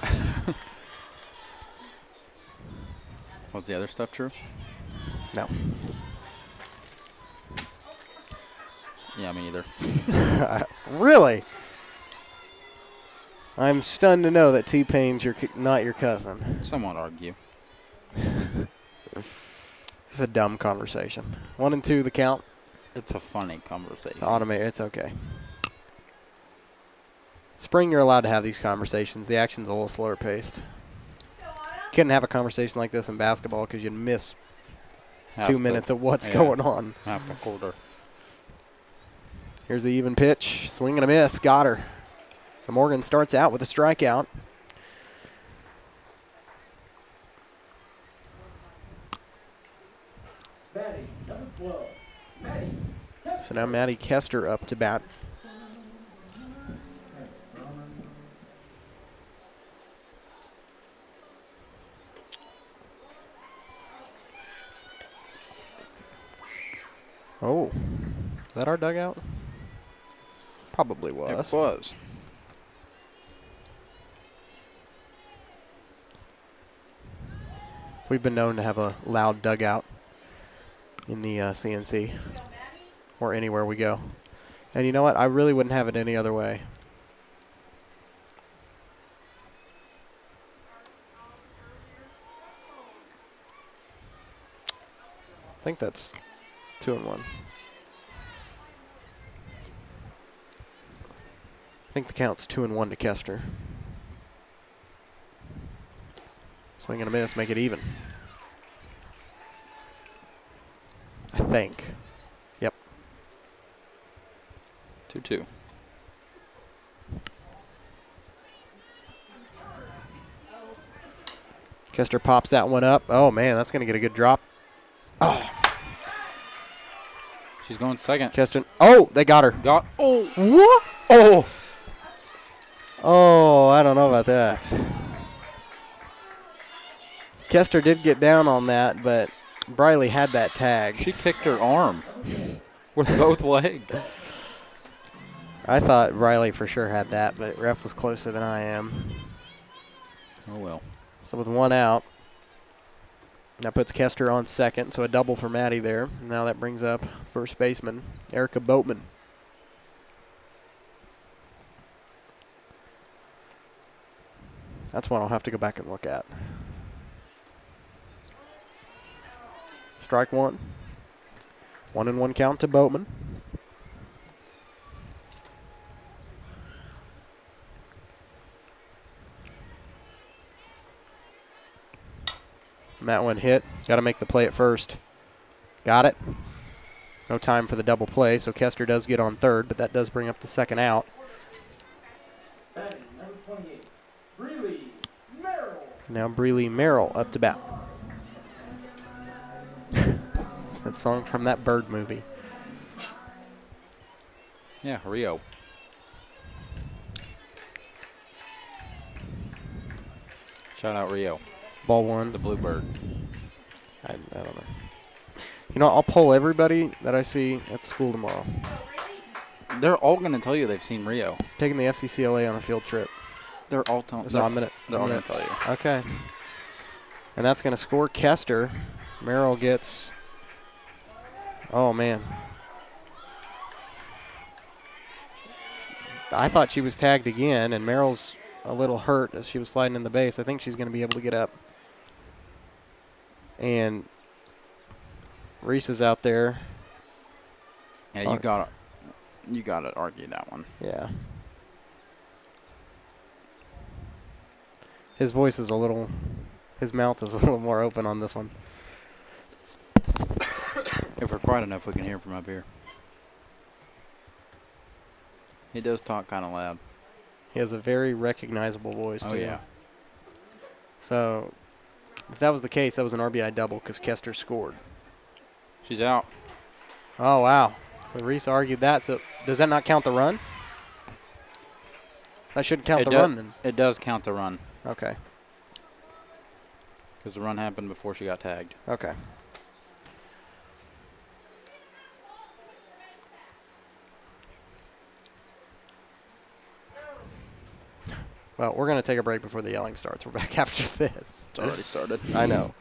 Was the other stuff true? No. Yeah, me either. Really? I'm stunned to know that T-Pain's not your cousin. Some would argue. This is a dumb conversation. 1-2 the count. It's a funny conversation. Automate, it's okay. Spring, you're allowed to have these conversations. The action's a little slower paced. Couldn't have a conversation like this in basketball because you'd miss 2 minutes of what's going on. Half the quarter. Here's the even pitch. Swing and a miss. Got her. So Morgan starts out with a strikeout. So now Maddie Kester up to bat. Oh, is that our dugout? Probably was. It was. We've been known to have a loud dugout in the CNC or anywhere we go. And you know what? I really wouldn't have it any other way. I think that's 2-1. I think the count's 2-1 to Kester. Swing and a miss, make it even. I think. Yep. 2-2. Kester pops that one up. Oh, man, that's going to get a good drop. Oh. She's going second. Kester. Oh, they got her. Oh. What? Oh. Oh, I don't know about that. Kester did get down on that, but Briley had that tag. She kicked her arm with both legs. I thought Riley for sure had that, but ref was closer than I am. Oh, well. So with one out, that puts Kester on second, so a double for Maddie there. Now that brings up first baseman, Erica Boatman. That's one I'll have to go back and look at. Strike one. 1-1 count to Boatman. And that one hit. Got to make the play at first. Got it. No time for the double play, so Kester does get on third, but that does bring up the second out. Now Breeley Merrill up to bat. That song from that Bird movie. Yeah, Rio. Shout out Rio. Ball one. The Bluebird. I don't know. You know, I'll poll everybody that I see at school tomorrow. They're all going to tell you they've seen Rio. Taking the FCCLA on a field trip. They're all telling. So I'm gonna They're tell you. Okay. And that's going to score Kester. Merrill gets Oh, man. I thought she was tagged again, and Merrill's a little hurt as she was sliding in the base. I think she's going to be able to get up. And Reese is out there. Yeah, you gotta argue that one. Yeah. His voice is his mouth is a little more open on this one. If we're quiet enough, we can hear from up here. He does talk kind of loud. He has a very recognizable voice, too. Oh, yeah. So, if that was the case, that was an RBI double because Kester scored. She's out. Oh, wow. Reese argued that. So, does that not count the run? That should count the run, then. It does count the run. Okay. Because the run happened before she got tagged. Okay. Well, we're going to take a break before the yelling starts. We're back after this. It's already started. I know.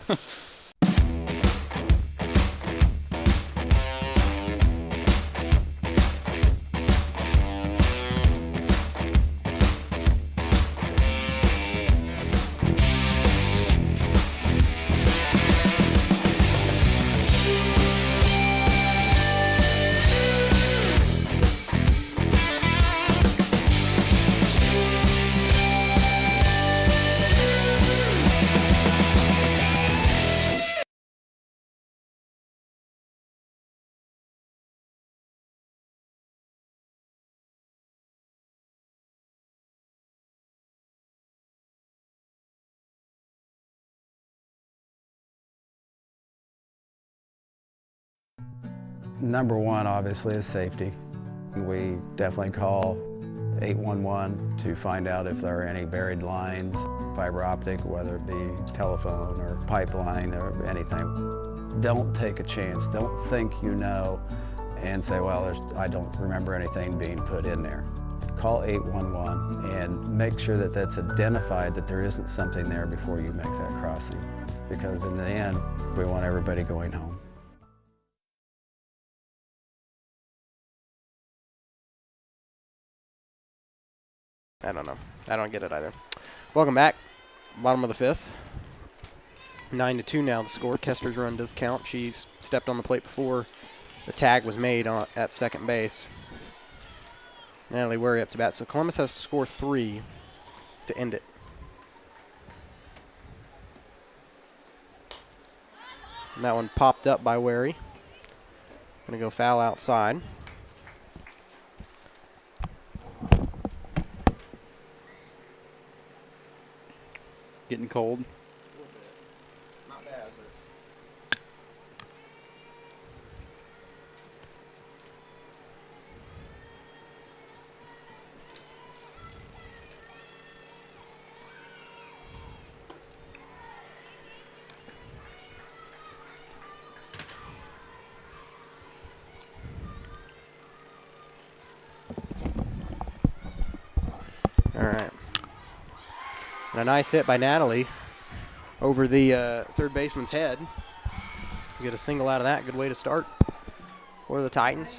Number one, obviously, is safety. We definitely call 811 to find out if there are any buried lines, fiber optic, whether it be telephone or pipeline or anything. Don't take a chance. Don't think you know and say, well, I don't remember anything being put in there. Call 811 and make sure that that's identified, that there isn't something there before you make that crossing. Because in the end, we want everybody going home. I don't know. I don't get it either. Welcome back. Bottom of the fifth. 9-2 now the score. Kester's run does count. She stepped on the plate before the tag was made at second base. Natalie Wary up to bat. So Columbus has to score 3 to end it. And that one popped up by Wary. Going to go foul outside. Getting cold. Not bad, all right. And a nice hit by Natalie over the third baseman's head. Get a single out of that. Good way to start for the Titans.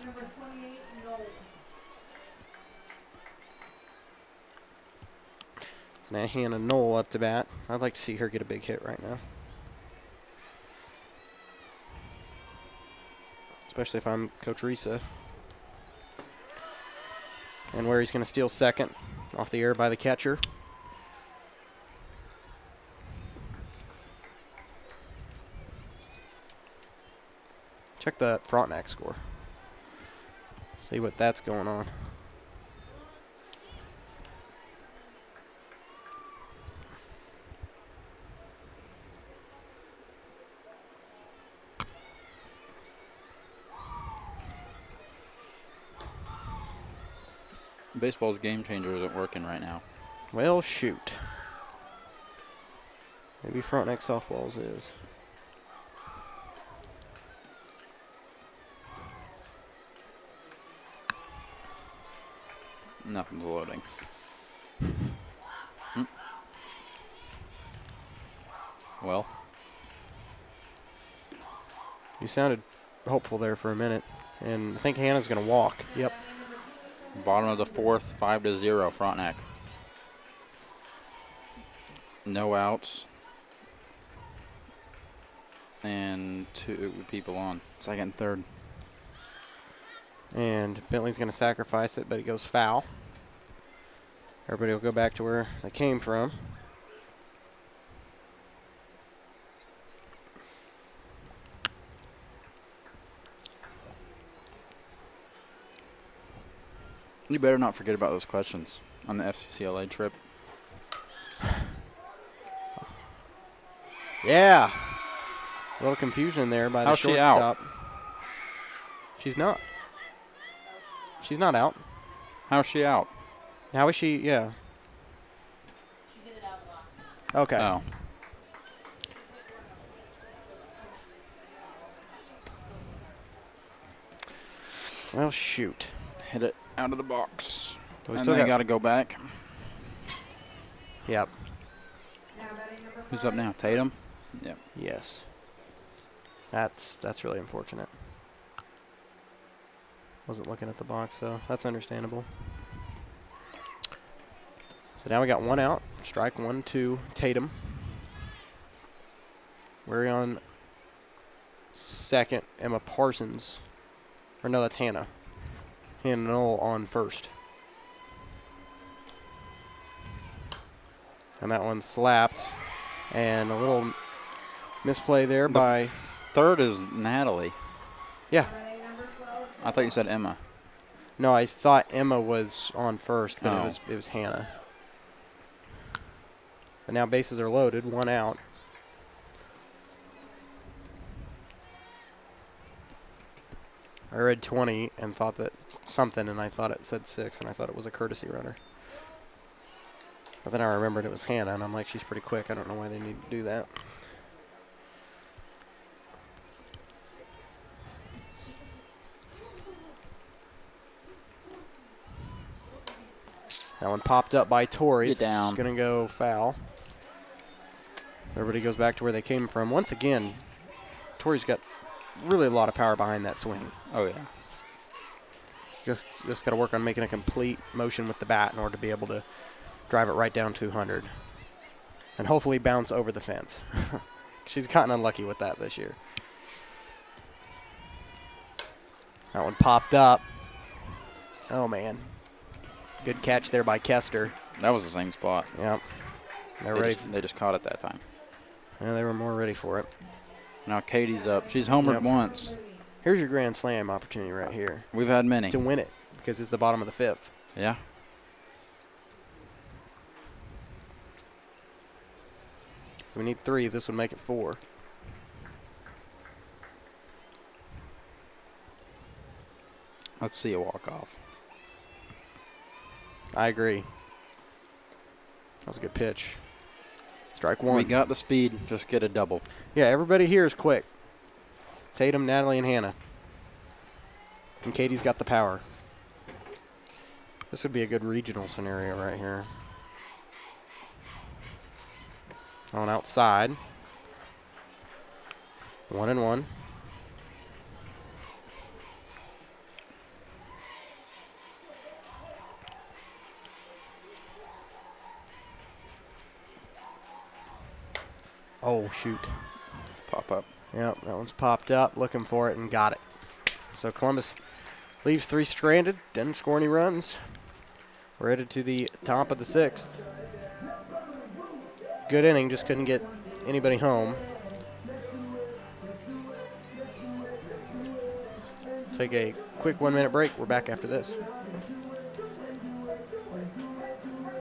It's now Hannah Knoll up to bat. I'd like to see her get a big hit right now. Especially if I'm Coach Risa. And where he's going to steal second off the air by the catcher. Check the Frontenac score. See what that's going on. Baseball's game changer isn't working right now. Well, shoot. Maybe Frontenac softballs is. Nothing's loading. Well. You sounded hopeful there for a minute. And I think Hannah's going to walk. Yep. Bottom of the fourth, 5-0 Frontenac. No outs. And 2 people on, second and third. And Bentley's going to sacrifice it, but it goes foul. Everybody will go back to where they came from. You better not forget about those questions on the FCCLA trip. Yeah. A little confusion there by the How's she shortstop. out? She's not. She's not out. How's she out? How is she? Yeah. She did it out of the box. Okay. Oh. Well, shoot. Hit it out of the box. We And still they got to go back. Yep. Who's up now? Tatum? Yep. Yes. That's really unfortunate. Wasn't looking at the box, so that's understandable. So now we got 1 out. Strike 1 to Tatum. We're on second. Emma Parsons. Or no, that's Hannah. Hannah Knoll on first. And that one slapped. And a little misplay there by... Third is Natalie. Yeah. I thought you said Emma. No, I thought Emma was on first, but Oh. it was Hannah. But now bases are loaded, 1 out. I read 20 and thought that something, and I thought it said 6, and I thought it was a courtesy runner. But then I remembered it was Hannah, and I'm like, she's pretty quick. I don't know why they need to do that. That one popped up by Tori. It's down. going to go foul. Everybody goes back to where they came from. Once again, Tori's got really a lot of power behind that swing. Oh, yeah. Just got to work on making a complete motion with the bat in order to be able to drive it right down 200. And hopefully bounce over the fence. She's gotten unlucky with that this year. That one popped up. Oh, man. Good catch there by Kester. That was the same spot. Yep. They're ready. They just caught it that time. Yeah, they were more ready for it. Now Katie's up. She's homered Yep. once. Here's your grand slam opportunity right here. We've had many. To win it, because it's the bottom of the 5th. Yeah. So we need 3. This would make it 4. Let's see a walk-off. I agree. That was a good pitch. Strike 1. We got the speed. Just get a double. Yeah, everybody here is quick. Tatum, Natalie, and Hannah. And Katie's got the power. This would be a good regional scenario right here. On outside. 1-1. Oh, shoot. Pop up. Yep, that one's popped up. Looking for it and got it. So Columbus leaves 3 stranded. Didn't score any runs. We're headed to the top of the 6th. Good inning, just couldn't get anybody home. Take a quick 1-minute break. We're back after this.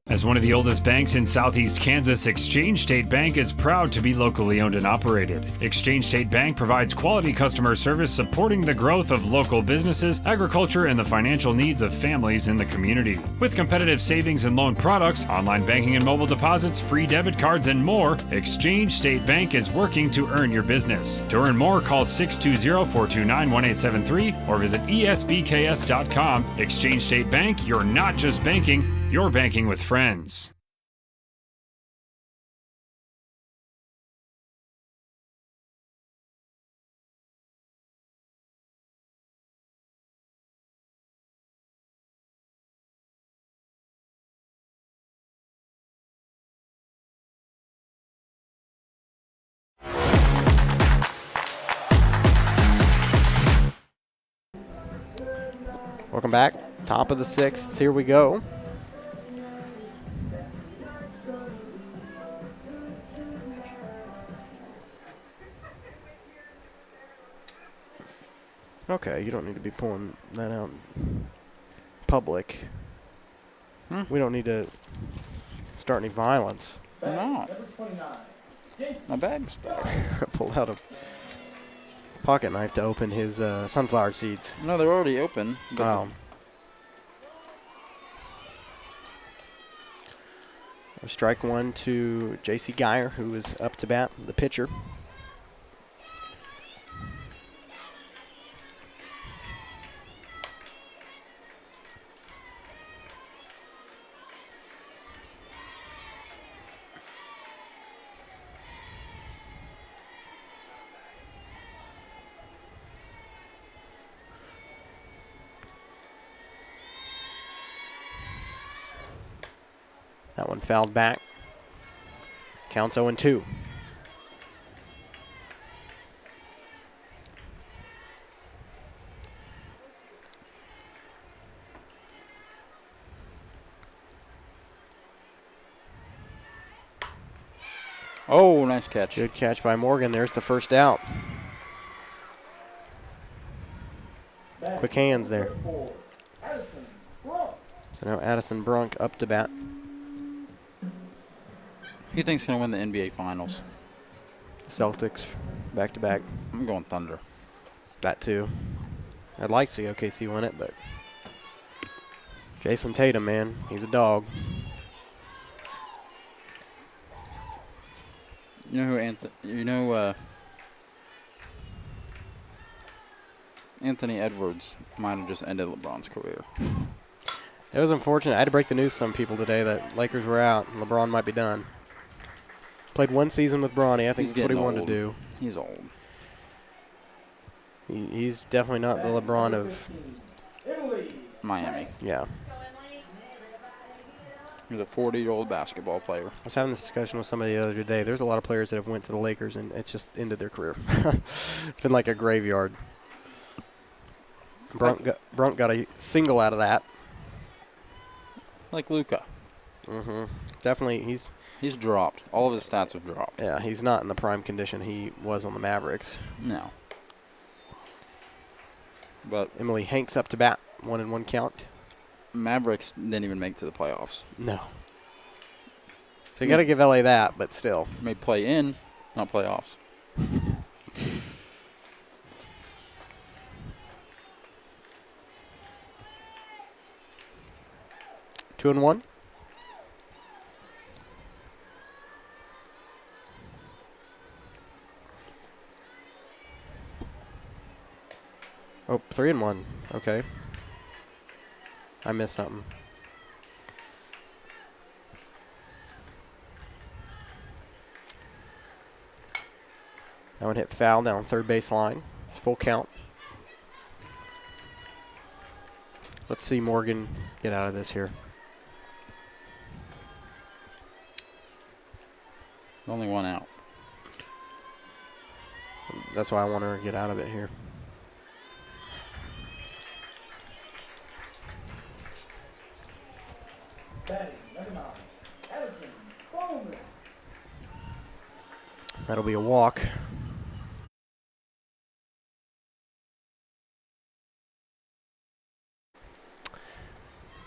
As one of the oldest banks in southeast Kansas, Exchange State Bank is proud to be locally owned and operated. Exchange State Bank provides quality customer service supporting the growth of local businesses, agriculture, and the financial needs of families in the community. With competitive savings and loan products, online banking and mobile deposits, free debit cards, and more, Exchange State Bank is working to earn your business. To earn more, call 620-429-1873 or visit esbks.com. Exchange State Bank, you're not just banking, you're banking with friends. Welcome back. Top of the 6th. Here we go. Okay, you don't need to be pulling that out in public. We don't need to start any violence. No. My bag's back. Pull out a pocket knife to open his sunflower seeds. No, they're already open. Oh. Strike one to J.C. Geyer, who is up to bat, the pitcher. That one fouled back. Counts 0-2. Oh, nice catch. Good catch by Morgan. There's the first out. Quick hands there. So now Addison Brunk up to bat. Who do you think's going to win the NBA Finals? Celtics, back-to-back. I'm going Thunder. That too. I'd like to see OKC win it, but Jason Tatum, man, he's a dog. You know who Anthony Edwards might have just ended LeBron's career. It was unfortunate. I had to break the news to some people today that Lakers were out and LeBron might be done. Played one season with Bronny. I think that's what he wanted to do. He's old. He's definitely not the LeBron of Miami. Yeah. He's a 40-year-old basketball player. I was having this discussion with somebody the other day. There's a lot of players that have went to the Lakers and it's just ended their career. It's been like a graveyard. Brunk got a single out of that. Like Luka. Mm-hmm. Definitely, he's dropped. All of his stats have dropped. Yeah, he's not in the prime condition he was on the Mavericks. No. But Emily Hanks up to bat, 1-1 count. Mavericks didn't even make it to the playoffs. No. So you got to give LA that, but still. May play in, not playoffs. 2-1. Oh, 3-1. Okay. I missed something. That one hit foul down third base line. Full count. Let's see Morgan get out of this here. Only one out. That's why I want her to get out of it here. That'll be a walk.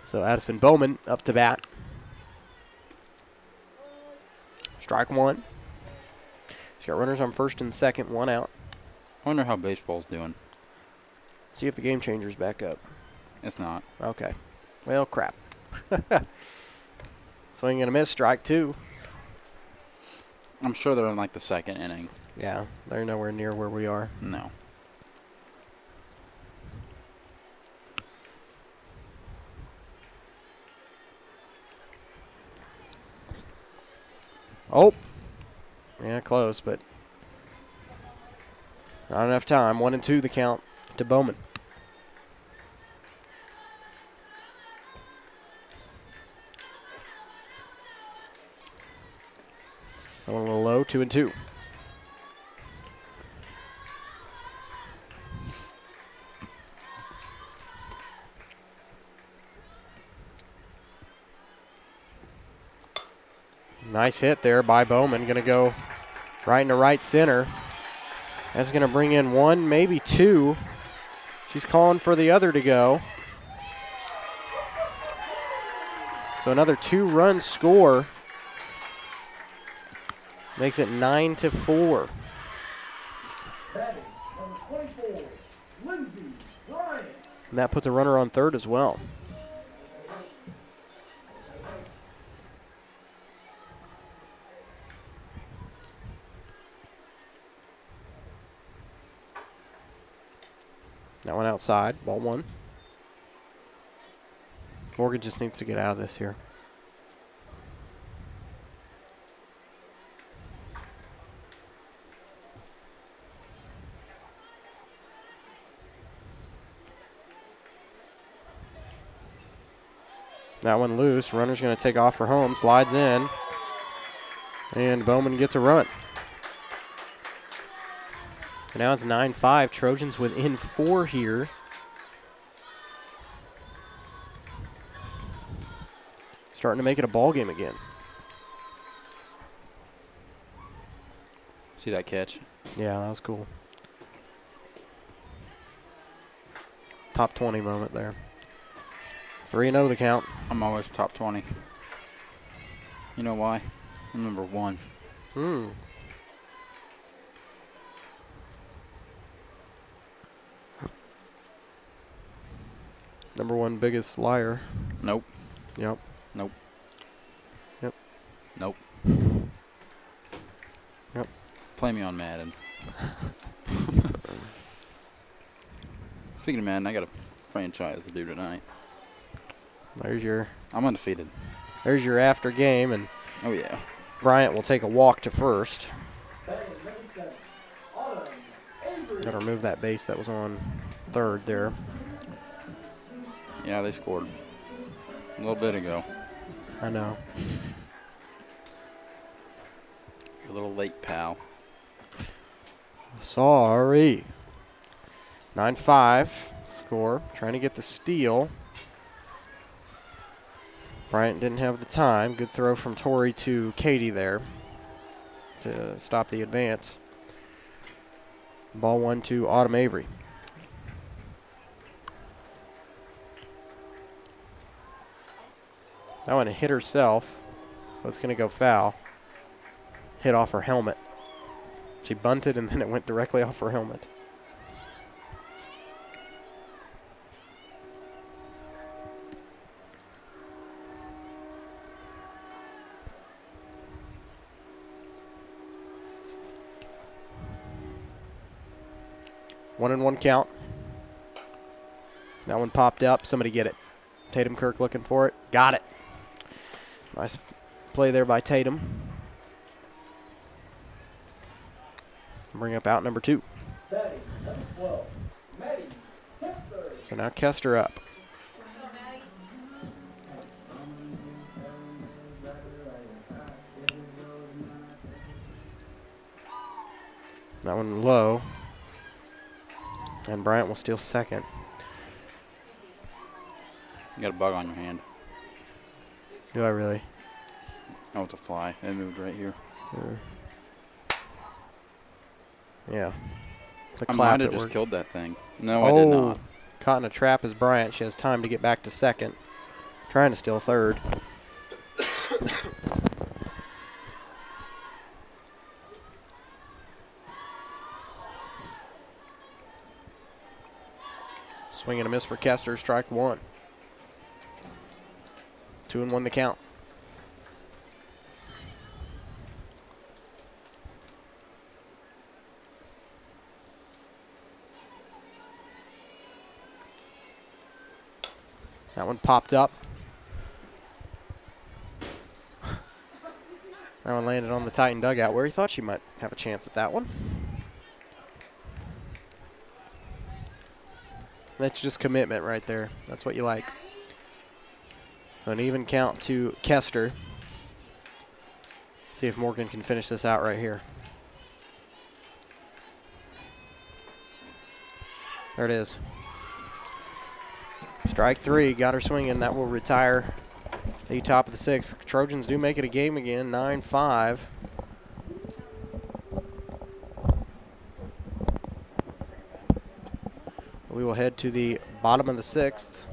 So Addison Bowman up to bat. Strike one. She's got runners on first and second, one out. I wonder how baseball's doing. See if the game changer's back up. It's not. Okay. Well, crap. Swing and a miss, strike two. I'm sure they're in like the second inning. Yeah, they're nowhere near where we are. No. Oh. Yeah, close, but not enough time. 1-2 the count to Bowman. A little low, 2-2. Nice hit there by Bowman. Going to go right into right center. That's going to bring in one, maybe two. She's calling for the other to go. So another 2-run score. Makes it 9-4. And that puts a runner on third as well. That one outside, ball one. Morgan just needs to get out of this here. That one loose. Runner's going to take off for home. Slides in. And Bowman gets a run. And now it's 9-5. Trojans within 4 here. Starting to make it a ball game again. See that catch? Yeah, that was cool. Top 20 moment there. 3-0 the count. I'm always top 20. You know why? I'm number 1. Number 1 biggest liar. Nope. Yep. Nope. Yep. Nope. Yep. Play me on Madden. Speaking of Madden, I got a franchise to do tonight. There's your. I'm undefeated. There's your after game, and oh yeah, Bryant will take a walk to first. Got to remove that base that was on third there. Yeah, they scored a little bit ago. I know. You're a little late, pal. Sorry. 9-5 score. Trying to get the steal. Bryant didn't have the time. Good throw from Tori to Katie there to stop the advance. Ball one to Autumn Avery. That one hit herself, so it's going to go foul. Hit off her helmet. She bunted and then it went directly off her helmet. One and one count. That one popped up. Somebody get it. Tatum Kirk looking for it. Got it. Nice play there by Tatum. Bring up out number 2. So now Kester up. That one low. And Bryant will steal second. You got a bug on your hand. Do I really? Oh, it's a fly. It moved right here. Yeah. I might have just killed that thing. No, I did not. Caught in a trap as Bryant. She has time to get back to second. Trying to steal third. Swing and a miss for Kester. Strike one. 2-1 the count. That one popped up. That one landed on the Titan dugout where he thought she might have a chance at that one. That's just commitment right there. That's what you like. So an even count to Kester. See if Morgan can finish this out right here. There it is. Strike 3, got her swinging. That will retire The top of the 6th. Trojans do make it a game again, 9-5. We will head to the bottom of the 6th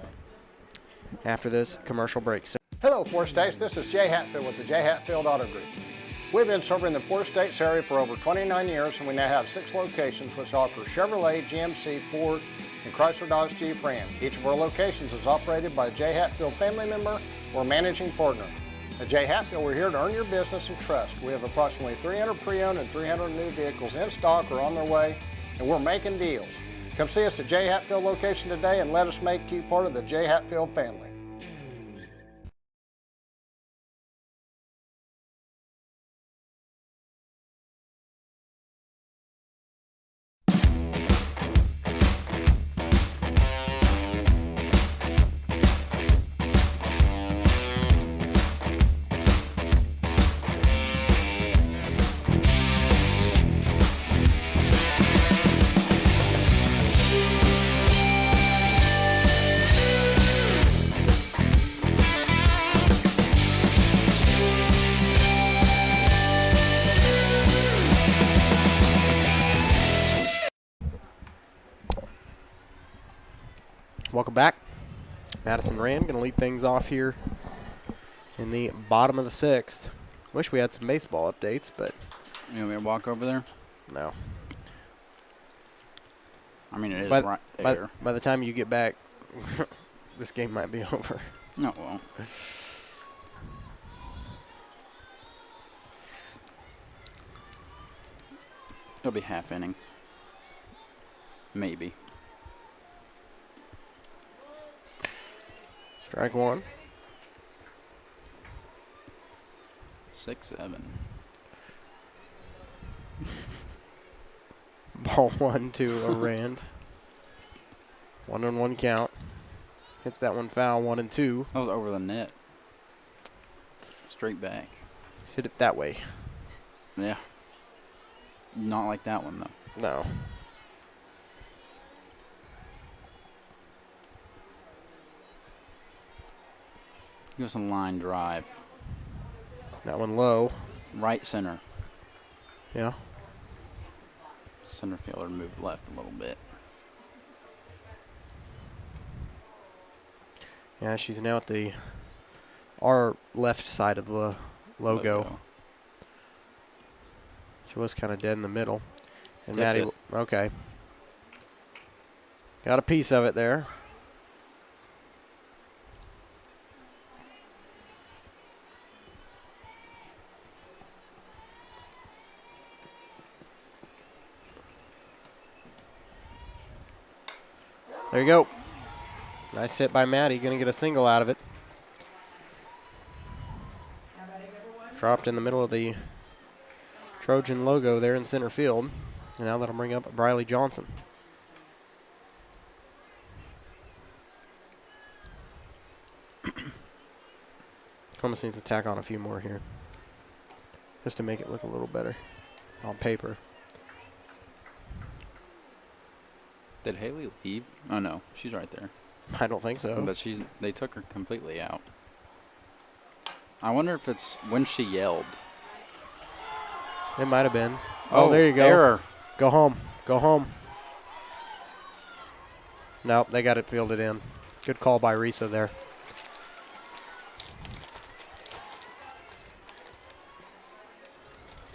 after this commercial break. Hello, Four States. This is Jay Hatfield with the Jay Hatfield Auto Group. We've been serving the Four States area for over 29 years, and we now have 6 locations which offer Chevrolet, GMC, Ford, and Chrysler Dodge Jeep Ram. Each of our locations is operated by a Jay Hatfield family member or managing partner. At Jay Hatfield, we're here to earn your business and trust. We have approximately 300 pre-owned and 300 new vehicles in stock or on their way, and we're making deals. Come see us at Jay Hatfield location today and let us make you part of the Jay Hatfield family. Welcome back. Madison Rand going to lead things off here in the bottom of the 6th. Wish we had some baseball updates, but... You want me to walk over there? No. I mean, it is right there. By the time you get back, this game might be over. No, it won't. It'll be half inning. Maybe. Strike 1. 6-7. Ball 1 to a Rand. 1-1 count. Hits that one foul, 1-2. That was over the net. Straight back. Hit it that way. Yeah. Not like that one, though. No. Give us a line drive. That one low. Right center. Yeah. Center fielder moved left a little bit. Yeah, she's now at our left side of the logo. She was kind of dead in the middle. And Maddie, okay. Got a piece of it there. There you go. Nice hit by Maddie. Going to get a single out of it. Dropped in the middle of the Trojan logo there in center field. And now that'll bring up Briley Johnson. Almost needs to tack on a few more here, just to make it look a little better on paper. Did Haley leave? Oh, no. She's right there. I don't think so. But they took her completely out. I wonder if it's when she yelled. It might have been. Oh, there you go. Error. Go home. Go home. Nope, they got it fielded in. Good call by Risa there.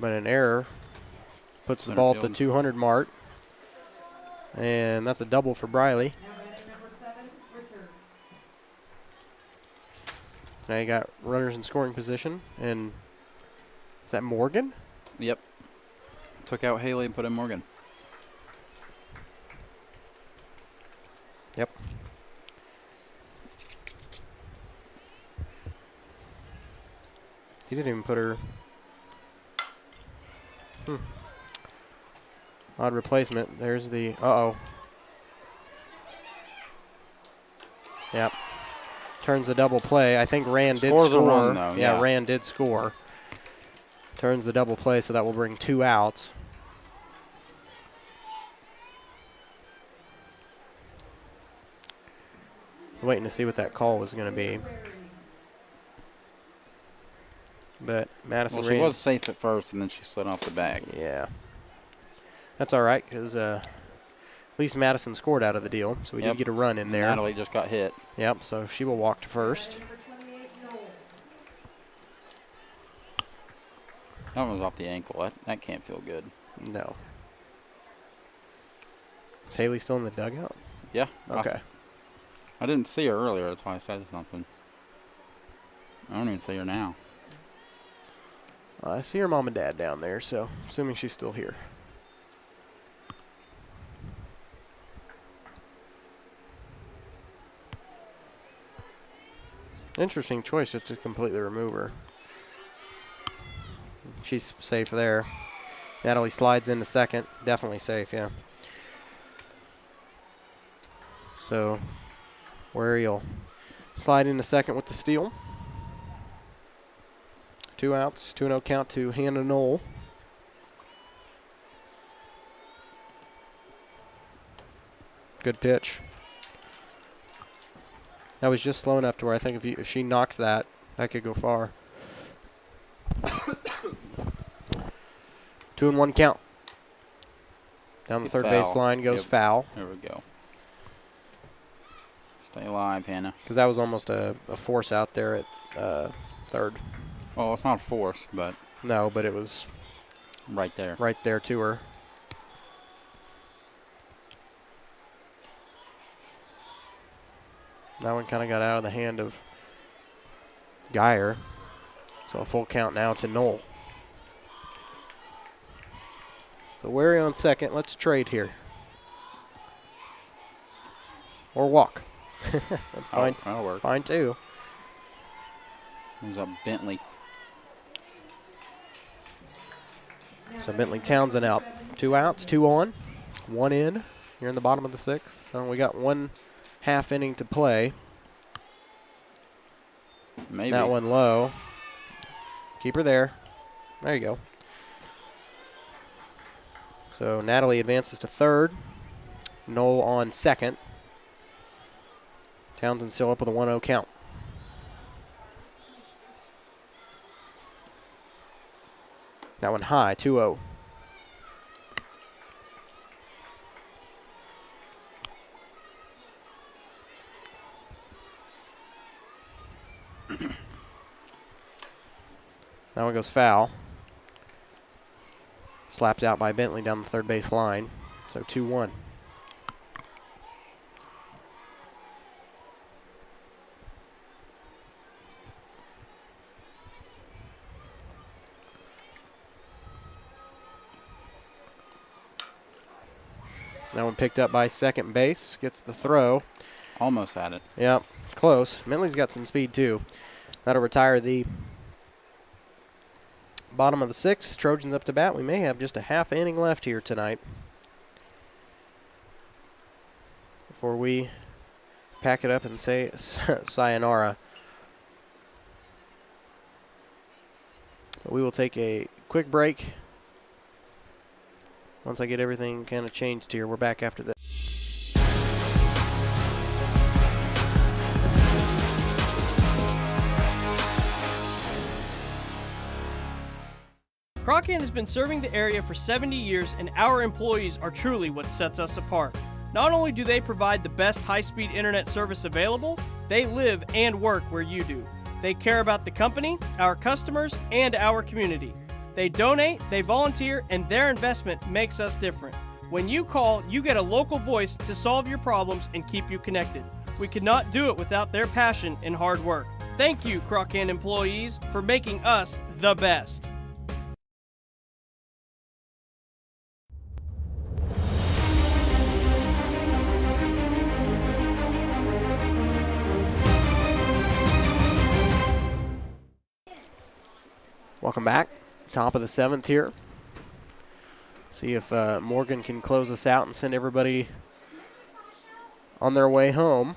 But an error puts the ball at the 200 mark. And that's a double for Briley. So now you got runners in scoring position. And is that Morgan? Yep. Took out Haley and put in Morgan. Yep. He didn't even put her. Odd replacement. There's the. Uh-oh. Yep. Turns the double play. I think Rand did Scores score. a run, though. Yeah, Rand did score. Turns the double play, so that will bring 2 outs. Waiting to see what that call was going to be. But Madison Well, she was safe at first, and then she slid off the bag. Yeah. That's all right, because at least Madison scored out of the deal, so we did get a run in there. Natalie just got hit. Yep, so she will walk to first. That one was off the ankle. That can't feel good. No. Is Haley still in the dugout? Yeah. Okay. I didn't see her earlier. That's why I said something. I don't even see her now. I see her mom and dad down there, so assuming she's still here. Interesting choice just to completely remove her. She's safe there. Natalie slides into second. Definitely safe, yeah. So, where you'll slide into second with the steal. 2 outs, 2-0 count to Hannah Knoll. Good pitch. That was just slow enough to where I think if she knocks that could go far. 2-1 count. Down the third base line goes foul. There we go. Stay alive, Hannah. Because that was almost a force out there at third. Well, it's not force, but. No, but it was. Right there. Right there to her. That one kind of got out of the hand of Geyer. So a full count now to Knoll. So Wary on second. Let's trade here. Or walk. That's fine. That'll work. Fine too. There's a Bentley. So Bentley Townsend out. 2 outs, 2 on, 1 in. Here in the bottom of the 6th. So we got 1/2 inning to play. Maybe. That one low. Keep her there. There you go. So Natalie advances to third. Knoll on second. Townsend still up with a 1-0 count. That one high, 2-0. That one goes foul. Slapped out by Bentley down the third base line. So 2-1. That one picked up by second base. Gets the throw. Almost had it. Yep, close. Bentley's got some speed too. That'll retire the bottom of the 6th. Trojans up to bat. We may have just a half inning left here tonight before we pack it up and say sayonara. But we will take a quick break. Once I get everything kind of changed here, we're back after this. Crocan has been serving the area for 70 years, and our employees are truly what sets us apart. Not only do they provide the best high-speed internet service available, they live and work where you do. They care about the company, our customers, and our community. They donate, they volunteer, and their investment makes us different. When you call, you get a local voice to solve your problems and keep you connected. We could not do it without their passion and hard work. Thank you, Crocan employees, for making us the best. Welcome back. Top of the 7th here. See if Morgan can close us out and send everybody on their way home.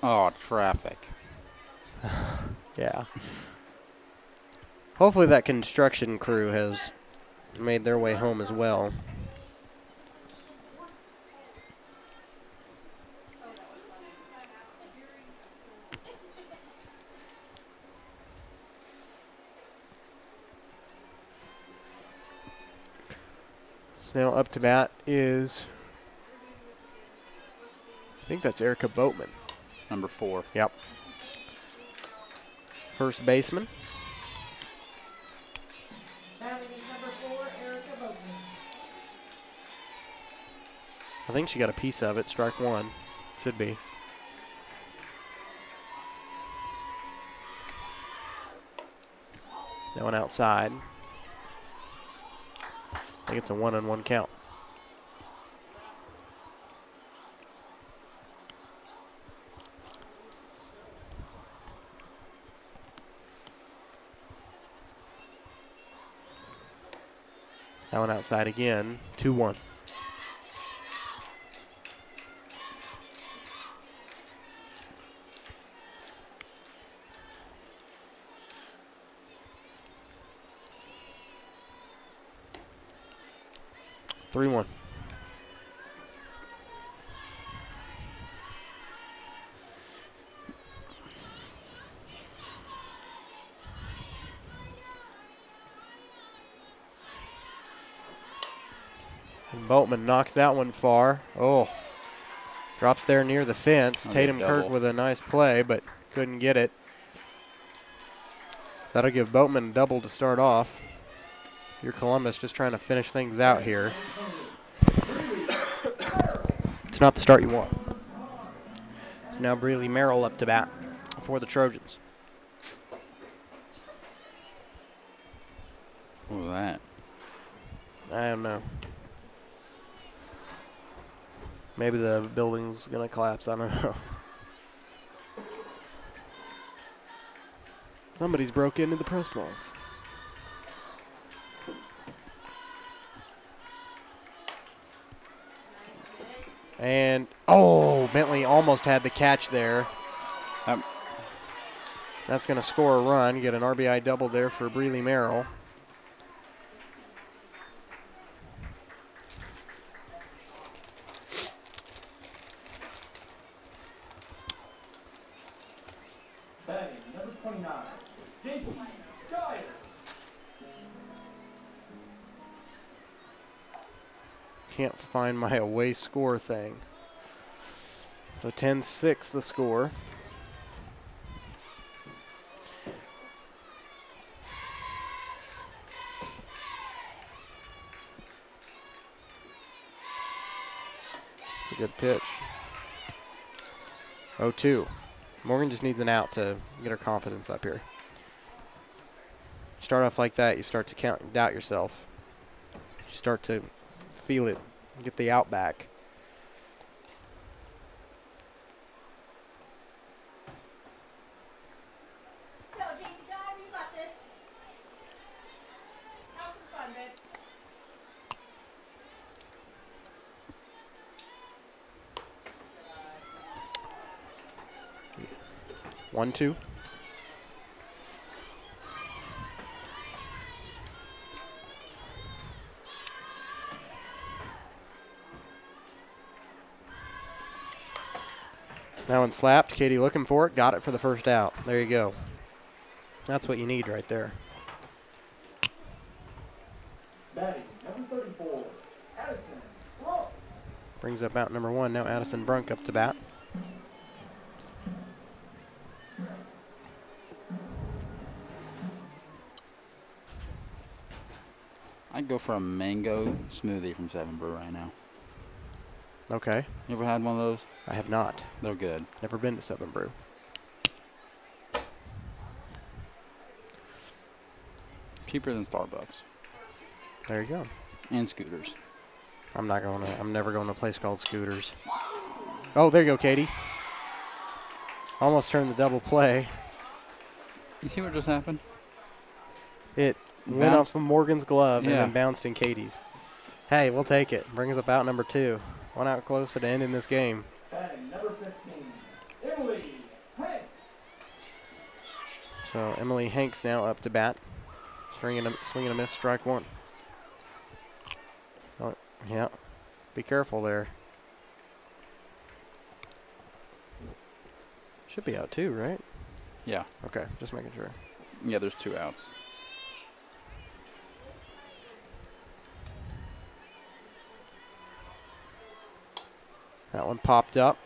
Oh, traffic. Yeah. Hopefully that construction crew has made their way home as well. So now up to bat is, I think that's Erica Boatman. Number 4. Yep. First baseman. Batting is number 4, Erica Boatman. I think she got a piece of it. Strike one. Should be. That one outside. I think it's a 1-on-1 count. That one outside again. 2-1. Three one. And Boatman knocks that one far. Oh, drops there near the fence. Tatum Kirk with a nice play, but couldn't get it. That'll give Boatman a double to start off. Your Columbus just trying to finish things out here. It's not the start you want. So now Breely Merrill up to bat for the Trojans. What was that? I don't know. Maybe the building's going to collapse. I don't know. Somebody's broke into the press box. And, oh, Bentley almost had the catch there. That's going to score a run, get an RBI double there for Breely Merrill. Batting number 29, JC Girard. Can't find my away score thing. So 10-6 the score. It's a good pitch. 0-2. Morgan just needs an out to get her confidence up here. Start off like that, you start to doubt yourself. You start to feel it, get the out back. Let's go, JC Guy, you got this. Have some fun, babe. 1-2. That one slapped. Katie looking for it. Got it for the first out. There you go. That's what you need right there. Batting number 34, Addison Brunk. Brings up out number 1. Now Addison Brunk up to bat. I'd go for a mango smoothie from 7 Brew right now. Okay. You ever had one of those? I have not. They're good. Never been to 7 Brew. Cheaper than Starbucks. There you go. And Scooters. I'm never going to a place called Scooters. Oh, there you go, Katie. Almost turned the double play. You see what just happened? It went off of Morgan's glove and Yeah. then bounced in Katie's. Hey, we'll take it. Brings up out number 2. One out close to the end in this game. Batting number 15, Emily Hanks. So Emily Hanks now up to bat. Swinging a miss, strike 1. Oh, yeah. Be careful there. Should be out 2, right? Yeah. Okay, just making sure. Yeah, there's 2 outs. That one popped up.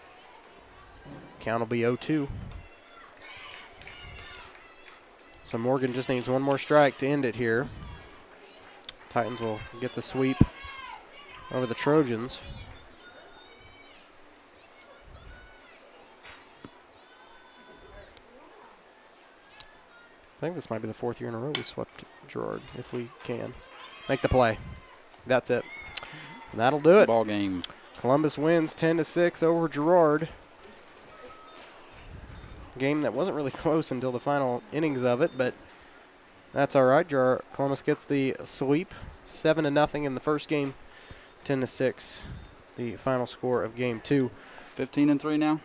Count will be 0-2. So Morgan just needs one more strike to end it here. Titans will get the sweep over the Trojans. I think this might be the 4th year in a row we swept Girard, if we can. Make the play. That's it. And that'll do it. Ball game. Columbus wins 10-6 over Girard. Game that wasn't really close until the final innings of it, but that's all right. Columbus gets the sweep, 7-0 in the first game, 10-6, the final score of game 2. 15-3 now.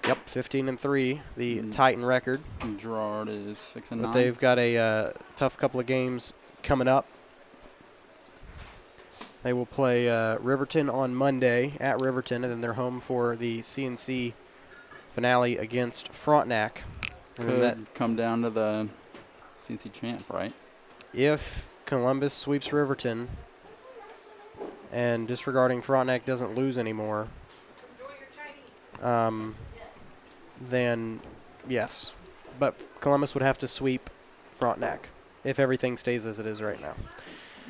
Yep, 15-3, the Titan record. Girard is 6-9. But they've got a tough couple of games coming up. They will play Riverton on Monday at Riverton, and then they're home for the CNC finale against Frontenac. And Could that come down to the CNC champ, right? If Columbus sweeps Riverton and disregarding Frontenac doesn't lose anymore, then yes. But Columbus would have to sweep Frontenac if everything stays as it is right now.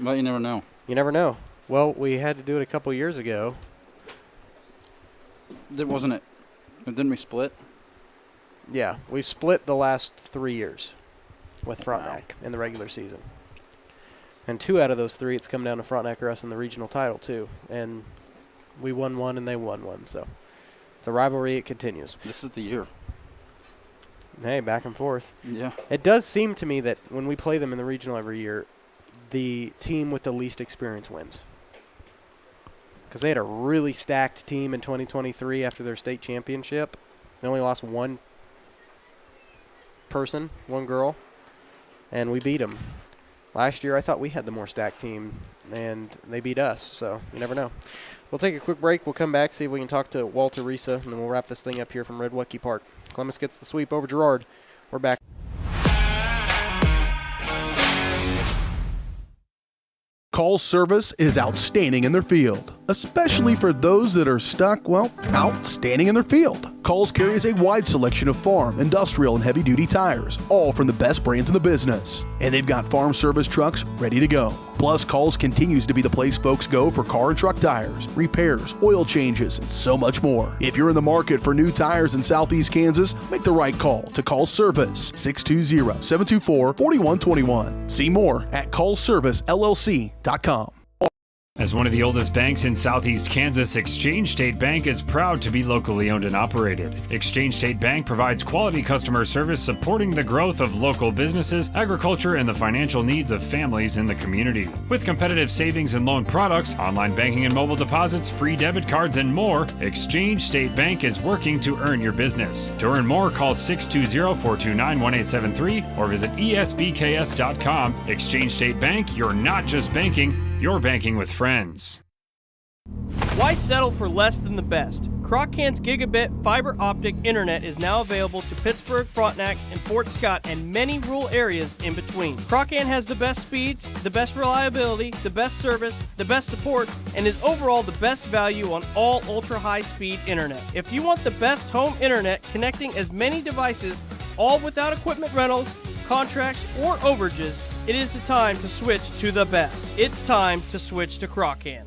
Well, you never know. You never know. Well, we had to do it a couple years ago. Wasn't it? Didn't we split? Yeah, we split the last 3 years with Frontenac in the regular season. And 2 out of those 3, it's come down to Frontenac or us in the regional title, too. And we won 1 and they won 1. So it's a rivalry. It continues. This is the year. Hey, back and forth. Yeah. It does seem to me that when we play them in the regional every year, the team with the least experience wins. Because they had a really stacked team in 2023 after their state championship. They only lost one person, one girl, and we beat them. Last year, I thought we had the more stacked team, and they beat us, so you never know. We'll take a quick break. We'll come back, see if we can talk to Walter Risa, and then we'll wrap this thing up here from Red Wucky Park. Columbus gets the sweep over Girard. We're back. Call service is outstanding in their field, especially for those that are stuck, well, outstanding in their field. Calls carries a wide selection of farm, industrial, and heavy-duty tires, all from the best brands in the business. And they've got farm service trucks ready to go. Plus, Calls continues to be the place folks go for car and truck tires, repairs, oil changes, and so much more. If you're in the market for new tires in Southeast Kansas, make the right call to Call Service, 620-724-4121. See more at callservicellc.com. As one of the oldest banks in Southeast Kansas, Exchange State Bank is proud to be locally owned and operated. Exchange State Bank provides quality customer service supporting the growth of local businesses, agriculture, and the financial needs of families in the community. With competitive savings and loan products, online banking and mobile deposits, free debit cards, and more, Exchange State Bank is working to earn your business. To earn more, call 620-429-1873 or visit esbks.com. Exchange State Bank, you're not just banking, you're banking with friends. Why settle for less than the best? Croc-Can's gigabit fiber optic internet is now available to Pittsburgh, Frontenac, and Fort Scott, and many rural areas in between. Croc-Can has the best speeds, the best reliability, the best service, the best support, and is overall the best value on all ultra-high-speed internet. If you want the best home internet connecting as many devices, all without equipment rentals, contracts, or overages, it is the time to switch to the best. It's time to switch to Croc-Can.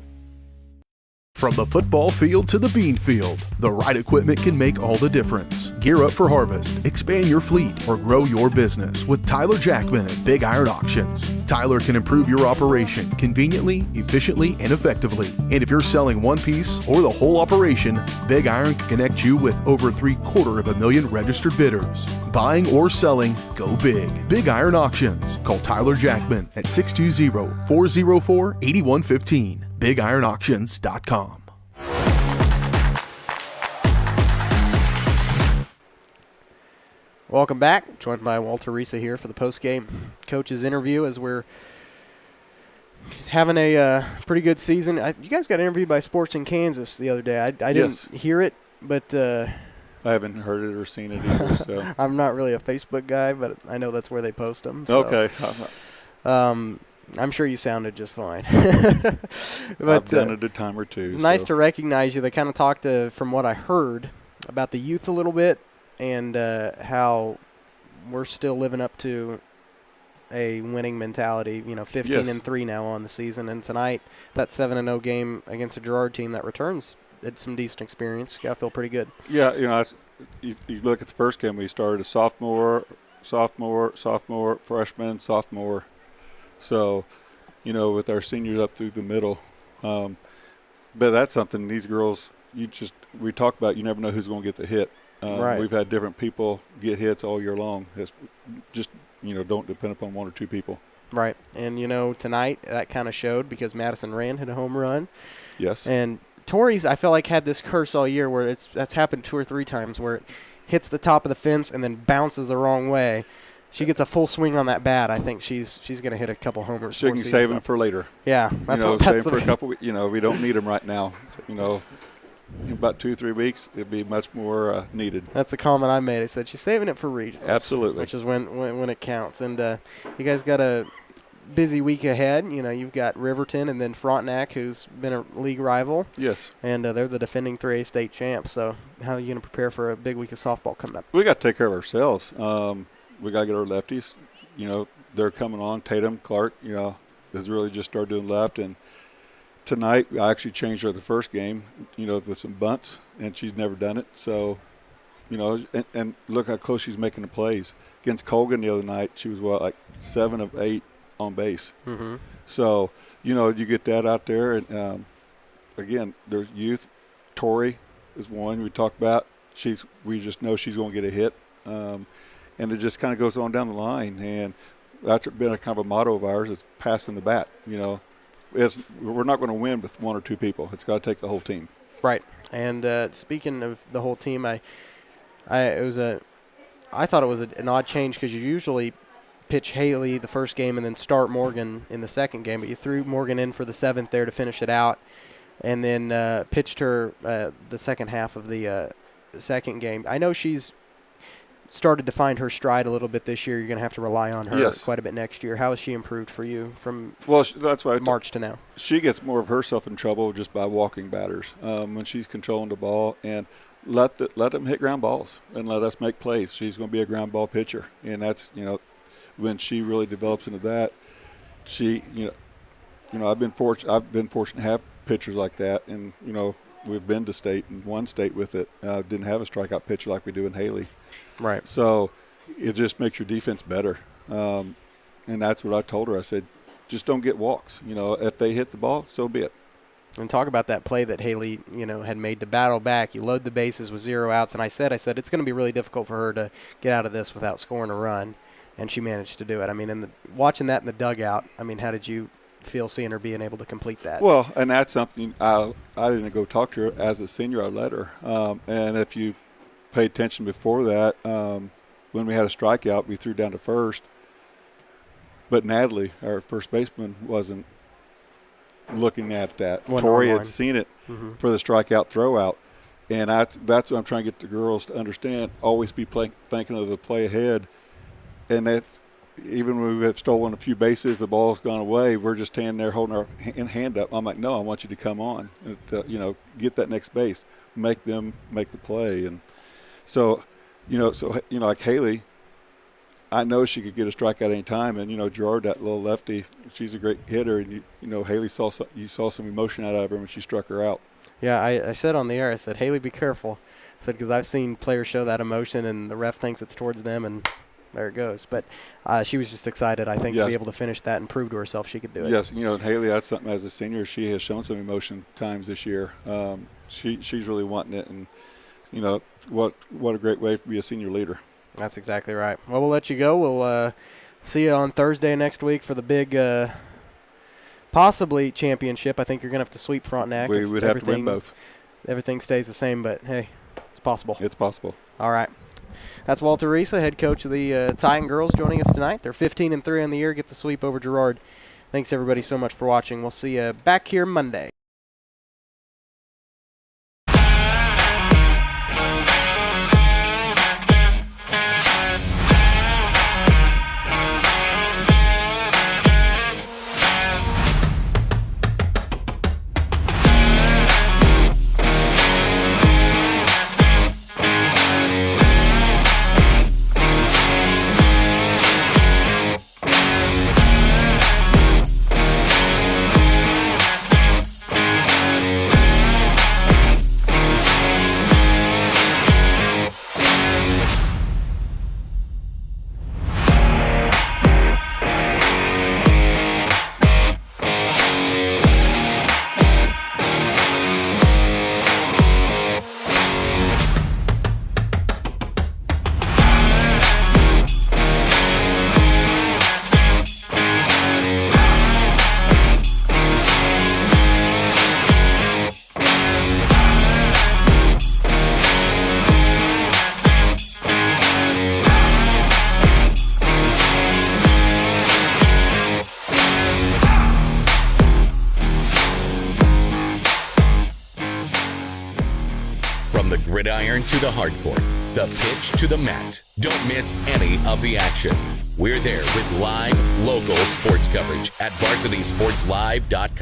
From the football field to the bean field, the right equipment can make all the difference. Gear up for harvest, expand your fleet, or grow your business with Tyler Jackman at Big Iron Auctions. Tyler can improve your operation conveniently, efficiently, and effectively. And if you're selling one piece or the whole operation, Big Iron can connect you with over 750,000 registered bidders. Buying or selling, go big. Big Iron Auctions. Call Tyler Jackman at 620-404-8115. BigIronAuctions.com. Welcome back. Joined by Walter Risa here for the post-game coach's interview as we're having a pretty good season. You guys got interviewed by Sports in Kansas the other day. I didn't hear it, but I haven't heard it or seen it either. So I'm not really a Facebook guy, but I know that's where they post them. So. Okay. I'm sure you sounded just fine. But, I've done it a time or two. Nice to recognize you. They kind of talked, from what I heard, about the youth a little bit and how we're still living up to a winning mentality. 15-3 now on the season. And tonight, that 7-0 game against a Girard team that returns, it's some decent experience. Got to feel pretty good. Yeah, you look at the first game, we started a sophomore, freshman, sophomore. So, with our seniors up through the middle. But that's something these girls, we talk about, you never know who's going to get the hit. Right. We've had different people get hits all year long. It's just, don't depend upon one or two people. Right. And, tonight that kind of showed because Madison Rand hit a home run. Yes. And Tori's, I feel like, had this curse all year where that's happened 2 or 3 times where it hits the top of the fence and then bounces the wrong way. She gets a full swing on that bat. I think she's going to hit a couple homers. She can save them for later. Yeah, that's save for a couple. We don't need them right now. In about 2-3 weeks, it'd be much more needed. That's the comment I made. I said she's saving it for regionals. Absolutely, which is when it counts. And you guys got a busy week ahead. You've got Riverton and then Frontenac, who's been a league rival. Yes, and they're the defending 3A state champs. So how are you going to prepare for a big week of softball coming up? We got to take care of ourselves. We got to get our lefties. They're coming on. Tatum, Clark, has really just started doing left. And tonight, I actually changed her the first game, with some bunts, and she's never done it. So, and look how close she's making the plays. Against Colgan the other night, she was, 7 of 8 on base. Mm-hmm. So, you get that out there. And, again, there's youth. Tori is one we talked about. We just know she's going to get a hit. And it just kind of goes on down the line. And that's been a kind of a motto of ours, is passing the bat. We're not going to win with 1 or 2 people. It's got to take the whole team. Right. And speaking of the whole team, I thought it was an odd change because you usually pitch Haley the first game and then start Morgan in the second game. But you threw Morgan in for the 7th there to finish it out and then pitched her the second half of the second game. I know she's started to find her stride a little bit this year. You're going to have to rely on her quite a bit next year. How has she improved for you from that's why March to now? She gets more of herself in trouble just by walking batters when she's controlling the ball, and let them hit ground balls and let us make plays. She's going to be a ground ball pitcher, and that's when she really develops into that. I've been fortunate to have pitchers like that, and we've been to state and won state with it. Didn't have a strikeout pitcher like we do in Haley. Right. So it just makes your defense better. And that's what I told her. I said, just don't get walks. If they hit the ball, so be it. And talk about that play that Haley, had made to battle back. You load the bases with 0 outs. And I said it's going to be really difficult for her to get out of this without scoring a run. And she managed to do it. I mean, watching that in the dugout, how did you feel seeing her being able to complete that? Well, and that's something I didn't go talk to her as a senior. I let her. And if you pay attention before that, when we had a strikeout, we threw down to first. But Natalie, our first baseman, wasn't looking at that. Tori had seen it for the strikeout throwout. And that's what I'm trying to get the girls to understand. Always be thinking of the play ahead. And that even when we have stolen a few bases, the ball's gone away, we're just standing there holding our hand up. I'm like, no, I want you to come on, get that next base, make them make the play. And so, like Haley, I know she could get a strikeout any time. And, Girard, that little lefty, she's a great hitter. And, Haley saw some emotion out of her when she struck her out. Yeah, I said on the air, I said, Haley, be careful. I said, because I've seen players show that emotion and the ref thinks it's towards them and there it goes. But she was just excited, I think, to be able to finish that and prove to herself she could do it. Yes, and Haley, that's something as a senior, she has shown some emotion times this year. She's really wanting it, and, what a great way to be a senior leader. That's exactly right. Well, we'll let you go. We'll see you on Thursday next week for the big possibly championship. I think you're going to have to sweep Frontenac. We would have to win both. Everything stays the same, but, hey, it's possible. It's possible. All right. That's Walter Risa, head coach of the Titan girls, joining us tonight. They're 15-3 on the year, get the sweep over Girard. Thanks, everybody, so much for watching. We'll see you back here Monday. gridiron to the hardcourt, the pitch to the mat. Don't miss any of the action. We're there with live, local sports coverage at VarsitySportsLive.com.